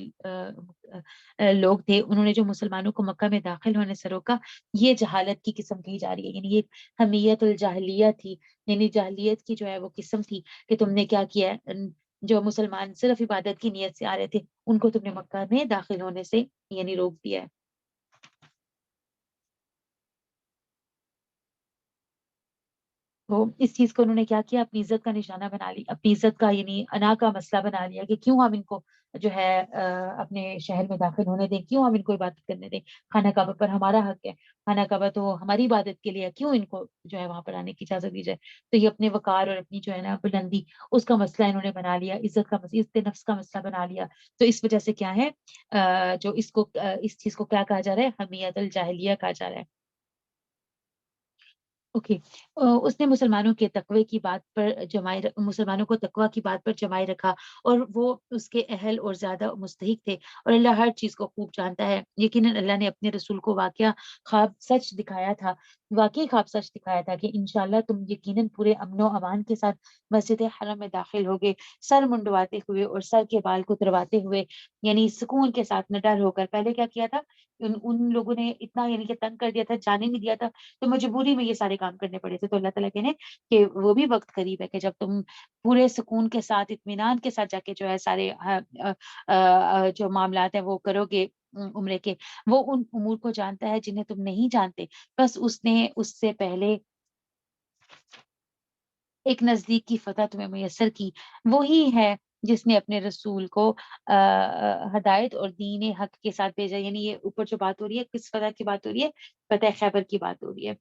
Speaker 4: لوگ تھے، انہوں نے جو مسلمانوں کو مکہ میں داخل ہونے سے روکا، یہ جہالت کی قسم کہی جا رہی ہے، یعنی یہ حمیت الجاہلیہ تھی، یعنی جاہلیت کی جو ہے وہ قسم تھی کہ تم نے کیا کیا ہے، جو مسلمان صرف عبادت کی نیت سے آ رہے تھے ان کو تم نے مکہ میں داخل ہونے سے یعنی روک دیا ہے۔ تو اس چیز کو انہوں نے کیا کیا، اپنی عزت کا نشانہ بنا لی، اپنی عزت کا یعنی انا کا مسئلہ بنا لیا کہ کیوں ہم ان کو جو ہے اپنے شہر میں داخل ہونے دیں، کیوں ہم ان کو عبادت کرنے دیں، خانہ کعبہ پر ہمارا حق ہے، خانہ کعبہ تو ہماری عبادت کے لیے ہے، کیوں ان کو جو ہے وہاں پر آنے کی اجازت دی جائے۔ تو یہ اپنے وقار اور اپنی جو ہے نا بلندی اس کا مسئلہ انہوں نے بنا لیا، عزت نفس کا مسئلہ بنا لیا۔ تو اس وجہ سے کیا ہے جو اس چیز کو کیا کہا جا رہا ہے، حمیت الجاہلیہ کہا جا رہا ہے۔ اوکے۔ اس نے مسلمانوں کے تقوی کی بات پر مسلمانوں کو تقوی کی بات پر جمائے رکھا، اور وہ اس کے اہل اور زیادہ مستحق تھے، اور اللہ ہر چیز کو خوب جانتا ہے۔ یقیناً اللہ نے اپنے رسول کو خواب سچ دکھایا تھا، واقعی خواب سچ دکھایا تھا کہ انشاءاللہ تم یقیناً پورے امن و امان کے ساتھ مسجد حرم میں داخل ہوگے، سر منڈواتے ہوئے اور سر کے بال کترواتے ہوئے، یعنی سکون کے ساتھ نڈر ہو کر۔ پہلے کیا کیا تھا، ان لوگوں نے اتنا یعنی کہ تنگ کر دیا تھا، جانے نہیں دیا تھا، تو مجبوری میں یہ سارے کام کرنے پڑے تھے۔ تو اللہ تعالیٰ کہنے کہ وہ بھی وقت قریب ہے کہ جب تم پورے سکون کے ساتھ اطمینان کے ساتھ جا کے جو ہے سارے جو معاملات ہیں وہ کرو گے عمرے کے۔ وہ ان امور کو جانتا ہے جنہیں تم نہیں جانتے، بس اس نے اس سے پہلے ایک نزدیک کی فتح تمہیں میسر کی، وہی ہے جس نے اپنے رسول کو ہدایت اور دین حق کے ساتھ بھیجا۔ یعنی یہ اوپر جو بات ہو رہی ہے کس فتح کی بات ہو رہی ہے، فتح خیبر کی بات ہو رہی ہے۔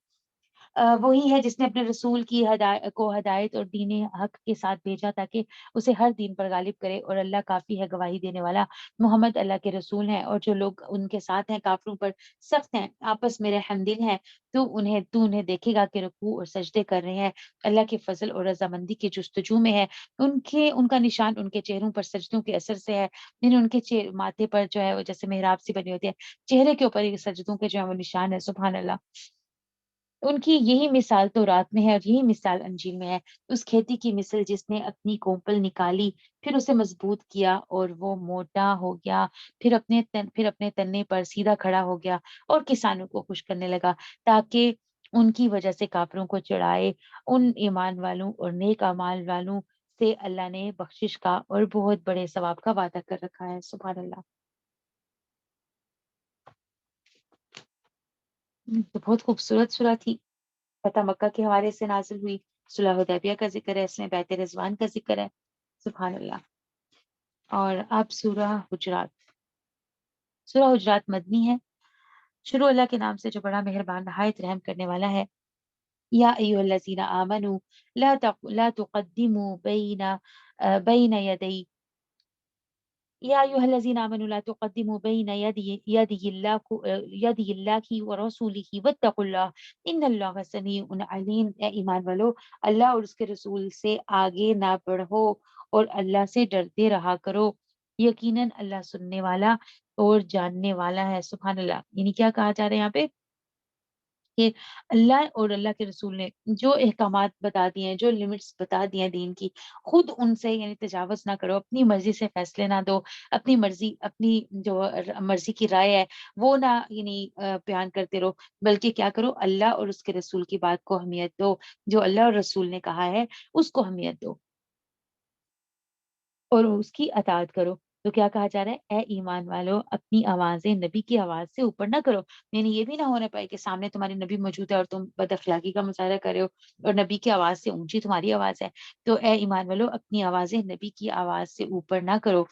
Speaker 4: وہی ہے جس نے اپنے رسول کی ہدایت اور دین حق کے ساتھ بھیجا تاکہ اسے ہر دین پر غالب کرے، اور اللہ کافی ہے گواہی دینے والا، محمد اللہ کے رسول ہیں، اور جو لوگ ان کے ساتھ ہیں کافروں پر سخت ہیں، آپس میں رحم دل ہیں، تو انہیں دیکھے گا کہ رکوع اور سجدے کر رہے ہیں، اللہ کے فضل اور رضامندی کی جستجو میں ہے۔ ان کا نشان ان کے چہروں پر سجدوں کے اثر سے ہے، یعنی ان کے ماتھے پر جو ہے وہ جیسے محراب سی بنی ہوتی ہے، چہرے کے اوپر یہ سجدوں کے جو ہے وہ نشان ہے۔ سبحان اللہ۔ ان کی یہی مثال تو رات میں ہے، اور یہی مثال انجیل میں ہے، اس کھیتی کی مثل جس نے اپنی کومپل نکالی، پھر اسے مضبوط کیا اور وہ موٹا ہو گیا، پھر اپنے تنے پر سیدھا کھڑا ہو گیا اور کسانوں کو خوش کرنے لگا، تاکہ ان کی وجہ سے کافروں کو چڑھائے۔ ان ایمان والوں اور نیک اعمال والوں سے اللہ نے بخشش کا اور بہت بڑے ثواب کا وعدہ کر رکھا ہے۔ سبحان اللہ۔ تو بہت خوبصورت سورہ تھی، فتح مکہ کے حوالے سے نازل ہوئی، صلح حدیبیہ کا ذکر ہے اس میں، بیعت رضوان کا ذکر ہے، سبحان اللہ۔ اور اب سورہ حجرات مدنی ہے۔ شروع اللہ کے نام سے جو بڑا مہربان نہایت رحم کرنے والا ہے۔ یا ایھا الذین آمنوا لا تقدموا بین یدی یا ایھا الذین آمنوا لا تقدموا بین یدی اللہ ورسولہ واتقوا اللہ ان اللہ سمیع علیم۔ اے ایمان والو، اللہ اور اس کے رسول سے آگے نہ بڑھو اور اللہ سے ڈرتے رہا کرو، یقیناً اللہ سننے والا اور جاننے والا ہے۔ سبحان اللہ۔ یعنی کیا کہا جا رہا ہے یہاں پہ کہ اللہ اور اللہ کے رسول نے جو احکامات بتا دیے ہیں، جو لمٹس بتا دی ہیں دین کی، خود ان سے یعنی تجاوز نہ کرو، اپنی مرضی سے فیصلے نہ دو، اپنی مرضی، اپنی جو مرضی کی رائے ہے وہ نہ یعنی بیان کرتے رہو، بلکہ کیا کرو، اللہ اور اس کے رسول کی بات کو اہمیت دو، جو اللہ اور رسول نے کہا ہے اس کو اہمیت دو اور اس کی اطاعت کرو۔ تو کیا کہا جا رہا ہے؟ اے ایمان والو، اپنی آوازیں نبی کی آواز سے اوپر نہ کرو، یعنی یہ بھی نہ ہونا پائے کہ سامنے تمہارے نبی موجود ہے اور تم بد اخلاقی کا مظاہرہ کر رہے ہو اور نبی کی آواز سے اونچی تمہاری آواز ہے۔ تو اے ایمان والو، اپنی آوازیں نبی کی آواز سے اوپر نہ کرو،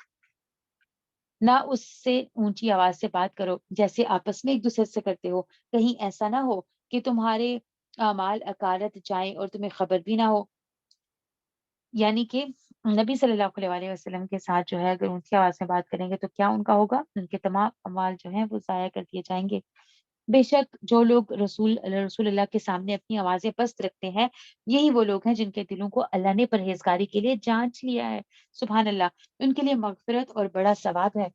Speaker 4: نہ اس سے اونچی آواز سے بات کرو جیسے آپس میں ایک دوسرے سے کرتے ہو، کہیں ایسا نہ ہو کہ تمہارے اعمال اکارت جائیں اور تمہیں خبر بھی نہ ہو۔ یعنی کہ نبی صلی اللہ علیہ وسلم کے ساتھ جو ہے اگر اونچی آواز میں بات کریں گے تو کیا ان کا ہوگا؟ ان کے تمام اعمال جو ہیں وہ ضائع کر دیے جائیں گے۔ بے شک جو لوگ رسول اللہ کے سامنے اپنی آوازیں پست رکھتے ہیں، یہی وہ لوگ ہیں جن کے دلوں کو اللہ نے پرہیزگاری کے لیے جانچ لیا ہے۔ سبحان اللہ۔ ان کے لیے مغفرت اور بڑا ثواب ہے۔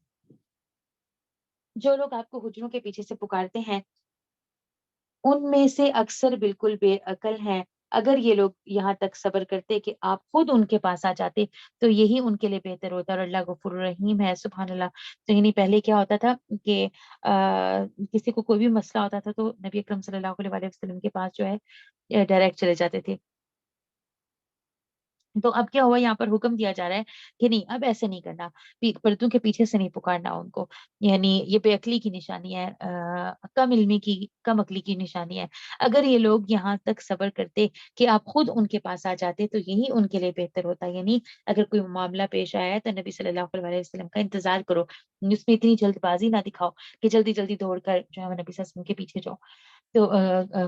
Speaker 4: جو لوگ آپ کو حجروں کے پیچھے سے پکارتے ہیں، ان میں سے اکثر بالکل بے عقل ہیں۔ اگر یہ لوگ یہاں تک صبر کرتے کہ آپ خود ان کے پاس آ جاتے تو یہی ان کے لیے بہتر ہوتا، اور اللہ غفور رحیم ہے۔ سبحان اللہ۔ تو یعنی پہلے کیا ہوتا تھا کہ کسی کو کوئی بھی مسئلہ ہوتا تھا تو نبی اکرم صلی اللہ علیہ وسلم کے پاس جو ہے ڈائریکٹ چلے جاتے تھے۔ تو اب کیا ہوا، یہاں پر حکم دیا جا رہا ہے کہ نہیں، اب ایسے نہیں کرنا، پردوں کے پیچھے سے نہیں پکارنا ان کو، یعنی یہ بے عقلی کی نشانی ہے، کم عقلی کی نشانی ہے۔ اگر یہ لوگ یہاں تک صبر کرتے کہ آپ خود ان کے پاس آ جاتے تو یہی ان کے لیے بہتر ہوتا۔ یعنی اگر کوئی معاملہ پیش آیا ہے تو نبی صلی اللہ علیہ وسلم کا انتظار کرو، اس میں اتنی جلد بازی نہ دکھاؤ کہ جلدی جلدی دوڑ کر جو ہے نبی صلی اللہ علیہ وسلم کے پیچھے جاؤ، تو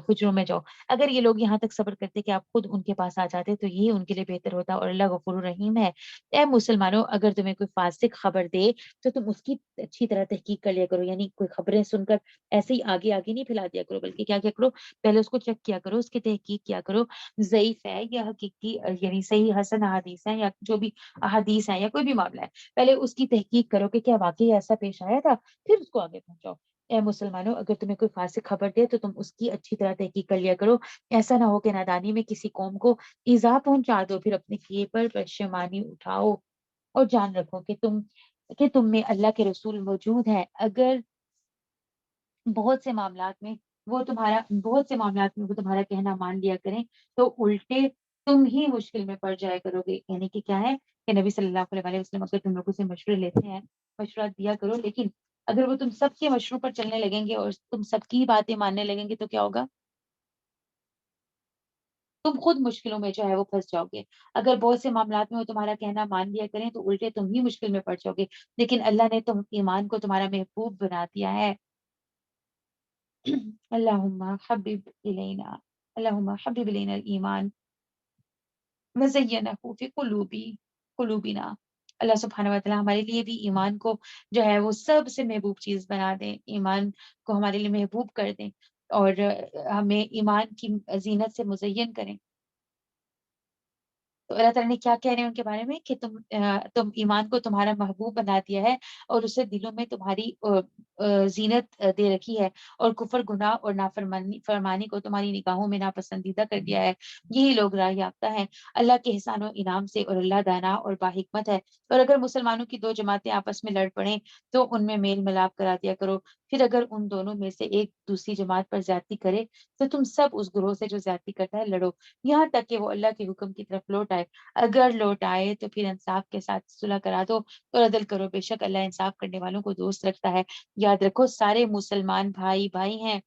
Speaker 4: حجروں میں جاؤ۔ اگر یہ لوگ یہاں تک صبر کرتے کہ آپ خود ان کے پاس آ جاتے تو یہ ان کے لیے بہتر ہوتا، اور اللہ غفور رحیم ہے۔ اے مسلمانوں، اگر تمہیں کوئی فاسق خبر دے تو تم اس کی اچھی طرح تحقیق کر لیا کرو، یعنی کوئی خبریں سن کر ایسے ہی آگے آگے نہیں پھیلا دیا کرو، بلکہ کیا کیا کرو، پہلے اس کو چیک کیا کرو، اس کی تحقیق کیا کرو، ضعیف ہے یا حقیقی یعنی صحیح حسن احادیث ہے یا جو بھی احادیث ہے یا کوئی بھی معاملہ ہے، پہلے اس کی تحقیق کرو کہ کیا واقعی ایسا پیش آیا تھا، پھر اس کو آگے پہنچاؤ۔ اے مسلمانوں، اگر تمہیں کوئی فاسق خبر دے تو تم اس کی اچھی طرح تحقیق کر لیا کرو، ایسا نہ ہو کہ نادانی میں کسی قوم کو ایذا پہنچا دو، پھر اپنے کیے پر پشیمانی اٹھاؤ۔ اور جان رکھو کہ تم میں اللہ کے رسول موجود ہیں۔ اگر بہت سے معاملات میں وہ تمہارا کہنا مان لیا کریں تو الٹے تم ہی مشکل میں پڑ جایا کرو گے۔ یعنی کہ کیا ہے کہ نبی صلی اللہ علیہ وسلم اگر تم لوگوں سے مشورے لیتے ہیں، مشورہ دیا کرو، لیکن اگر وہ تم سب کے مشوروں پر چلنے لگیں گے اور تم سب کی باتیں ماننے لگیں گے تو کیا ہوگا؟ تم خود مشکلوں میں جو ہے وہ پھنس جاؤ گے۔ اگر بہت سے معاملات میں وہ تمہارا کہنا مان لیا کریں تو الٹے تم ہی مشکل میں پڑ جاؤ گے، لیکن اللہ نے تم ایمان کو تمہارا محبوب بنا دیا ہے۔ اللہم حبب الینا اللہم حبب الینا الایمان وزینہ فی قلوبنا۔ اللہ سبحانہ وتعالی ہمارے لیے بھی ایمان کو جو ہے وہ سب سے محبوب چیز بنا دیں، ایمان کو ہمارے لیے محبوب کر دیں اور ہمیں ایمان کی زینت سے مزین کریں۔ تو اللہ تعالیٰ نے کیا کہہ رہے ہیں ان کے بارے میں کہ تم ایمان کو تمہارا محبوب بنا دیا ہے اور اسے دلوں میں تمہاری زینت دے رکھی ہے، اور کفر، گناہ اور فرمانی کو تمہاری نگاہوں میں ناپسندیدہ کر دیا ہے۔ یہی لوگ راہ یافتہ ہیں اللہ کے احسان و انعام سے، اور اللہ دانا اور باحکمت ہے۔ اور اگر مسلمانوں کی دو جماعتیں آپس میں لڑ پڑیں تو ان میں میل ملاپ کرا دیا کرو، پھر اگر ان دونوں میں سے ایک دوسری جماعت پر زیادتی کرے تو تم سب اس گروہ سے جو زیادتی کرتا ہے لڑو، یہاں تک کہ وہ اللہ کے حکم کی طرف لوٹ آئے۔ اگر لوٹ آئے تو پھر انصاف کے ساتھ صلح کرا دو اور عدل کرو، بے شک اللہ انصاف کرنے والوں کو دوست رکھتا ہے۔ یاد رکھو، سارے مسلمان بھائی بھائی ہیں،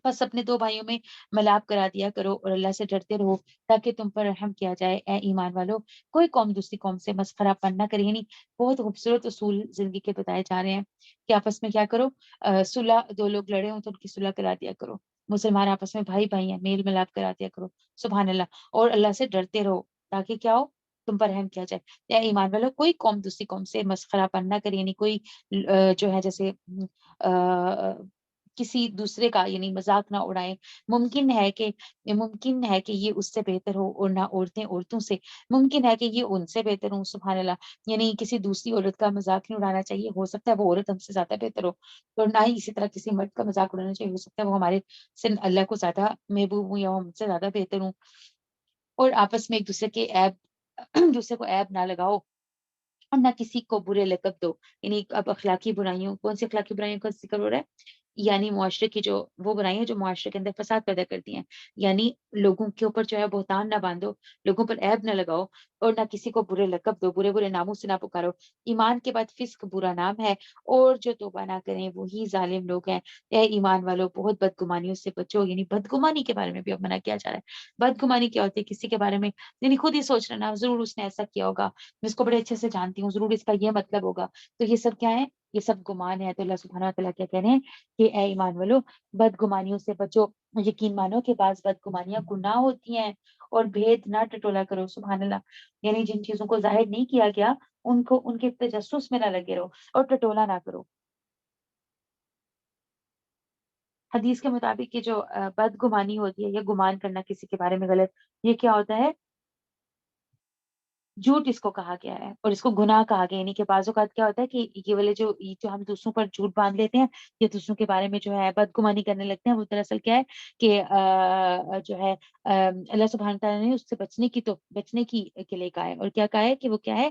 Speaker 4: بس اپنے دو بھائیوں میں ملاپ کرا دیا کرو اور اللہ سے ڈرتے رہو تاکہ تم پر رحم کیا جائے۔ اے ایمان والو، کوئی قوم دوسری قوم سے مسخرہ پن نہ کرے، یعنی بہت خوبصورت اصول زندگی کے بتائے جا رہے ہیں کہ آپس میں کیا کرو، صلح، دو لوگ لڑے ہوں تو ان کی صلح کرا دیا کرو، مسلمان آپس میں بھائی بھائی ہیں، میل ملاپ کرا دیا کرو، سبحان اللہ، اور اللہ سے ڈرتے رہو تاکہ کیا ہو، تم پر رحم کیا جائے۔ اے ایمان والو، کوئی قوم دوسری قوم سے مسخرہ پن نہ کرے، یعنی کوئی جو ہے جیسے کسی دوسرے کا یعنی مذاق نہ اڑائے۔ ممکن ہے کہ یہ اس سے بہتر ہو، اور نہ عورتیں عورتوں سے، ممکن ہے کہ یہ ان سے بہتر ہوں، سبحان اللہ، یعنی کسی دوسری عورت کا مذاق نہیں اڑانا چاہیے، ہو سکتا ہے وہ عورت ہم سے زیادہ بہتر ہو، اور نہ ہی اسی طرح کسی مرد کا مذاق اڑانا چاہیے، ہو سکتا ہے وہ ہمارے سے اللہ کو زیادہ محبوب ہوں یا ہم سے زیادہ بہتر ہوں۔ اور آپس میں ایک دوسرے کے دوسرے کو عیب نہ لگاؤ، اور نہ کسی کو برے لقب دو، یعنی اب اخلاقی برائیوں، کون سی اخلاقی برائیوں کا ذکر ہو رہا ہے، یعنی معاشرے کی جو وہ برائیاں جو معاشرے کے اندر فساد پیدا کرتی ہیں، یعنی لوگوں کے اوپر جو ہے بہتان نہ باندھو، لوگوں پر عیب نہ لگاؤ، اور نہ کسی کو برے لقب دو، برے برے ناموں سے نہ پکارو۔ ایمان کے بعد فسق برا نام ہے، اور جو توبہ نہ کریں وہی ظالم لوگ ہیں۔ اے ایمان والو، بہت بدگمانیوں سے بچو، یعنی بدگمانی کے بارے میں بھی اب منع کیا جا رہا ہے۔ بدگمانی کیا ہوتی ہے؟ کسی کے بارے میں یعنی خود ہی سوچ لینا ضرور اس نے ایسا کیا ہوگا، میں اس کو بڑے اچھے سے جانتی ہوں، ضرور اس کا یہ مطلب ہوگا، تو یہ سب کیا ہے؟ یہ سب گمان ہے۔ تو اللہ سبحانہ و تعالیٰ کیا کہہ رہے ہیں کہ اے ایمان والو، بدگمانیوں سے بچو، یقین مانو کہ بعض بدگمانیاں گناہ ہوتی ہیں، اور بھید نہ ٹٹولا کرو، سبحان اللہ، یعنی جن چیزوں کو ظاہر نہیں کیا گیا ان کے تجسس میں نہ لگے رہو، اور ٹٹولا نہ کرو۔ حدیث کے مطابق یہ جو بدگمانی ہوتی ہے، یا گمان کرنا کسی کے بارے میں غلط، یہ کیا ہوتا ہے؟ جھوٹ اس کو کہا گیا ہے، اور اس کو گناہ کہا گیا ہے، یعنی کہ بعض اوقات کیا ہوتا ہے کہ یہ والے جو ہم دوسروں پر جھوٹ باندھ لیتے ہیں، یا دوسروں کے بارے میں جو ہے بدگمانی کرنے لگتے ہیں، وہ دراصل کیا ہے کہ جو ہے اللہ سبحانہ تعالیٰ نے اس سے بچنے کی کے لیے کہا ہے، اور کیا کہا ہے کہ وہ کیا ہے؟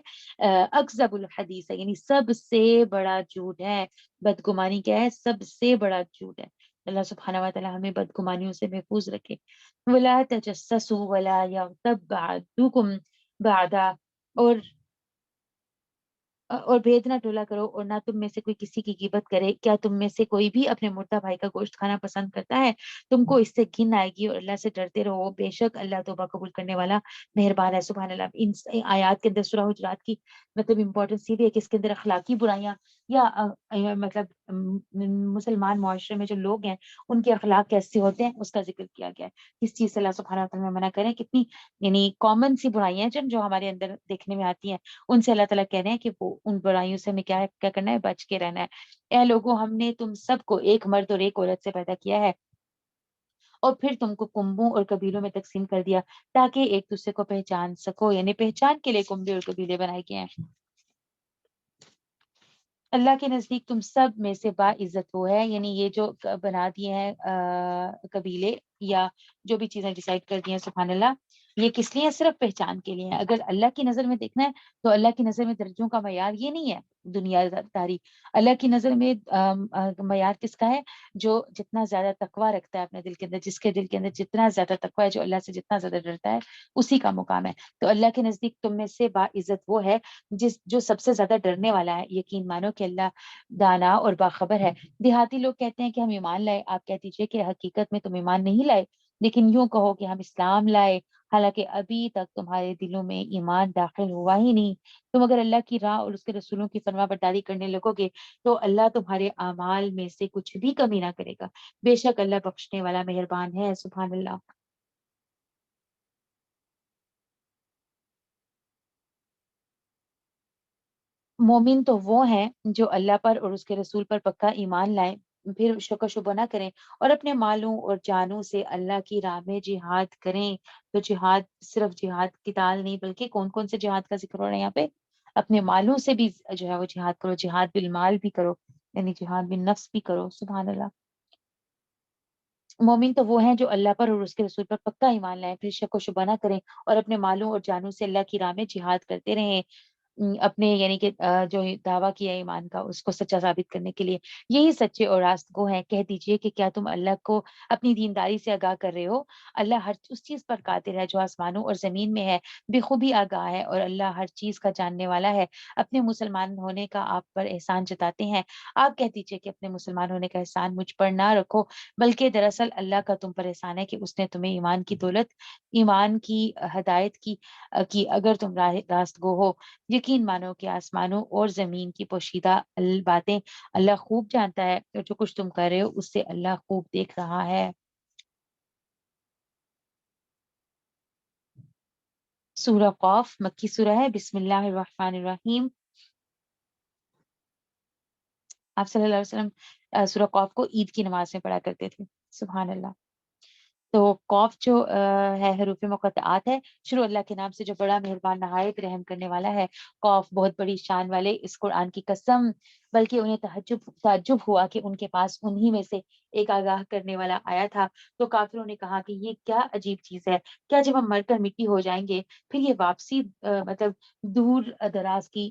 Speaker 4: اکذب الحدیث ہے، یعنی سب سے بڑا جھوٹ ہے بدگمانی، کیا ہے؟ سب سے بڑا جھوٹ ہے۔ اللہ سبحانہ و تعالیٰ ہمیں بدگمانیوں سے محفوظ رکھے۔ وَلَا تَجَسَّسُوا وَلَا يَغْتَبْ بَعْضُكُمْ بَعْضًا، اور بھید نہ ڈولا کرو، اور نہ تم میں سے کوئی کسی کی غیبت کرے۔ کیا تم میں سے کوئی بھی اپنے مردہ بھائی کا گوشت کھانا پسند کرتا ہے؟ تم کو اس سے گھن آئے گی، اور اللہ سے ڈرتے رہو، بے شک اللہ توبہ قبول کرنے والا مہربان ہے۔ سبحان اللہ۔ ان آیات کے اندر سورہ حجرات کی مطلب امپورٹنس یہ بھی ہے کہ اس کے اندر اخلاقی برائیاں، یا مطلب مسلمان معاشرے میں جو لوگ ہیں ان کے اخلاق کیسے ہوتے ہیں اس کا ذکر کیا گیا ہے۔ کس چیز سے اللہ سبحانہ وتعالیٰ منع کریں، کتنی یعنی کامن سی برائیاں ہیں جو ہمارے اندر دیکھنے میں آتی ہیں، ان سے اللہ تعالیٰ کہہ رہے ہیں کہ وہ ان برائیوں سے ہمیں کیا کرنا ہے؟ بچ کے رہنا ہے۔ اے لوگوں، ہم نے تم سب کو ایک مرد اور ایک عورت سے پیدا کیا ہے، اور پھر تم کو کنبوں اور قبیلوں میں تقسیم کر دیا تاکہ ایک دوسرے کو پہچان سکو، یعنی پہچان کے لیے کنبے اور قبیلے بنائے گئے ہیں۔ اللہ کے نزدیک تم سب میں سے با عزت وہ ہے، یعنی یہ جو بنا دیے ہیں قبیلے یا جو بھی چیزیں ڈیسائیڈ کر دی ہیں، سبحان اللہ، یہ کس لیے؟ صرف پہچان کے لیے ہے۔ اگر اللہ کی نظر میں دیکھنا ہے تو اللہ کی نظر میں درجوں کا معیار یہ نہیں ہے دنیا داری، اللہ کی نظر میں معیار کس کا ہے؟ جو جتنا زیادہ تقوی رکھتا ہے اپنے دل کے اندر، جس کے دل کے اندر جتنا زیادہ تقوی ہے، جو اللہ سے جتنا زیادہ ڈرتا ہے، اسی کا مقام ہے۔ تو اللہ کے نزدیک تم میں سے با عزت وہ ہے جو سب سے زیادہ ڈرنے والا ہے۔ یقین مانو کہ اللہ دانا اور باخبر ہے۔ دیہاتی لوگ کہتے ہیں کہ ہم ایمان لائے، آپ کہہ دیجئے کہ حقیقت میں تم ایمان نہیں لائے، لیکن یوں کہو کہ ہم اسلام لائے، حالانکہ ابھی تک تمہارے دلوں میں ایمان داخل ہوا ہی نہیں۔ تم اگر اللہ کی راہ اور اس کے رسولوں کی فرما برداری کرنے لگو گے تو اللہ تمہارے اعمال میں سے کچھ بھی کمی نہ کرے گا، بے شک اللہ بخشنے والا مہربان ہے۔ سبحان اللہ۔ مومن تو وہ ہیں جو اللہ پر اور اس کے رسول پر پکا ایمان لائیں، پھر شک و شبہ نہ کریں، اور اپنے مالوں اور جانوں سے اللہ کی راہ میں جہاد کریں۔ تو جہاد صرف جہاد قتال نہیں، بلکہ کون کون سے جہاد کا ذکر ہو رہا ہے یہاں پہ؟ اپنے مالوں سے بھی جو ہے وہ جہاد کرو، جہاد بالمال بھی کرو، یعنی جہاد بالنفس بھی کرو، سبحان اللہ۔ مومن تو وہ ہیں جو اللہ پر اور اس کے رسول پر پکا ایمان لائیں، پھر شک و شبہ نہ کریں، اور اپنے مالوں اور جانوں سے اللہ کی راہ میں جہاد کرتے رہیں۔ اپنے یعنی کہ جو دعویٰ کیا ایمان کا اس کو سچا ثابت کرنے کے لیے، یہی سچے اور راست گو ہیں۔ کہہ دیجئے کہ کیا تم اللہ کو اپنی دینداری سے آگاہ کر رہے ہو؟ اللہ ہر اس چیز پر قادر ہے جو آسمانوں اور زمین میں ہے، بخوبی آگاہ ہے، اور اللہ ہر چیز کا جاننے والا ہے۔ اپنے مسلمان ہونے کا آپ پر احسان جتاتے ہیں۔ آپ کہہ دیجئے کہ اپنے مسلمان ہونے کا احسان مجھ پر نہ رکھو، بلکہ دراصل اللہ کا تم پر احسان ہے کہ اس نے تمہیں ایمان کی دولت، ایمان کی ہدایت کی اگر تم راست گو ہو۔ یقین مانو کہ آسمانوں اور زمین کی پوشیدہ باتیں اللہ خوب جانتا ہے، اور جو کچھ تم کر رہے ہو اس سے اللہ خوب دیکھ رہا ہے۔ سورہ قاف مکی سورہ ہے۔ بسم اللہ الرحمن الرحیم۔ آپ صلی اللہ علیہ وسلم سورہ قاف کو عید کی نماز میں پڑھا کرتے تھے۔ سبحان اللہ۔ تو قاف جو ہے حروف مقطعات ہے۔ شروع اللہ کے نام سے جو بڑا مہربان نہایت رحم کرنے والا ہے۔ قاف بہت بڑی شان والے اس قرآن کی قسم، بلکہ انہیں تعجب ہوا کہ ان کے پاس انہی میں سے ایک آگاہ کرنے والا آیا تھا۔ تو کافروں نے کہا کہ یہ کیا عجیب چیز ہے، کیا جب ہم مر کر مٹی ہو جائیں گے پھر یہ واپسی مطلب دور دراز کی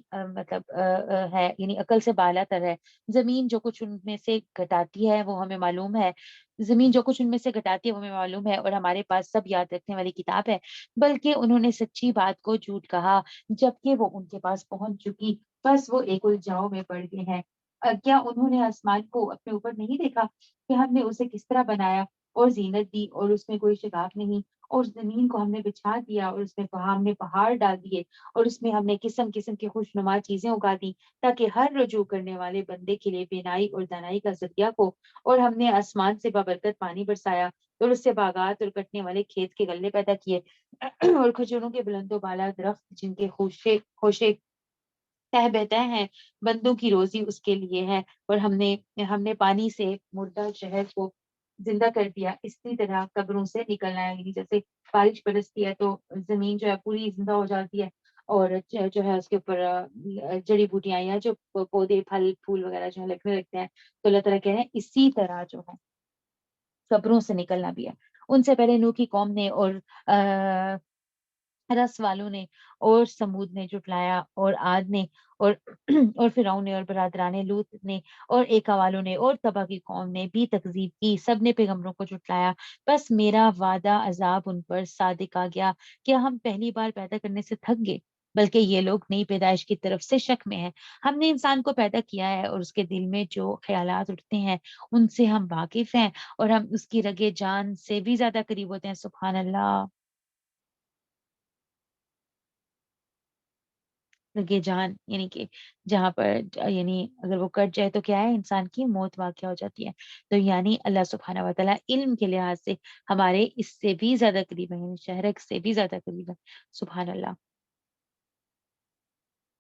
Speaker 4: ہے، یعنی عقل سے بالا تر ہے۔ زمین جو کچھ ان میں سے گھٹاتی ہے وہ ہمیں معلوم ہے، زمین جو کچھ ان میں سے گھٹاتی ہے وہ ہمیں معلوم ہے، اور ہمارے پاس سب یاد رکھنے والی کتاب ہے۔ بلکہ انہوں نے سچی بات کو جھوٹ کہا جبکہ وہ ان کے پاس پہنچ چکی، بس وہ ایک الجھاؤ میں پڑ گئے ہیں۔ کیا انہوں نے آسمان کو اپنے اوپر نہیں دیکھا کہ ہم نے اسے کس طرح بنایا اور زینت دی، اور اس میں کوئی شگاف نہیں، اور زمین کو ہم نے بچھا دیا، اور اس میں ہم نے پہاڑ ڈال دیے، اور اس میں ہم نے قسم قسم کی خوشنما چیزیں اگا دی تاکہ ہر رجوع کرنے والے بندے کے لیے بینائی اور دانائی کا ذریعہ ہو، اور ہم نے آسمان سے بابرکت پانی برسایا اور اس سے باغات اور کٹنے والے کھیت کے غلے پیدا کیے اور کھجوروں کے بلند و بالا درخت جن کے خوشے خوشے تہ بہتے ہیں، بندوں کی روزی اس کے لیے ہے۔ اور ہم نے پانی سے مردہ شہر کو زندہ کر دیا، اسی طرح قبروں سے نکلنا ہے، یعنی جیسے بارش برستی ہے تو زمین جو ہے پوری زندہ ہو جاتی ہے، اور جو ہے اس کے اوپر جڑی بوٹیاں یا جو پودے پھل پھول وغیرہ جو ہے لگنے لگتے ہیں، تو اللہ تعالیٰ کہہ رہے ہیں اسی طرح جو ہے قبروں سے نکلنا بھی ہے۔ ان سے پہلے نوح کی قوم نے اور رس والوں نے اور سمود نے جھٹلایا، اور عاد نے اور اور فرعون نے اور برادران لوط نے اور ایکا والوں نے اور تبا کی قوم نے بھی تکذیب کی، سب نے پیغمبروں کو جھٹلایا۔ بس میرا وعدہ عذاب ان پر صادق آ گیا۔ کیا ہم پہلی بار پیدا کرنے سے تھک گئے؟ بلکہ یہ لوگ نئی پیدائش کی طرف سے شک میں ہیں۔ ہم نے انسان کو پیدا کیا ہے اور اس کے دل میں جو خیالات اٹھتے ہیں ان سے ہم واقف ہیں، اور ہم اس کی رگے جان سے بھی زیادہ قریب ہوتے ہیں۔ سبحان اللہ۔ لگے جان یعنی کہ جہاں پر یعنی اگر وہ کٹ جائے تو کیا ہے، انسان کی موت واقع ہو جاتی ہے۔ تو یعنی اللہ سبحانہ و تعالیٰ علم کے لحاظ سے ہمارے اس سے بھی زیادہ قریب ہے، یعنی شہرک سے بھی زیادہ قریب ہے۔ سبحان اللہ۔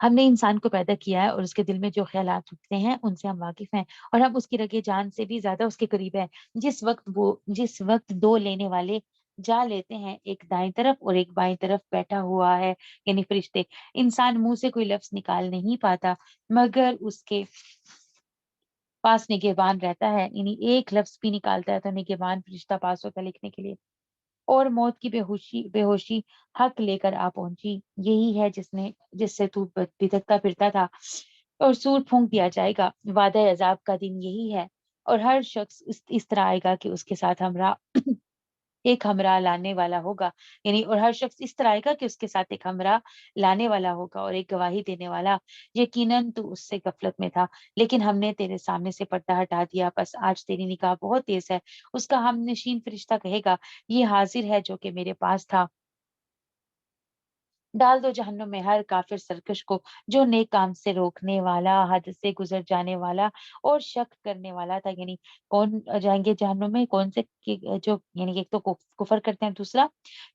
Speaker 4: ہم نے انسان کو پیدا کیا ہے اور اس کے دل میں جو خیالات اٹھتے ہیں ان سے ہم واقف ہیں، اور ہم اس کی رگے جان سے بھی زیادہ اس کے قریب ہیں۔ جس وقت دو لینے والے جا لیتے ہیں، ایک دائیں طرف اور ایک بائیں طرف بیٹھا ہوا ہے، یعنی فرشتے، انسان منہ سے کوئی لفظ نکال نہیں پاتا مگر اس کے پاس نگہبان رہتا ہے، یعنی ایک لفظ بھی نکالتا ہے تو نگہبان فرشتہ پاس ہوتا ہے لکھنے کے لیے۔ اور موت کی بے ہوشی حق لے کر آ پہنچی، یہی ہے جس سے تو بھٹکتا پھرتا تھا، اور سور پھونک دیا جائے گا۔ وعدہ عذاب کا دن یہی ہے، اور ہر شخص اس طرح آئے گا کہ اس کے ساتھ ایک ہمراہ لانے والا ہوگا، یعنی اور ہر شخص اس طرح آئے گا کہ اس کے ساتھ ایک ہمراہ لانے والا ہوگا اور ایک گواہی دینے والا۔ یقیناً تو اس سے غفلت میں تھا، لیکن ہم نے تیرے سامنے سے پردہ ہٹا دیا، بس آج تیری نگاہ بہت تیز ہے۔ اس کا ہم نشین فرشتہ کہے گا، یہ حاضر ہے جو کہ میرے پاس تھا۔ ڈال دو جہنم میں ہر کافر سرکش کو، جو نیک کام سے روکنے والا، حد سے گزر جانے والا اور شک کرنے والا تھا۔ یعنی کون جائیں گے جہنم میں؟ کون سے جو یعنی کہ ایک تو کفر کرتے ہیں، دوسرا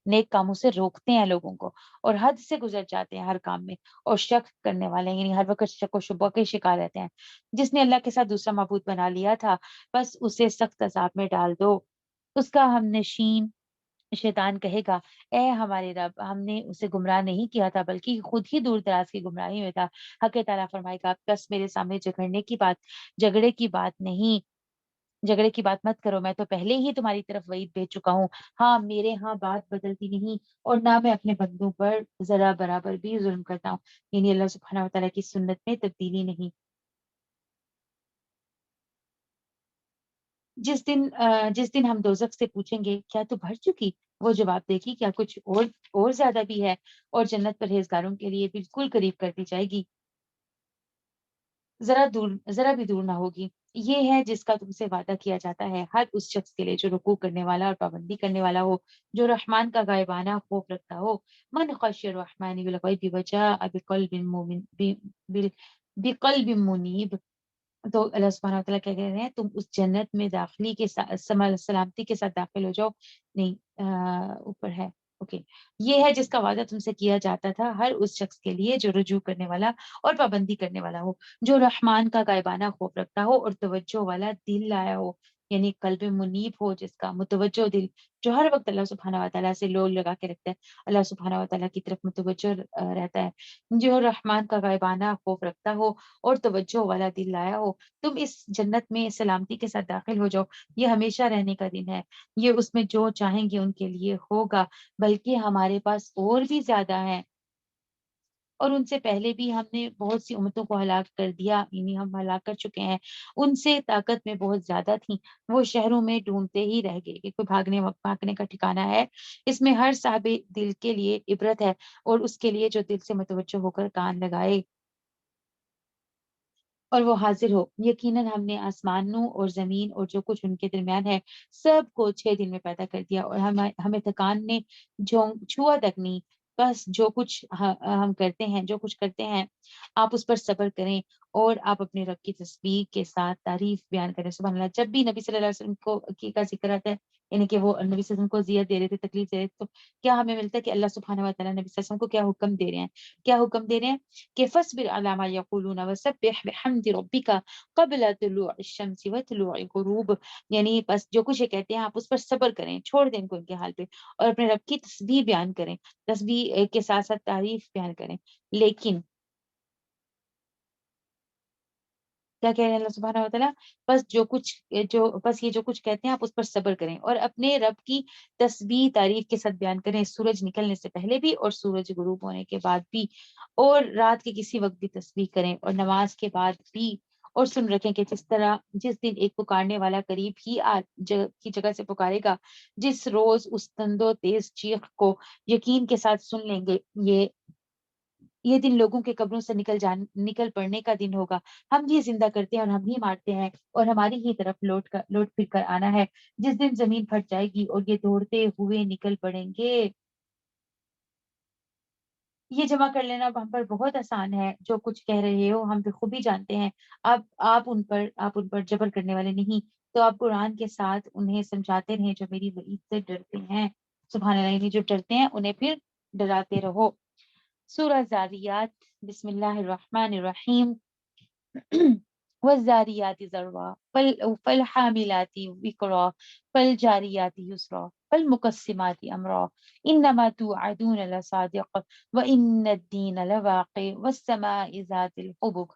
Speaker 4: نیک کاموں سے روکتے ہیں لوگوں کو، اور حد سے گزر جاتے ہیں ہر کام میں، اور شک کرنے والے ہیں، یعنی ہر وقت شک و شبہ کے شکار رہتے ہیں۔ جس نے اللہ کے ساتھ دوسرا معبود بنا لیا تھا، بس اسے سخت عذاب میں ڈال دو۔ اس کا ہم نشین شیطان کہے گا، اے ہمارے رب، ہم نے اسے گمراہ نہیں کیا تھا بلکہ خود ہی دور دراز کی گمراہی میں تھا۔ حق تعالیٰ فرمائے گا، بس میرے سامنے جھگڑے کی بات نہیں، جھگڑے کی بات مت کرو، میں تو پہلے ہی تمہاری طرف وعید بھیج چکا ہوں۔ ہاں میرے ہاں بات بدلتی نہیں، اور نہ میں اپنے بندوں پر ذرا برابر بھی ظلم کرتا ہوں، یعنی اللہ سبحانہ وتعالیٰ کی سنت میں تبدیلی نہیں۔ جس دن ہم دوزخ سے پوچھیں گے کیا تو بھر چکی، وہ جواب دے گی کیا کچھ اور زیادہ بھی ہے، اور جنت پرہیزگاروں کے لیے بالکل قریب کر دی جائے گی، ذرا بھی دور نہ ہوگی۔ یہ ہے جس کا تم سے وعدہ کیا جاتا ہے ہر اس شخص کے لیے جو رکوع کرنے والا اور پابندی کرنے والا ہو، جو رحمان کا غائبانہ خوف رکھتا ہو۔ من خشی الرحمن بالغیب وجاء بقلب منیب۔ تو اللہ سبحانہ وتعالیٰ کیا کہہ رہے ہیں، تم اس جنت میں داخلی کے ساتھ سلامتی کے ساتھ داخل ہو جاؤ۔ نہیں اوپر ہے، اوکے۔ یہ ہے جس کا وعدہ تم سے کیا جاتا تھا ہر اس شخص کے لیے جو رجوع کرنے والا اور پابندی کرنے والا ہو، جو رحمان کا غائبانہ خوف رکھتا ہو اور توجہ والا دل لایا ہو، یعنی قلب منیب ہو، جس کا متوجہ دل، جو ہر وقت اللہ سبحانہ وتعالیٰ سے لول لگا کے رکھتا ہے، اللہ سبحانہ وتعالیٰ کی طرف متوجہ رہتا ہے، جو رحمان کا غائبانہ خوف رکھتا ہو اور توجہ والا دل لایا ہو۔ تم اس جنت میں سلامتی کے ساتھ داخل ہو جاؤ، یہ ہمیشہ رہنے کا دن ہے، یہ اس میں جو چاہیں گے ان کے لیے ہوگا، بلکہ ہمارے پاس اور بھی زیادہ ہے، اور ان سے پہلے بھی ہم نے بہت سی امتوں کو ہلاک کر دیا، یعنی ہم ہلاک کر چکے ہیں، ان سے طاقت میں بہت زیادہ تھی، وہ شہروں میں ڈھونڈتے ہی رہ گئے کہ کوئی بھاگنے کا ٹھکانہ ہے۔ اس میں ہر صاحب دل کے لیے عبرت ہے، اور اس کے لیے جو دل سے متوجہ ہو کر کان لگائے اور وہ حاضر ہو۔ یقیناً ہم نے آسمانوں اور زمین اور جو کچھ ان کے درمیان ہے سب کو 6 دن میں پیدا کر دیا، اور ہمیں تھکان نے چھوا تک نہیں۔ بس جو کچھ ہم کرتے ہیں، جو کچھ کرتے ہیں آپ اس پر صبر کریں، اور آپ اپنے رب کی تسبیح کے ساتھ تعریف بیان کریں۔ سبحان اللہ۔ جب بھی نبی صلی اللہ علیہ وسلم کا ذکر آتا ہے، یعنی کہ وہ نبی صلی اللہ علیہ وسلم کو اذیت دے رہے تھے، تکلیف دے رہے تھے، تو کیا ہمیں ملتا ہے کہ اللہ سبحانہ وتعالیٰ نبی صلی اللہ علیہ وسلم کو کیا حکم دے رہے ہیں؟ کیا حکم دے رہے ہیں کہ فَاصْبِرْ عَلَىٰ مَا يَقُولُونَ وَسَبِّحْ بِحَمْدِ رَبِّكَ قبل طلوع الشمس وطلوع الغروب، یعنی بس جو کچھ یہ کہتے ہیں آپ اس پر صبر کریں، چھوڑ دیں ان کو ان کے حال پہ، اور اپنے رب کی تسبیح بیان کریں، تسبیح کے ساتھ ساتھ تعریف بیان کریں۔ لیکن کیا کہہ رہے ہیں اللہ سبحانہ وتعالیٰ، بس یہ جو کچھ کہتے ہیں آپ اس پر صبر کریں، اور اپنے رب کی تسبیح تعریف کے ساتھ بیان کریں، سورج نکلنے سے پہلے بھی اور سورج غروب ہونے کے بعد بھی، اور رات کے کسی وقت بھی تسبیح کریں، اور نماز کے بعد بھی، اور سن رکھیں کہ جس دن ایک پکارنے والا قریب ہی کی جگہ سے پکارے گا، جس روز اس تند و تیز چیخ کو یقین کے ساتھ سن لیں گے، یہ دن لوگوں کے قبروں سے نکل پڑنے کا دن ہوگا۔ ہم ہی زندہ کرتے ہیں اور ہم ہی مارتے ہیں، اور ہماری ہی طرف لوٹ پھر کر آنا ہے۔ جس دن زمین پھٹ جائے گی اور یہ دوڑتے ہوئے نکل پڑیں گے۔ یہ جمع کر لینا ہم پر بہت آسان ہے، جو کچھ کہہ رہے ہو ہم بخوبی جانتے ہیں، آپ ان پر جبر کرنے والے نہیں، تو آپ قرآن کے ساتھ انہیں سمجھاتے رہیں جو میری وعید سے ڈرتے ہیں۔ سبحان اللہ، یعنی جو ڈرتے ہیں انہیں پھر ڈراتے رہو۔ سورہ زاریات، بسم اللہ الرحمن الرحیم۔ والذاریات ذروا فالحاملات وقرا فالجاریات یسرا فالمقسمات امرا انما توعدون لصادق وان الدین لواقع والسماء ذات الحبک۔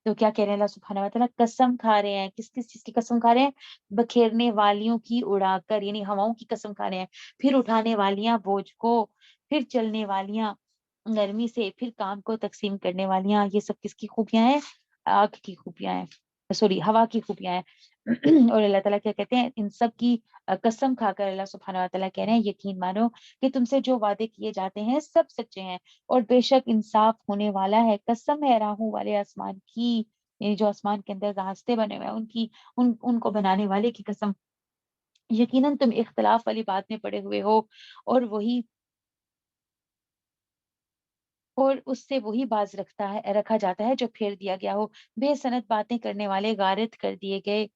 Speaker 4: تو کیا کہہ رہے ہیں اللہ سبحانہ وتعالیٰ، قسم کھا رہے ہیں، کس چیز کی قسم کھا رہے ہیں؟ بکھیرنے والیوں کی اڑا کر، یعنی ہواؤں کی قسم کھا رہے ہیں، پھر اٹھانے والیاں بوجھ کو، پھر چلنے والیاں نرمی سے، پھر کام کو تقسیم کرنے والیاں۔ یہ سب کس کی خوبیاں ہیں؟ آگ کی خوبیاں ہیں، سوری ہوا کی خوبیاں ہیں۔ اور اللہ تعالیٰ کیا کہتے ہیں، ان سب کی قسم کھا کر اللہ سبحانہ وتعالیٰ کہہ رہے ہیں یقین مانو کہ تم سے جو وعدے کیے جاتے ہیں سب سچے ہیں، اور بے شک انصاف ہونے والا ہے۔ قسم ہے راہوں والے آسمان کی، یعنی جو آسمان کے اندر راستے بنے ہوئے ہیں ان کو بنانے والے کی قسم۔ یقیناً تم اختلاف والی بات میں پڑے ہوئے ہو، اور اس سے وہی باز رکھا جاتا ہے جو پھیر دیا گیا ہو۔ بے سند باتیں کرنے والے غارت کر دیے گئے،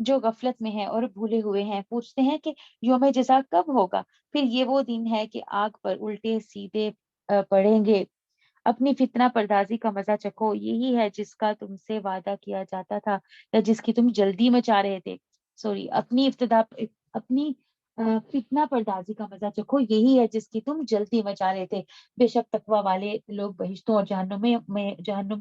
Speaker 4: جو غفلت میں ہیں اور بھولے ہوئے ہیں، پوچھتے ہیں کہ یوم جزا کب ہوگا؟ پھر یہ وہ دن ہے کہ آگ پر الٹے سیدھے پڑیں گے۔ اپنی فتنہ پردازی کا مزہ چکھو، یہی ہے جس کا تم سے وعدہ کیا جاتا تھا، یا جس کی تم جلدی مچا رہے تھے۔ اپنی فتنہ پردازی کا مزہ چکھو، یہی ہے جس کی تم جلدی مچا رہے تھے۔ بے شک تقوی والے لوگ بہشتوں اور جہنم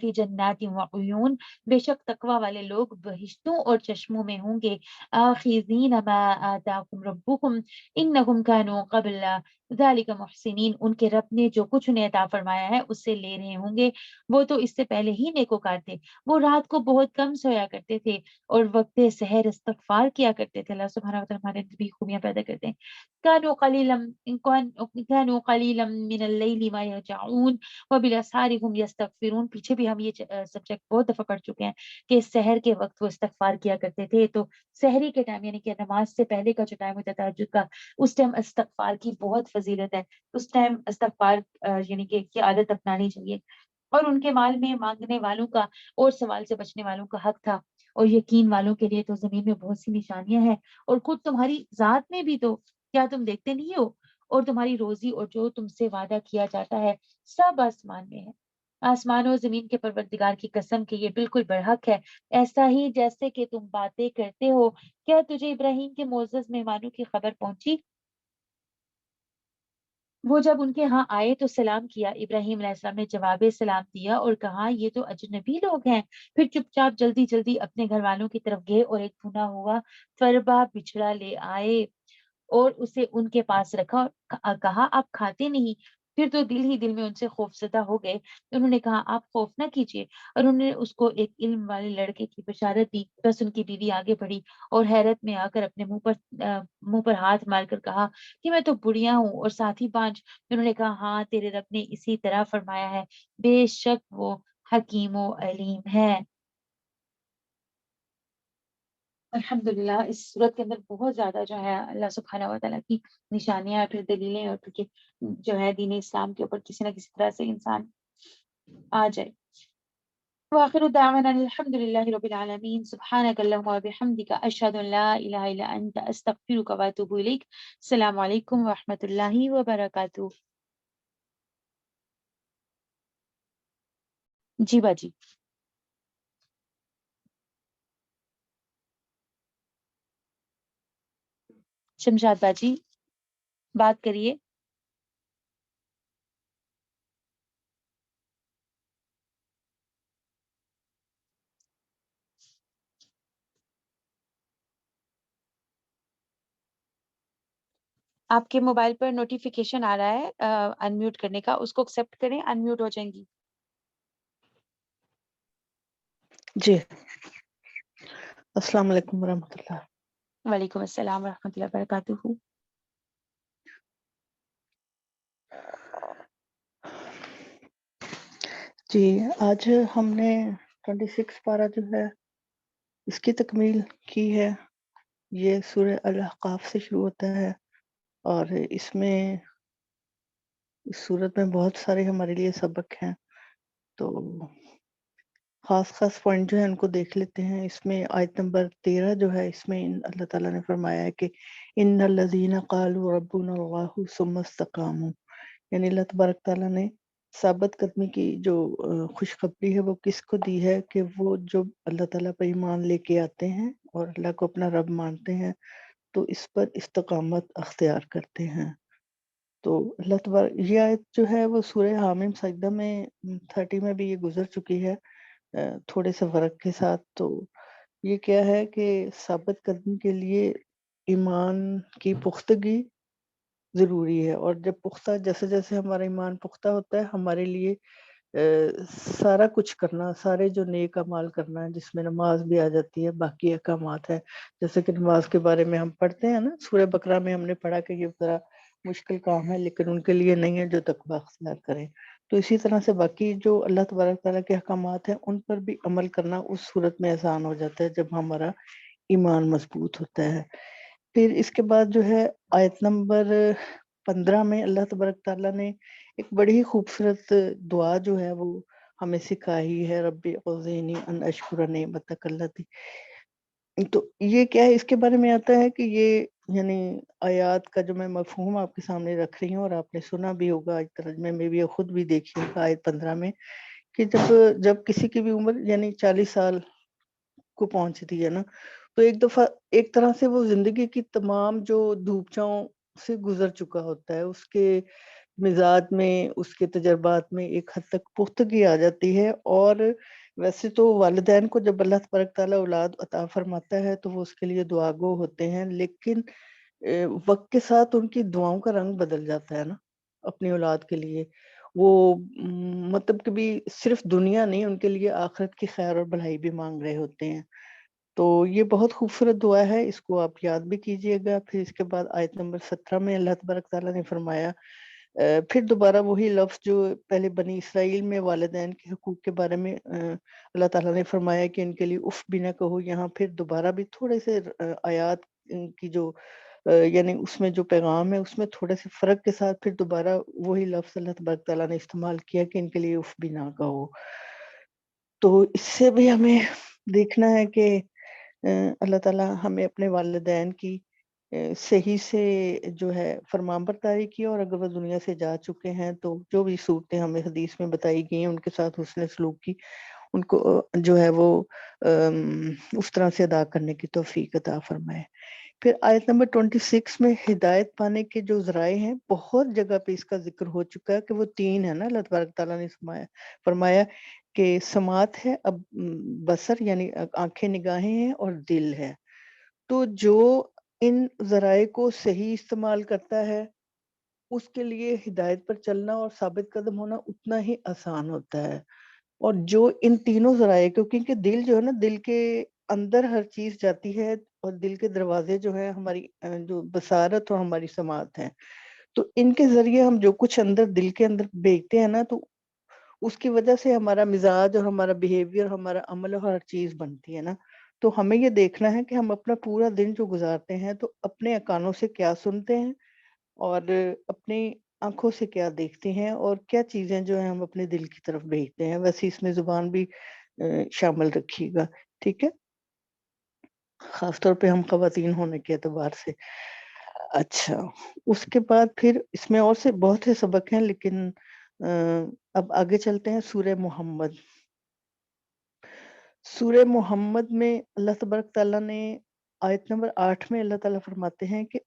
Speaker 4: فی جنات وعیون، بے شک تقوی والے لوگ بہشتوں اور چشموں میں ہوں گے. آخذین ما آتاکم ربکم انکم کانوا قبل ذالک محسنین، ان کے رب نے جو کچھ انہیں عطا فرمایا ہے اس سے لے رہے ہوں گے، وہ تو اس سے پہلے ہی نیکوکار تھے. وہ رات کو بہت کم سویا کرتے تھے اور وقت سحر استغفار کیا کرتے تھے. اللہ سبحانہ و تعالیٰ ہمارے بھی خوبیاں پیدا کرتے ہیں. كانوا قلیلا من اللیل ما یہجعون وبالاسحار هم یستغفرون. پیچھے بھی ہم یہ سبجیکٹ بہت دفعہ پڑھ چکے ہیں کہ سحر کے وقت وہ استغفار کیا کرتے تھے. تو سحری کے ٹائم یعنی کہ نماز سے پہلے کا جو ٹائم ہوتا ہے تہجد کا، اس ٹائم استغفار کی بہت فضیلت ہے. اس ٹائم استغفار یعنی کہ کی عادت اپنانی چاہیے. اور ان کے مال میں مانگنے والوں کا اور سوال سے بچنے والوں کا حق تھا، اور یقین والوں کے لیے تو زمین میں بہت سی نشانیاں ہیں، اور خود تمہاری ذات میں بھی تو کیا تم دیکھتے نہیں ہو؟ اور تمہاری روزی اور جو تم سے وعدہ کیا جاتا ہے سب آسمان میں ہے. آسمان اور زمین کے پروردگار کی قسم کہ یہ بالکل برحق ہے، ایسا ہی جیسے کہ تم باتیں کرتے ہو. کیا تجھے ابراہیم کے معزز مہمانوں کی خبر پہنچی؟ وہ جب ان کے ہاں آئے تو سلام کیا. ابراہیم علیہ السلام نے جواب سلام دیا اور کہا یہ تو اجنبی لوگ ہیں. پھر چپ چاپ جلدی جلدی اپنے گھر والوں کی طرف گئے اور ایک بھنا ہوا فربا بچڑا لے آئے اور اسے ان کے پاس رکھا اور کہا آپ کھاتے نہیں؟ پھر تو دل ہی دل میں ان سے خوف زدہ ہو گئے. انہوں نے کہا آپ خوف نہ کیجیے، اور انہوں نے اس کو ایک علم والے لڑکے کی بشارت دی. بس ان کی بیوی آگے بڑھی اور حیرت میں آ کر اپنے منہ پر ہاتھ مار کر کہا کہ میں تو بڑھیا ہوں اور ساتھی پانچ. انہوں نے کہا ہاں تیرے رب نے اسی طرح فرمایا ہے، بے شک وہ حکیم و علیم ہے. الحمدللہ اس صورت کے اندر بہت زیادہ جو ہے اللہ سبحانہ و تعالیٰ کی نشانیاں، پھر دلیلیں، اور پھر جو ہے دین اسلام کے اوپر کسی نہ کسی طرح سے انسان آ جائے. وآخر دعوانا الحمد لله رب العالمين سبحانك اللهم وبحمدك أشهد أن لا إله إلا أنت أستغفرك وأتوب إليك. السلام عليكم ورحمة الله وبركاته. جی باجی. شمشاد باجی بات کریے. آپ کے موبائل پر نوٹیفیکیشن آ رہا ہے انمیوٹ کرنے کا، اس کو ایکسپٹ کریں، انمیوٹ ہو جائیں گی.
Speaker 6: جی السلام علیکم ورحمۃ اللہ.
Speaker 4: وعلیکم السلام ورحمۃ اللہ وبرکاتہ.
Speaker 6: جی آج ہم نے 26 پارہ جو ہے اس کی تکمیل کی ہے. یہ سورہ الاحقاف سے شروع ہوتا ہے اور اس میں اس صورت میں بہت سارے ہمارے لیے سبق ہیں. تو خاص پوائنٹ جو ہے ان کو دیکھ لیتے ہیں. اس میں آیت نمبر 13 جو ہے اس میں اللہ تعالیٰ نے فرمایا ہے کہ ان الذین قالوا ربنا اللہ ثم استقاموا، یعنی اللہ تبارک تعالیٰ نے ثابت قدمی کی جو خوشخبری ہے وہ کس کو دی ہے کہ وہ جو اللہ تعالیٰ پر ایمان لے کے آتے ہیں اور اللہ کو اپنا رب مانتے ہیں تو اس پر استقامت اختیار کرتے ہیں. تو اللہ تبارک یہ آیت جو ہے وہ سورہ حامیم سجدہ میں 30 میں بھی یہ گزر چکی ہے تھوڑے سے فرق کے ساتھ. تو یہ کیا ہے کہ ثابت قدمی کے لیے ایمان کی پختگی ضروری ہے، اور جب پختہ جیسے جیسے ہمارا ایمان پختہ ہوتا ہے ہمارے لیے سارا کچھ کرنا، سارے جو نیک اعمال کرنا ہے جس میں نماز بھی آ جاتی ہے، باقی احکامات ہیں جیسے کہ نماز کے بارے میں ہم پڑھتے ہیں نا سورہ بقرہ میں ہم نے پڑھا کہ یہ ذرا مشکل کام ہے لیکن ان کے لیے نہیں ہے جو تقویٰ اختیار کریں. تو اسی طرح سے باقی جو اللہ تبارک تعالیٰ کے احکامات ہیں ان پر بھی عمل کرنا اس صورت میں آسان ہو جاتا ہے جب ہمارا ایمان مضبوط ہوتا ہے. پھر اس کے بعد جو ہے آیت نمبر 15 میں اللہ تبارک تعالیٰ نے ایک بڑی ہی خوبصورت دعا جو ہے وہ ہمیں سکھائی ہے، رب اوزعنی ان اشکر نعمتک التی. تو یہ کیا ہے، اس کے بارے میں آتا ہے کہ یہ یعنی آیات کا جو میں مفہوم آپ کے سامنے رکھ رہی ہوں اور آپ نے سنا بھی ہوگا آج ترجمے میں بھی خود بھی دیکھی ہوگا آیت 15 میں کہ جب کسی کی بھی عمر یعنی 40 سال کو پہنچتی ہے نا تو ایک دفعہ ایک طرح سے وہ زندگی کی تمام جو دھوپ چھاؤں سے گزر چکا ہوتا ہے، اس کے مزاج میں، اس کے تجربات میں ایک حد تک پختگی آ جاتی ہے. اور ویسے تو والدین کو جب اللہ تبارک تعالیٰ اولاد عطا فرماتا ہے تو وہ اس کے لیے دعا گو ہوتے ہیں، لیکن وقت کے ساتھ ان کی دعاؤں کا رنگ بدل جاتا ہے نا اپنی اولاد کے لیے. وہ مطلب کہ بھی صرف دنیا نہیں، ان کے لیے آخرت کی خیر اور بھلائی بھی مانگ رہے ہوتے ہیں. تو یہ بہت خوبصورت دعا ہے، اس کو آپ یاد بھی کیجئے گا. پھر اس کے بعد آیت نمبر 17 میں اللہ تبارک تعالیٰ نے فرمایا، پھر دوبارہ وہی لفظ جو پہلے بنی اسرائیل میں والدین کے حقوق کے بارے میں اللہ تعالیٰ نے فرمایا کہ ان کے لیے اف بھی نہ کہو. یہاں پھر دوبارہ بھی تھوڑے سے آیات کی جو یعنی اس میں جو پیغام ہے اس میں تھوڑے سے فرق کے ساتھ پھر دوبارہ وہی لفظ اللہ تبارک تعالیٰ نے استعمال کیا کہ ان کے لیے اف بھی نہ کہو. تو اس سے بھی ہمیں دیکھنا ہے کہ اللہ تعالیٰ ہمیں اپنے والدین کی صحیح سے جو ہے فرمان برداری کی، اور اگر وہ دنیا سے جا چکے ہیں تو جو بھی صورتیں ہمیں حدیث میں بتائی گئی ہیں ان کے ساتھ حسن سلوک کی، ان کو جو ہے وہ اس طرح سے ادا کرنے کی توفیق عطا فرمائے. پھر آیت نمبر 26 میں ہدایت پانے کے جو ذرائع ہیں، بہت جگہ پہ اس کا ذکر ہو چکا ہے کہ وہ 3 ہے نا. اللہ تبارک تعالیٰ نے فرمایا کہ سماعت ہے، اب بصر یعنی آنکھیں نگاہیں ہیں، اور دل ہے. تو جو ان ذرائع کو صحیح استعمال کرتا ہے اس کے لیے ہدایت پر چلنا اور ثابت قدم ہونا اتنا ہی آسان ہوتا ہے. اور جو ان تینوں ذرائع کو، کیونکہ دل جو ہے نا، دل کے اندر ہر چیز جاتی ہے، اور دل کے دروازے جو ہیں ہماری جو بصارت اور ہماری سماعت ہیں، تو ان کے ذریعے ہم جو کچھ اندر دل کے اندر بھیجتے ہیں نا، تو اس کی وجہ سے ہمارا مزاج اور ہمارا بیہیویئر، ہمارا عمل اور ہر چیز بنتی ہے نا. تو ہمیں یہ دیکھنا ہے کہ ہم اپنا پورا دن جو گزارتے ہیں تو اپنے کانوں سے کیا سنتے ہیں، اور اپنی آنکھوں سے کیا دیکھتے ہیں، اور کیا چیزیں جو ہیں ہم اپنے دل کی طرف بھیجتے ہیں. ویسے اس میں زبان بھی شامل رکھیے گا، ٹھیک ہے، خاص طور پہ ہم خواتین ہونے کے اعتبار سے. اچھا، اس کے بعد پھر اس میں اور سے بہت سے سبق ہیں، لیکن اب آگے چلتے ہیں سورہ محمد. سورہ محمد میں اللہ تبارک تعالیٰ نے آیت نمبر 8 میں اللہ تعالیٰ فرماتے ہیں کہ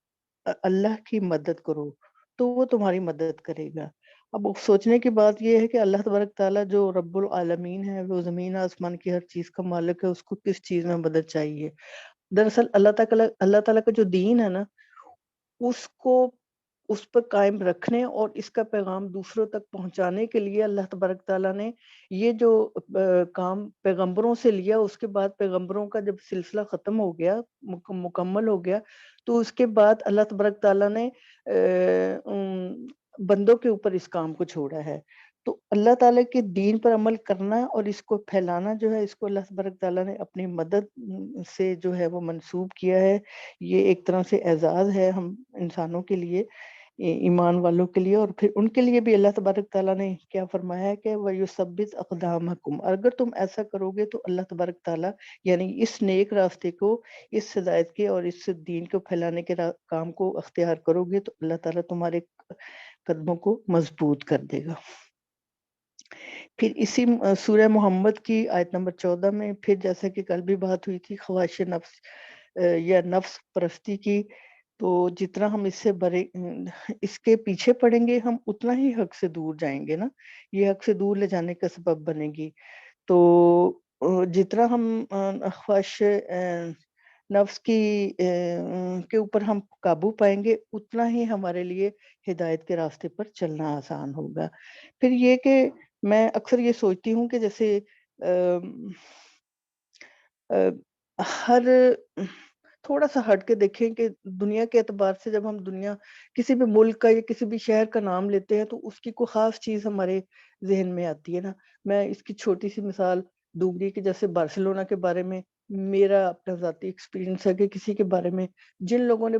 Speaker 6: اللہ کی مدد کرو تو وہ تمہاری مدد کرے گا. اب سوچنے کی بات یہ ہے کہ اللہ تبارک تعالیٰ جو رب العالمین ہے، وہ زمین آسمان کی ہر چیز کا مالک ہے، اس کو کس چیز میں مدد چاہیے؟ دراصل اللہ تعالیٰ کا جو دین ہے نا، اس کو اس پر قائم رکھنے اور اس کا پیغام دوسروں تک پہنچانے کے لیے اللہ تبارک تعالیٰ نے یہ جو کام پیغمبروں سے لیا. اس کے بعد پیغمبروں کا جب سلسلہ ختم ہو گیا، مکمل ہو گیا، تو اس کے بعد اللہ تبارک تعالیٰ نے بندوں کے اوپر اس کام کو چھوڑا ہے. تو اللہ تعالیٰ کے دین پر عمل کرنا اور اس کو پھیلانا جو ہے، اس کو اللہ تبارک تعالیٰ نے اپنی مدد سے جو ہے وہ منسوب کیا ہے. یہ ایک طرح سے اعزاز ہے ہم انسانوں کے لیے، ایمان والوں کے لیے. اور پھر ان کے لیے بھی اللہ تبارک تعالیٰ نے کیا فرمایا ہے کہ وَيُثَبِّتْ أَقْدَامَكُمْ، اگر تم ایسا کرو گے تو اللہ تبارک تعالیٰ یعنی اس نیک راستے کو، اس ہدایت کے اور اس دین کو پھیلانے کے کام کو اختیار کرو گے تو اللہ تعالیٰ تمہارے قدموں کو مضبوط کر دے گا. پھر اسی سورہ محمد کی آیت نمبر 14 میں پھر جیسا کہ کل بھی بات ہوئی تھی خواہش نفس یا نفس پرستی کی، تو جتنا ہم اس سے اس کے پیچھے پڑیں گے ہم اتنا ہی حق سے دور جائیں گے نا. یہ حق سے دور لے جانے کا سبب بنے گی. تو جتنا ہم خواہش نفس کی کے اوپر ہم قابو پائیں گے، اتنا ہی ہمارے لیے ہدایت کے راستے پر چلنا آسان ہوگا. پھر یہ کہ میں اکثر یہ سوچتی ہوں کہ جیسے ہر تھوڑا سا ہٹ کے دیکھیں کہ دنیا کے اعتبار سے جب ہم کسی بھی ملک کا یا کسی بھی شہر کا نام لیتے ہیں تو اس کی کوئی خاص چیز ہمارے ذہن میں آتی ہے نا. میں اس کی چھوٹی سی مثال دوں گی کہ جیسے بارسلونا کے بارے میں میرا اپنا ذاتی ایکسپیرینس ہے کہ کسی کے بارے میں جن لوگوں نے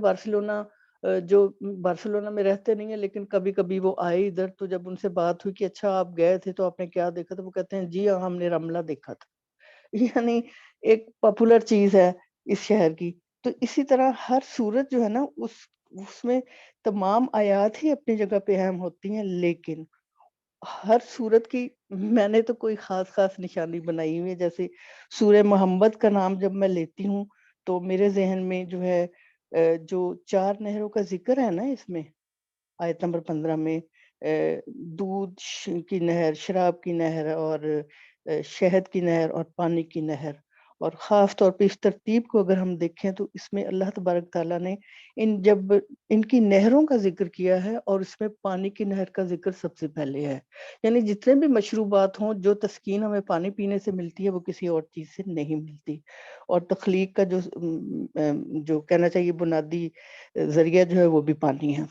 Speaker 6: جو بارسلونا میں رہتے نہیں ہیں لیکن کبھی کبھی وہ آئے ادھر، تو جب ان سے بات ہوئی کہ اچھا آپ گئے تھے تو آپ نے کیا دیکھا تھا، وہ کہتے ہیں جی ہم نے رملہ دیکھا تھا. یعنی ایک پاپولر چیز ہے اس شہر کی. تو اسی طرح ہر صورت جو ہے نا اس میں تمام آیات ہی اپنی جگہ پہ اہم ہوتی ہیں، لیکن ہر صورت کی میں نے تو کوئی خاص نشانی بنائی ہوئی ہے. جیسے سورہ محمد کا نام جب میں لیتی ہوں تو میرے ذہن میں جو ہے جو 4 نہروں کا ذکر ہے نا اس میں آیت نمبر 15 میں، دودھ کی نہر، شراب کی نہر اور شہد کی نہر اور پانی کی نہر. اور خاص طور پہ اس ترتیب کو اگر ہم دیکھیں تو اس میں اللہ تبارک تعالیٰ نے جب ان کی نہروں کا ذکر کیا ہے اور اس میں پانی کی نہر کا ذکر سب سے پہلے ہے. یعنی جتنے بھی مشروبات ہوں، جو تسکین ہمیں پانی پینے سے ملتی ہے وہ کسی اور چیز سے نہیں ملتی. اور تخلیق کا جو کہنا چاہیے بنیادی ذریعہ جو ہے وہ بھی پانی ہے.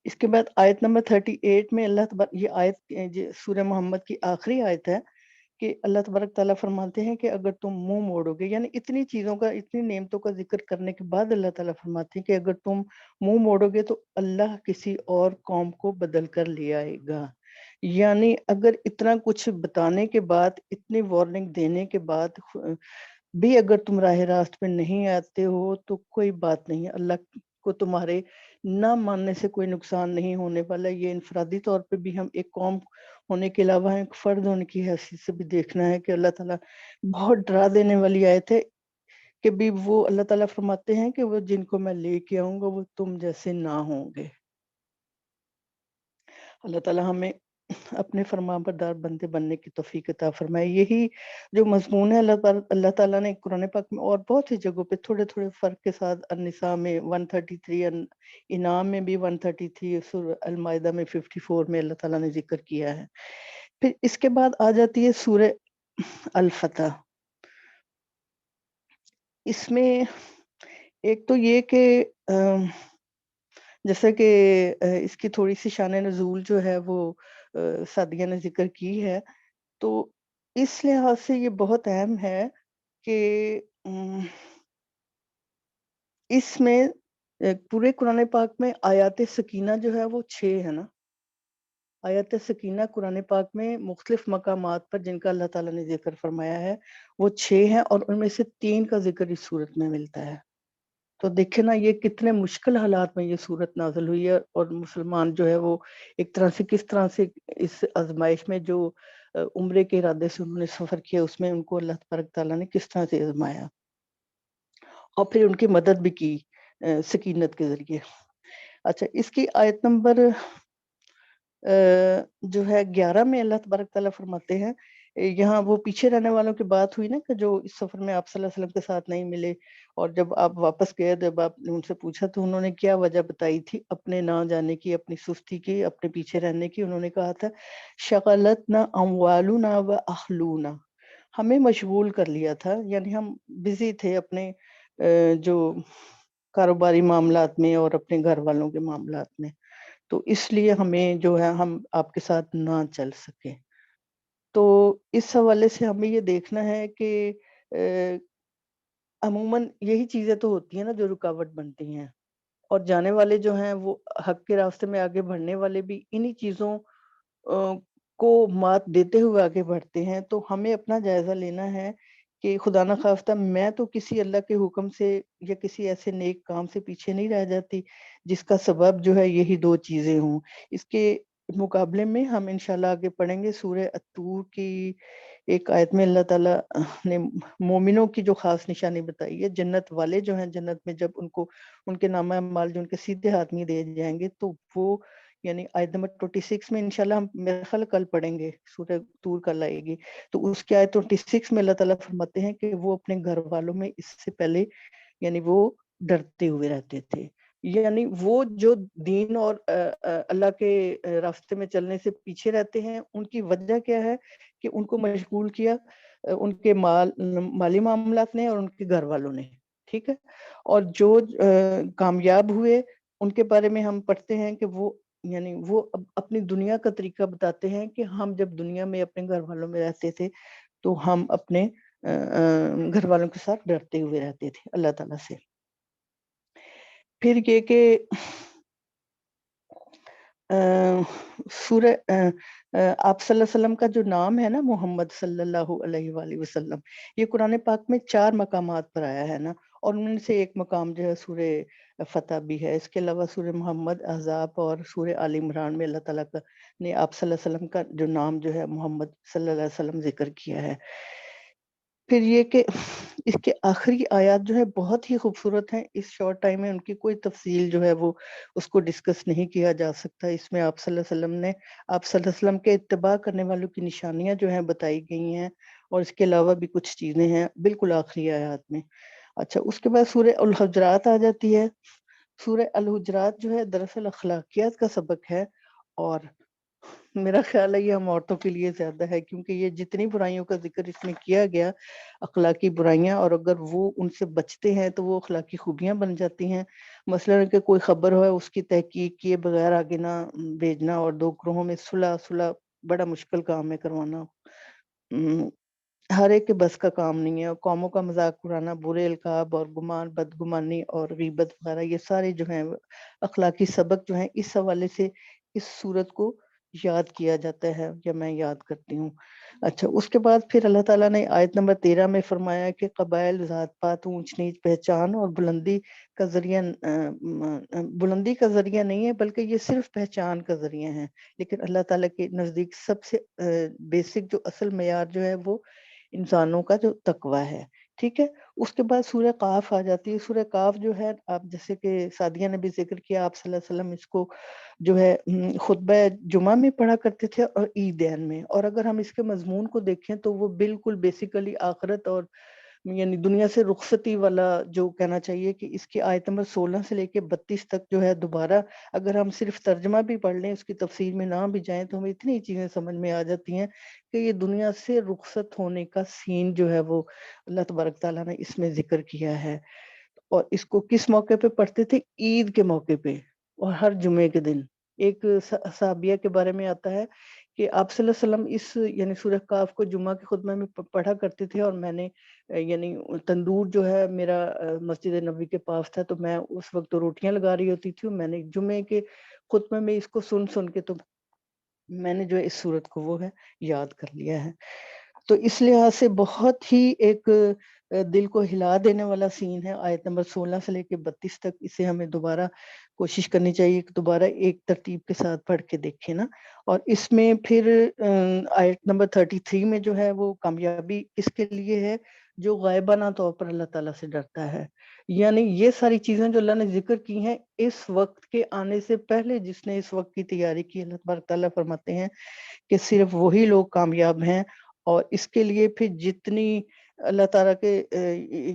Speaker 6: اس کے بعد آیت نمبر 38 میں اللہ تبارک، یہ آیت سورہ محمد کی آخری آیت ہے، کہ اللہ تبارک تعالیٰ فرماتے ہیں کہ اگر تم منہ موڑو گے، یعنی اتنی چیزوں کا، اتنی نعمتوں کا ذکر کرنے کے بعد اللہ تعالیٰ فرماتے ہیں کہ اگر تم منہ موڑو گے تو اللہ کسی اور قوم کو بدل کر لے آئے گا. یعنی اگر اتنا کچھ بتانے کے بعد، اتنی وارننگ دینے کے بعد بھی اگر تم راہ راست پہ نہیں آتے ہو تو کوئی بات نہیں ہے، اللہ کو تمہارے نہ ماننے سے کوئی نقصان نہیں ہونے والا. یہ انفرادی طور پہ بھی ہم ایک قوم ہونے کے علاوہ ایک فرد ہونے کی حیثیت سے بھی دیکھنا ہے کہ اللہ تعالیٰ بہت ڈرا دینے والی آیت ہے کہ بھی وہ اللہ تعالیٰ فرماتے ہیں کہ وہ جن کو میں لے کے آؤں گا وہ تم جیسے نہ ہوں گے. اللہ تعالیٰ ہمیں اپنے فرمان بردار بندے بننے کی توفیق عطا فرمائے. یہی جو مضمون ہے اللہ تعالیٰ نے قرآن پاک میں اور بہت سی جگہوں پہ تھوڑے تھوڑے فرق کے ساتھ، النساء میں 133، انعام میں بھی 133، سورہ المائدہ میں 54 میں اللہ تعالیٰ نے ذکر کیا ہے. پھر اس کے بعد آ جاتی ہے سورہ الفتح. اس میں ایک تو یہ کہ جیسا کہ اس کی تھوڑی سی شان نزول جو ہے وہ سعدیہ نے ذکر کی ہے، تو اس لحاظ سے یہ بہت اہم ہے کہ اس میں پورے قرآن پاک میں آیات سکینہ جو ہے وہ 6 ہے نا. آیات سکینہ قرآن پاک میں مختلف مقامات پر جن کا اللہ تعالیٰ نے ذکر فرمایا ہے وہ 6 ہیں، اور ان میں سے 3 کا ذکر اس صورت میں ملتا ہے. تو دیکھیں نا یہ کتنے مشکل حالات میں یہ صورت نازل ہوئی ہے، اور مسلمان جو ہے وہ ایک طرح سے کس طرح سے اس آزمائش میں جو عمرے کے ارادے سے انہوں نے سفر کیا، اس میں ان کو اللہ تبارک تعالیٰ نے کس طرح سے آزمایا اور پھر ان کی مدد بھی کی سکینت کے ذریعے. اچھا، اس کی آیت نمبر جو ہے 11 میں اللہ تبارک تعالیٰ فرماتے ہیں، یہاں وہ پیچھے رہنے والوں کی بات ہوئی نا کہ جو اس سفر میں آپ صلی اللہ علیہ وسلم کے ساتھ نہیں ملے، اور جب آپ واپس گئے، جب آپ نے ان سے پوچھا تو انہوں نے کیا وجہ بتائی تھی اپنے نہ جانے کی، اپنی سستی کی، اپنے پیچھے رہنے کی. انہوں نے کہا تھا شغلتنا اموالنا و اہلونا، ہمیں مشغول کر لیا تھا، یعنی ہم بزی تھے اپنے جو کاروباری معاملات میں اور اپنے گھر والوں کے معاملات میں، تو اس لیے ہمیں جو ہے ہم آپ کے ساتھ نہ چل سکے. تو اس حوالے سے ہمیں یہ دیکھنا ہے کہ عموماً یہی چیزیں تو ہوتی ہیں نا جو رکاوٹ بنتی ہیں، اور جانے والے جو ہیں وہ حق کے راستے میں آگے بڑھنے والے بھی انہی چیزوں کو مات دیتے ہوئے آگے بڑھتے ہیں. تو ہمیں اپنا جائزہ لینا ہے کہ خدا نہ خواستہ میں تو کسی اللہ کے حکم سے یا کسی ایسے نیک کام سے پیچھے نہیں رہ جاتی جس کا سبب جو ہے یہی 2 چیزیں ہوں. اس کے مقابلے میں ہم انشاءاللہ آگے پڑھیں گے سورہ الطور کی ایک آیت میں اللہ تعالیٰ نے مومنوں کی جو خاص نشانی بتائی ہے، جنت والے جو ہیں، جنت میں جب ان کو ان کے نامہ اعمال جو ان کے سیدھے ہاتھ میں دے جائیں گے تو وہ، یعنی آیت نمبر 26 میں انشاءاللہ ہم میرے خیال کل پڑھیں گے، سورہ طور کل آئے گی، تو اس کی آیت 26 میں اللہ تعالیٰ فرماتے ہیں کہ وہ اپنے گھر والوں میں اس سے پہلے یعنی وہ ڈرتے ہوئے رہتے تھے. یعنی وہ جو دین اور اللہ کے راستے میں چلنے سے پیچھے رہتے ہیں، ان کی وجہ کیا ہے کہ ان کو مشغول کیا ان کے مالی معاملات نے اور ان کے گھر والوں نے. ٹھیک ہے، اور جو کامیاب ہوئے ان کے بارے میں ہم پڑھتے ہیں کہ وہ یعنی وہ اپنی دنیا کا طریقہ بتاتے ہیں کہ ہم جب دنیا میں اپنے گھر والوں میں رہتے تھے تو ہم اپنے گھر والوں کے ساتھ ڈرتے ہوئے رہتے تھے اللہ تعالیٰ سے. پھر یہ کہ سورہ آپ صلی اللہ علیہ وسلم کا جو نام ہے نا محمد صلی اللہ علیہ وآلہ وسلم، یہ قرآن پاک میں 4 مقامات پر آیا ہے نا، اور ان سے ایک مقام جو ہے سورہ فتح بھی ہے. اس کے علاوہ سورہ محمد، احزاب اور سورہ آل عمران میں اللہ تعالیٰ نے آپ صلی اللہ علیہ وسلم کا جو نام جو ہے محمد صلی اللہ علیہ وسلم ذکر کیا ہے. پھر یہ کہ اس کے آخری آیات جو ہے بہت ہی خوبصورت ہیں. اس شارٹ ٹائم میں ان کی کوئی تفصیل جو ہے وہ اس کو ڈسکس نہیں کیا جا سکتا. اس میں آپ صلی اللہ علیہ وسلم نے آپ صلی اللہ علیہ وسلم کے اتباع کرنے والوں کی نشانیاں جو ہیں بتائی گئی ہیں، اور اس کے علاوہ بھی کچھ چیزیں ہیں بالکل آخری آیات میں. اچھا، اس کے بعد سورہ الحجرات آ جاتی ہے. سورہ الحجرات جو ہے دراصل اخلاقیات کا سبق ہے، اور میرا خیال ہے یہ ہم عورتوں کے لیے زیادہ ہے، کیونکہ یہ جتنی برائیوں کا ذکر اس میں کیا گیا، اخلاقی برائیاں، اور اگر وہ ان سے بچتے ہیں تو وہ اخلاقی خوبیاں بن جاتی ہیں. مثلا کہ کوئی خبر ہو اس کی تحقیق کیے بغیر آگے نہ بھیجنا، اور دو گروہوں میں صلح بڑا مشکل کام ہے کروانا. ہر ایک کے بس کا کام نہیں ہے. اور قوموں کا مذاق اڑانا، برے القاب اور گمان، بدگمانی اور غیبت وغیرہ، یہ سارے جو ہیں اخلاقی سبق جو ہیں اس حوالے سے اس صورت کو یاد کیا جاتا ہے، یا میں یاد کرتی ہوں. اچھا، اس کے بعد پھر اللہ تعالیٰ نے آیت نمبر 13 میں فرمایا کہ قبائل، ذات پات، اونچ نیچ، پہچان اور بلندی کا ذریعہ نہیں ہے، بلکہ یہ صرف پہچان کا ذریعہ ہے. لیکن اللہ تعالیٰ کے نزدیک سب سے بیسک جو اصل معیار جو ہے وہ انسانوں کا جو تقوی ہے. ٹھیک ہے. اس کے بعد سورہ قاف آ جاتی ہے. سورہ قاف جو ہے، آپ جیسے کہ سعدیہ نے بھی ذکر کیا، آپ صلی اللہ علیہ وسلم اس کو جو ہے خطبہ جمعہ میں پڑھا کرتے تھے اور عیدین میں. اور اگر ہم اس کے مضمون کو دیکھیں تو وہ بالکل بیسیکلی آخرت اور یعنی دنیا سے رخصتی والا جو کہنا چاہیے، کہ اس کی آیت نمبر 16 سے لے کے 32 تک جو ہے دوبارہ اگر ہم صرف ترجمہ بھی پڑھ لیں، اس کی تفسیر میں نہ بھی جائیں، تو ہمیں اتنی چیزیں سمجھ میں آ جاتی ہیں کہ یہ دنیا سے رخصت ہونے کا سین جو ہے وہ اللہ تبارک تعالیٰ نے اس میں ذکر کیا ہے. اور اس کو کس موقع پہ پڑھتے تھے؟ عید کے موقع پہ، اور ہر جمعے کے دن. ایک صحابیہ کے بارے میں آتا ہے کہ آپ صلی اللہ علیہ وسلم اس یعنی سورہ کاف کو جمعہ کے خطبہ میں پڑھا کرتے تھے، اور میں نے یعنی تندور جو ہے میرا مسجد نبوی کے پاس تھا، تو میں اس وقت تو روٹیاں لگا رہی ہوتی تھی، میں نے جمعے کے خطبے میں اس کو سن کے تو میں نے جو اس صورت کو وہ ہے یاد کر لیا ہے. تو اس لحاظ سے بہت ہی ایک دل کو ہلا دینے والا سین ہے. آیت نمبر 16 سے لے کے 32 تک اسے ہمیں دوبارہ کوشش کرنی چاہیے کہ دوبارہ ایک ترتیب کے ساتھ پڑھ کے دیکھیں نا. اور اس میں پھر آیت نمبر 33 میں جو ہے وہ کامیابی کس کے لیے ہے؟ جو غائبانہ طور پر اللہ تعالیٰ سے ڈرتا ہے. یعنی یہ ساری چیزیں جو اللہ نے ذکر کی ہیں، اس وقت کے آنے سے پہلے جس نے اس وقت کی تیاری کی، اللہ تبارک تعالیٰ فرماتے ہیں کہ صرف وہی لوگ کامیاب ہیں. اور اس کے لیے پھر جتنی اللہ تعالیٰ کے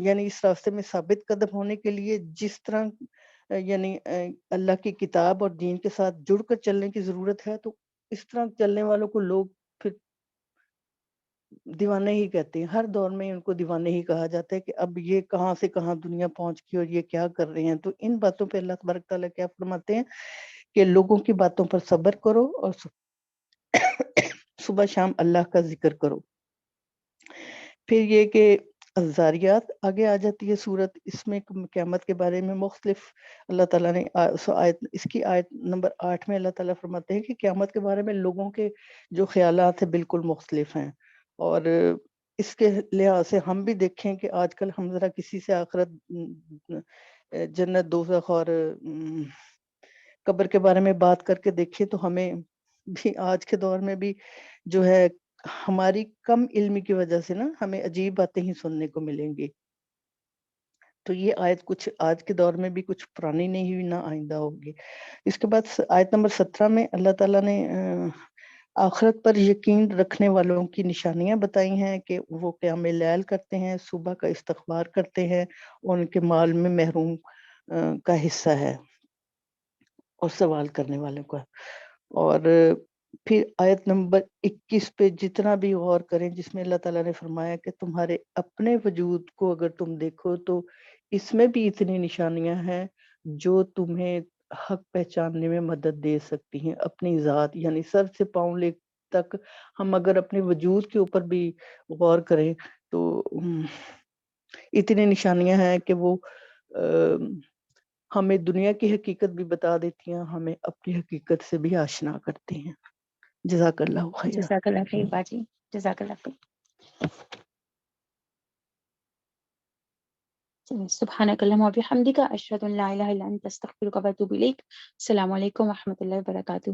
Speaker 6: یعنی اس راستے میں ثابت قدم ہونے کے لیے جس طرح یعنی اللہ کی کتاب اور دین کے ساتھ جڑ کر چلنے کی ضرورت ہے، تو اس طرح چلنے والوں کو لوگ پھر دیوانے ہی کہتے ہیں. ہر دور میں ان کو دیوانے ہی کہا جاتا ہے کہ اب یہ کہاں سے کہاں دنیا پہنچ گئی اور یہ کیا کر رہے ہیں. تو ان باتوں پہ اللہ تبارک تعالیٰ کیا فرماتے ہیں کہ لوگوں کی باتوں پر صبر کرو اور صبح شام اللہ کا ذکر کرو. پھر یہ کہ الذاریات آگے آ جاتی ہے صورت. اس میں قیامت کے بارے میں مختلف اللہ تعالیٰ نے اس کی آیت نمبر 8 میں اللہ تعالیٰ فرماتے ہیں کہ قیامت کے بارے میں لوگوں کے جو خیالات ہیں بالکل مختلف ہیں. اور اس کے لحاظ سے ہم بھی دیکھیں کہ آج کل ہم ذرا کسی سے آخرت، جنت، دوزخ اور قبر کے بارے میں بات کر کے دیکھیں تو ہمیں بھی آج کے دور میں بھی جو ہے ہماری کم علمی کی وجہ سے نا ہمیں عجیب باتیں ہی سننے کو ملیں گی. تو یہ آیت کچھ آج کے دور میں بھی کچھ پرانی نہیں ہوئی، نہ آئندہ ہوگی. اس کے بعد آیت نمبر 17 میں اللہ تعالیٰ نے آخرت پر یقین رکھنے والوں کی نشانیاں بتائی ہیں کہ وہ قیام لیل کرتے ہیں، صبح کا استغفار کرتے ہیں، اور ان کے مال میں محروم کا حصہ ہے اور سوال کرنے والوں کا. اور پھر آیت نمبر 21 پہ جتنا بھی غور کریں، جس میں اللہ تعالیٰ نے فرمایا کہ تمہارے اپنے وجود کو اگر تم دیکھو تو اس میں بھی اتنی نشانیاں ہیں جو تمہیں حق پہچاننے میں مدد دے سکتی ہیں. اپنی ذات یعنی سر سے پاؤں لے تک ہم اگر اپنے وجود کے اوپر بھی غور کریں تو اتنی نشانیاں ہیں کہ وہ ہمیں دنیا کی حقیقت بھی بتا دیتی ہیں، ہمیں اپنی حقیقت سے بھی آشنا کرتی ہیں. جزاک اللہ خیر.
Speaker 4: جزاک اللہ خیر باجی، جزاک اللہ خیر. سبحانک اللہم و بحمدک، اشہد ان لا الہ الا انت، استغفرک و اتوب الیک. السلام علیکم و رحمۃ اللہ وبرکاتہ.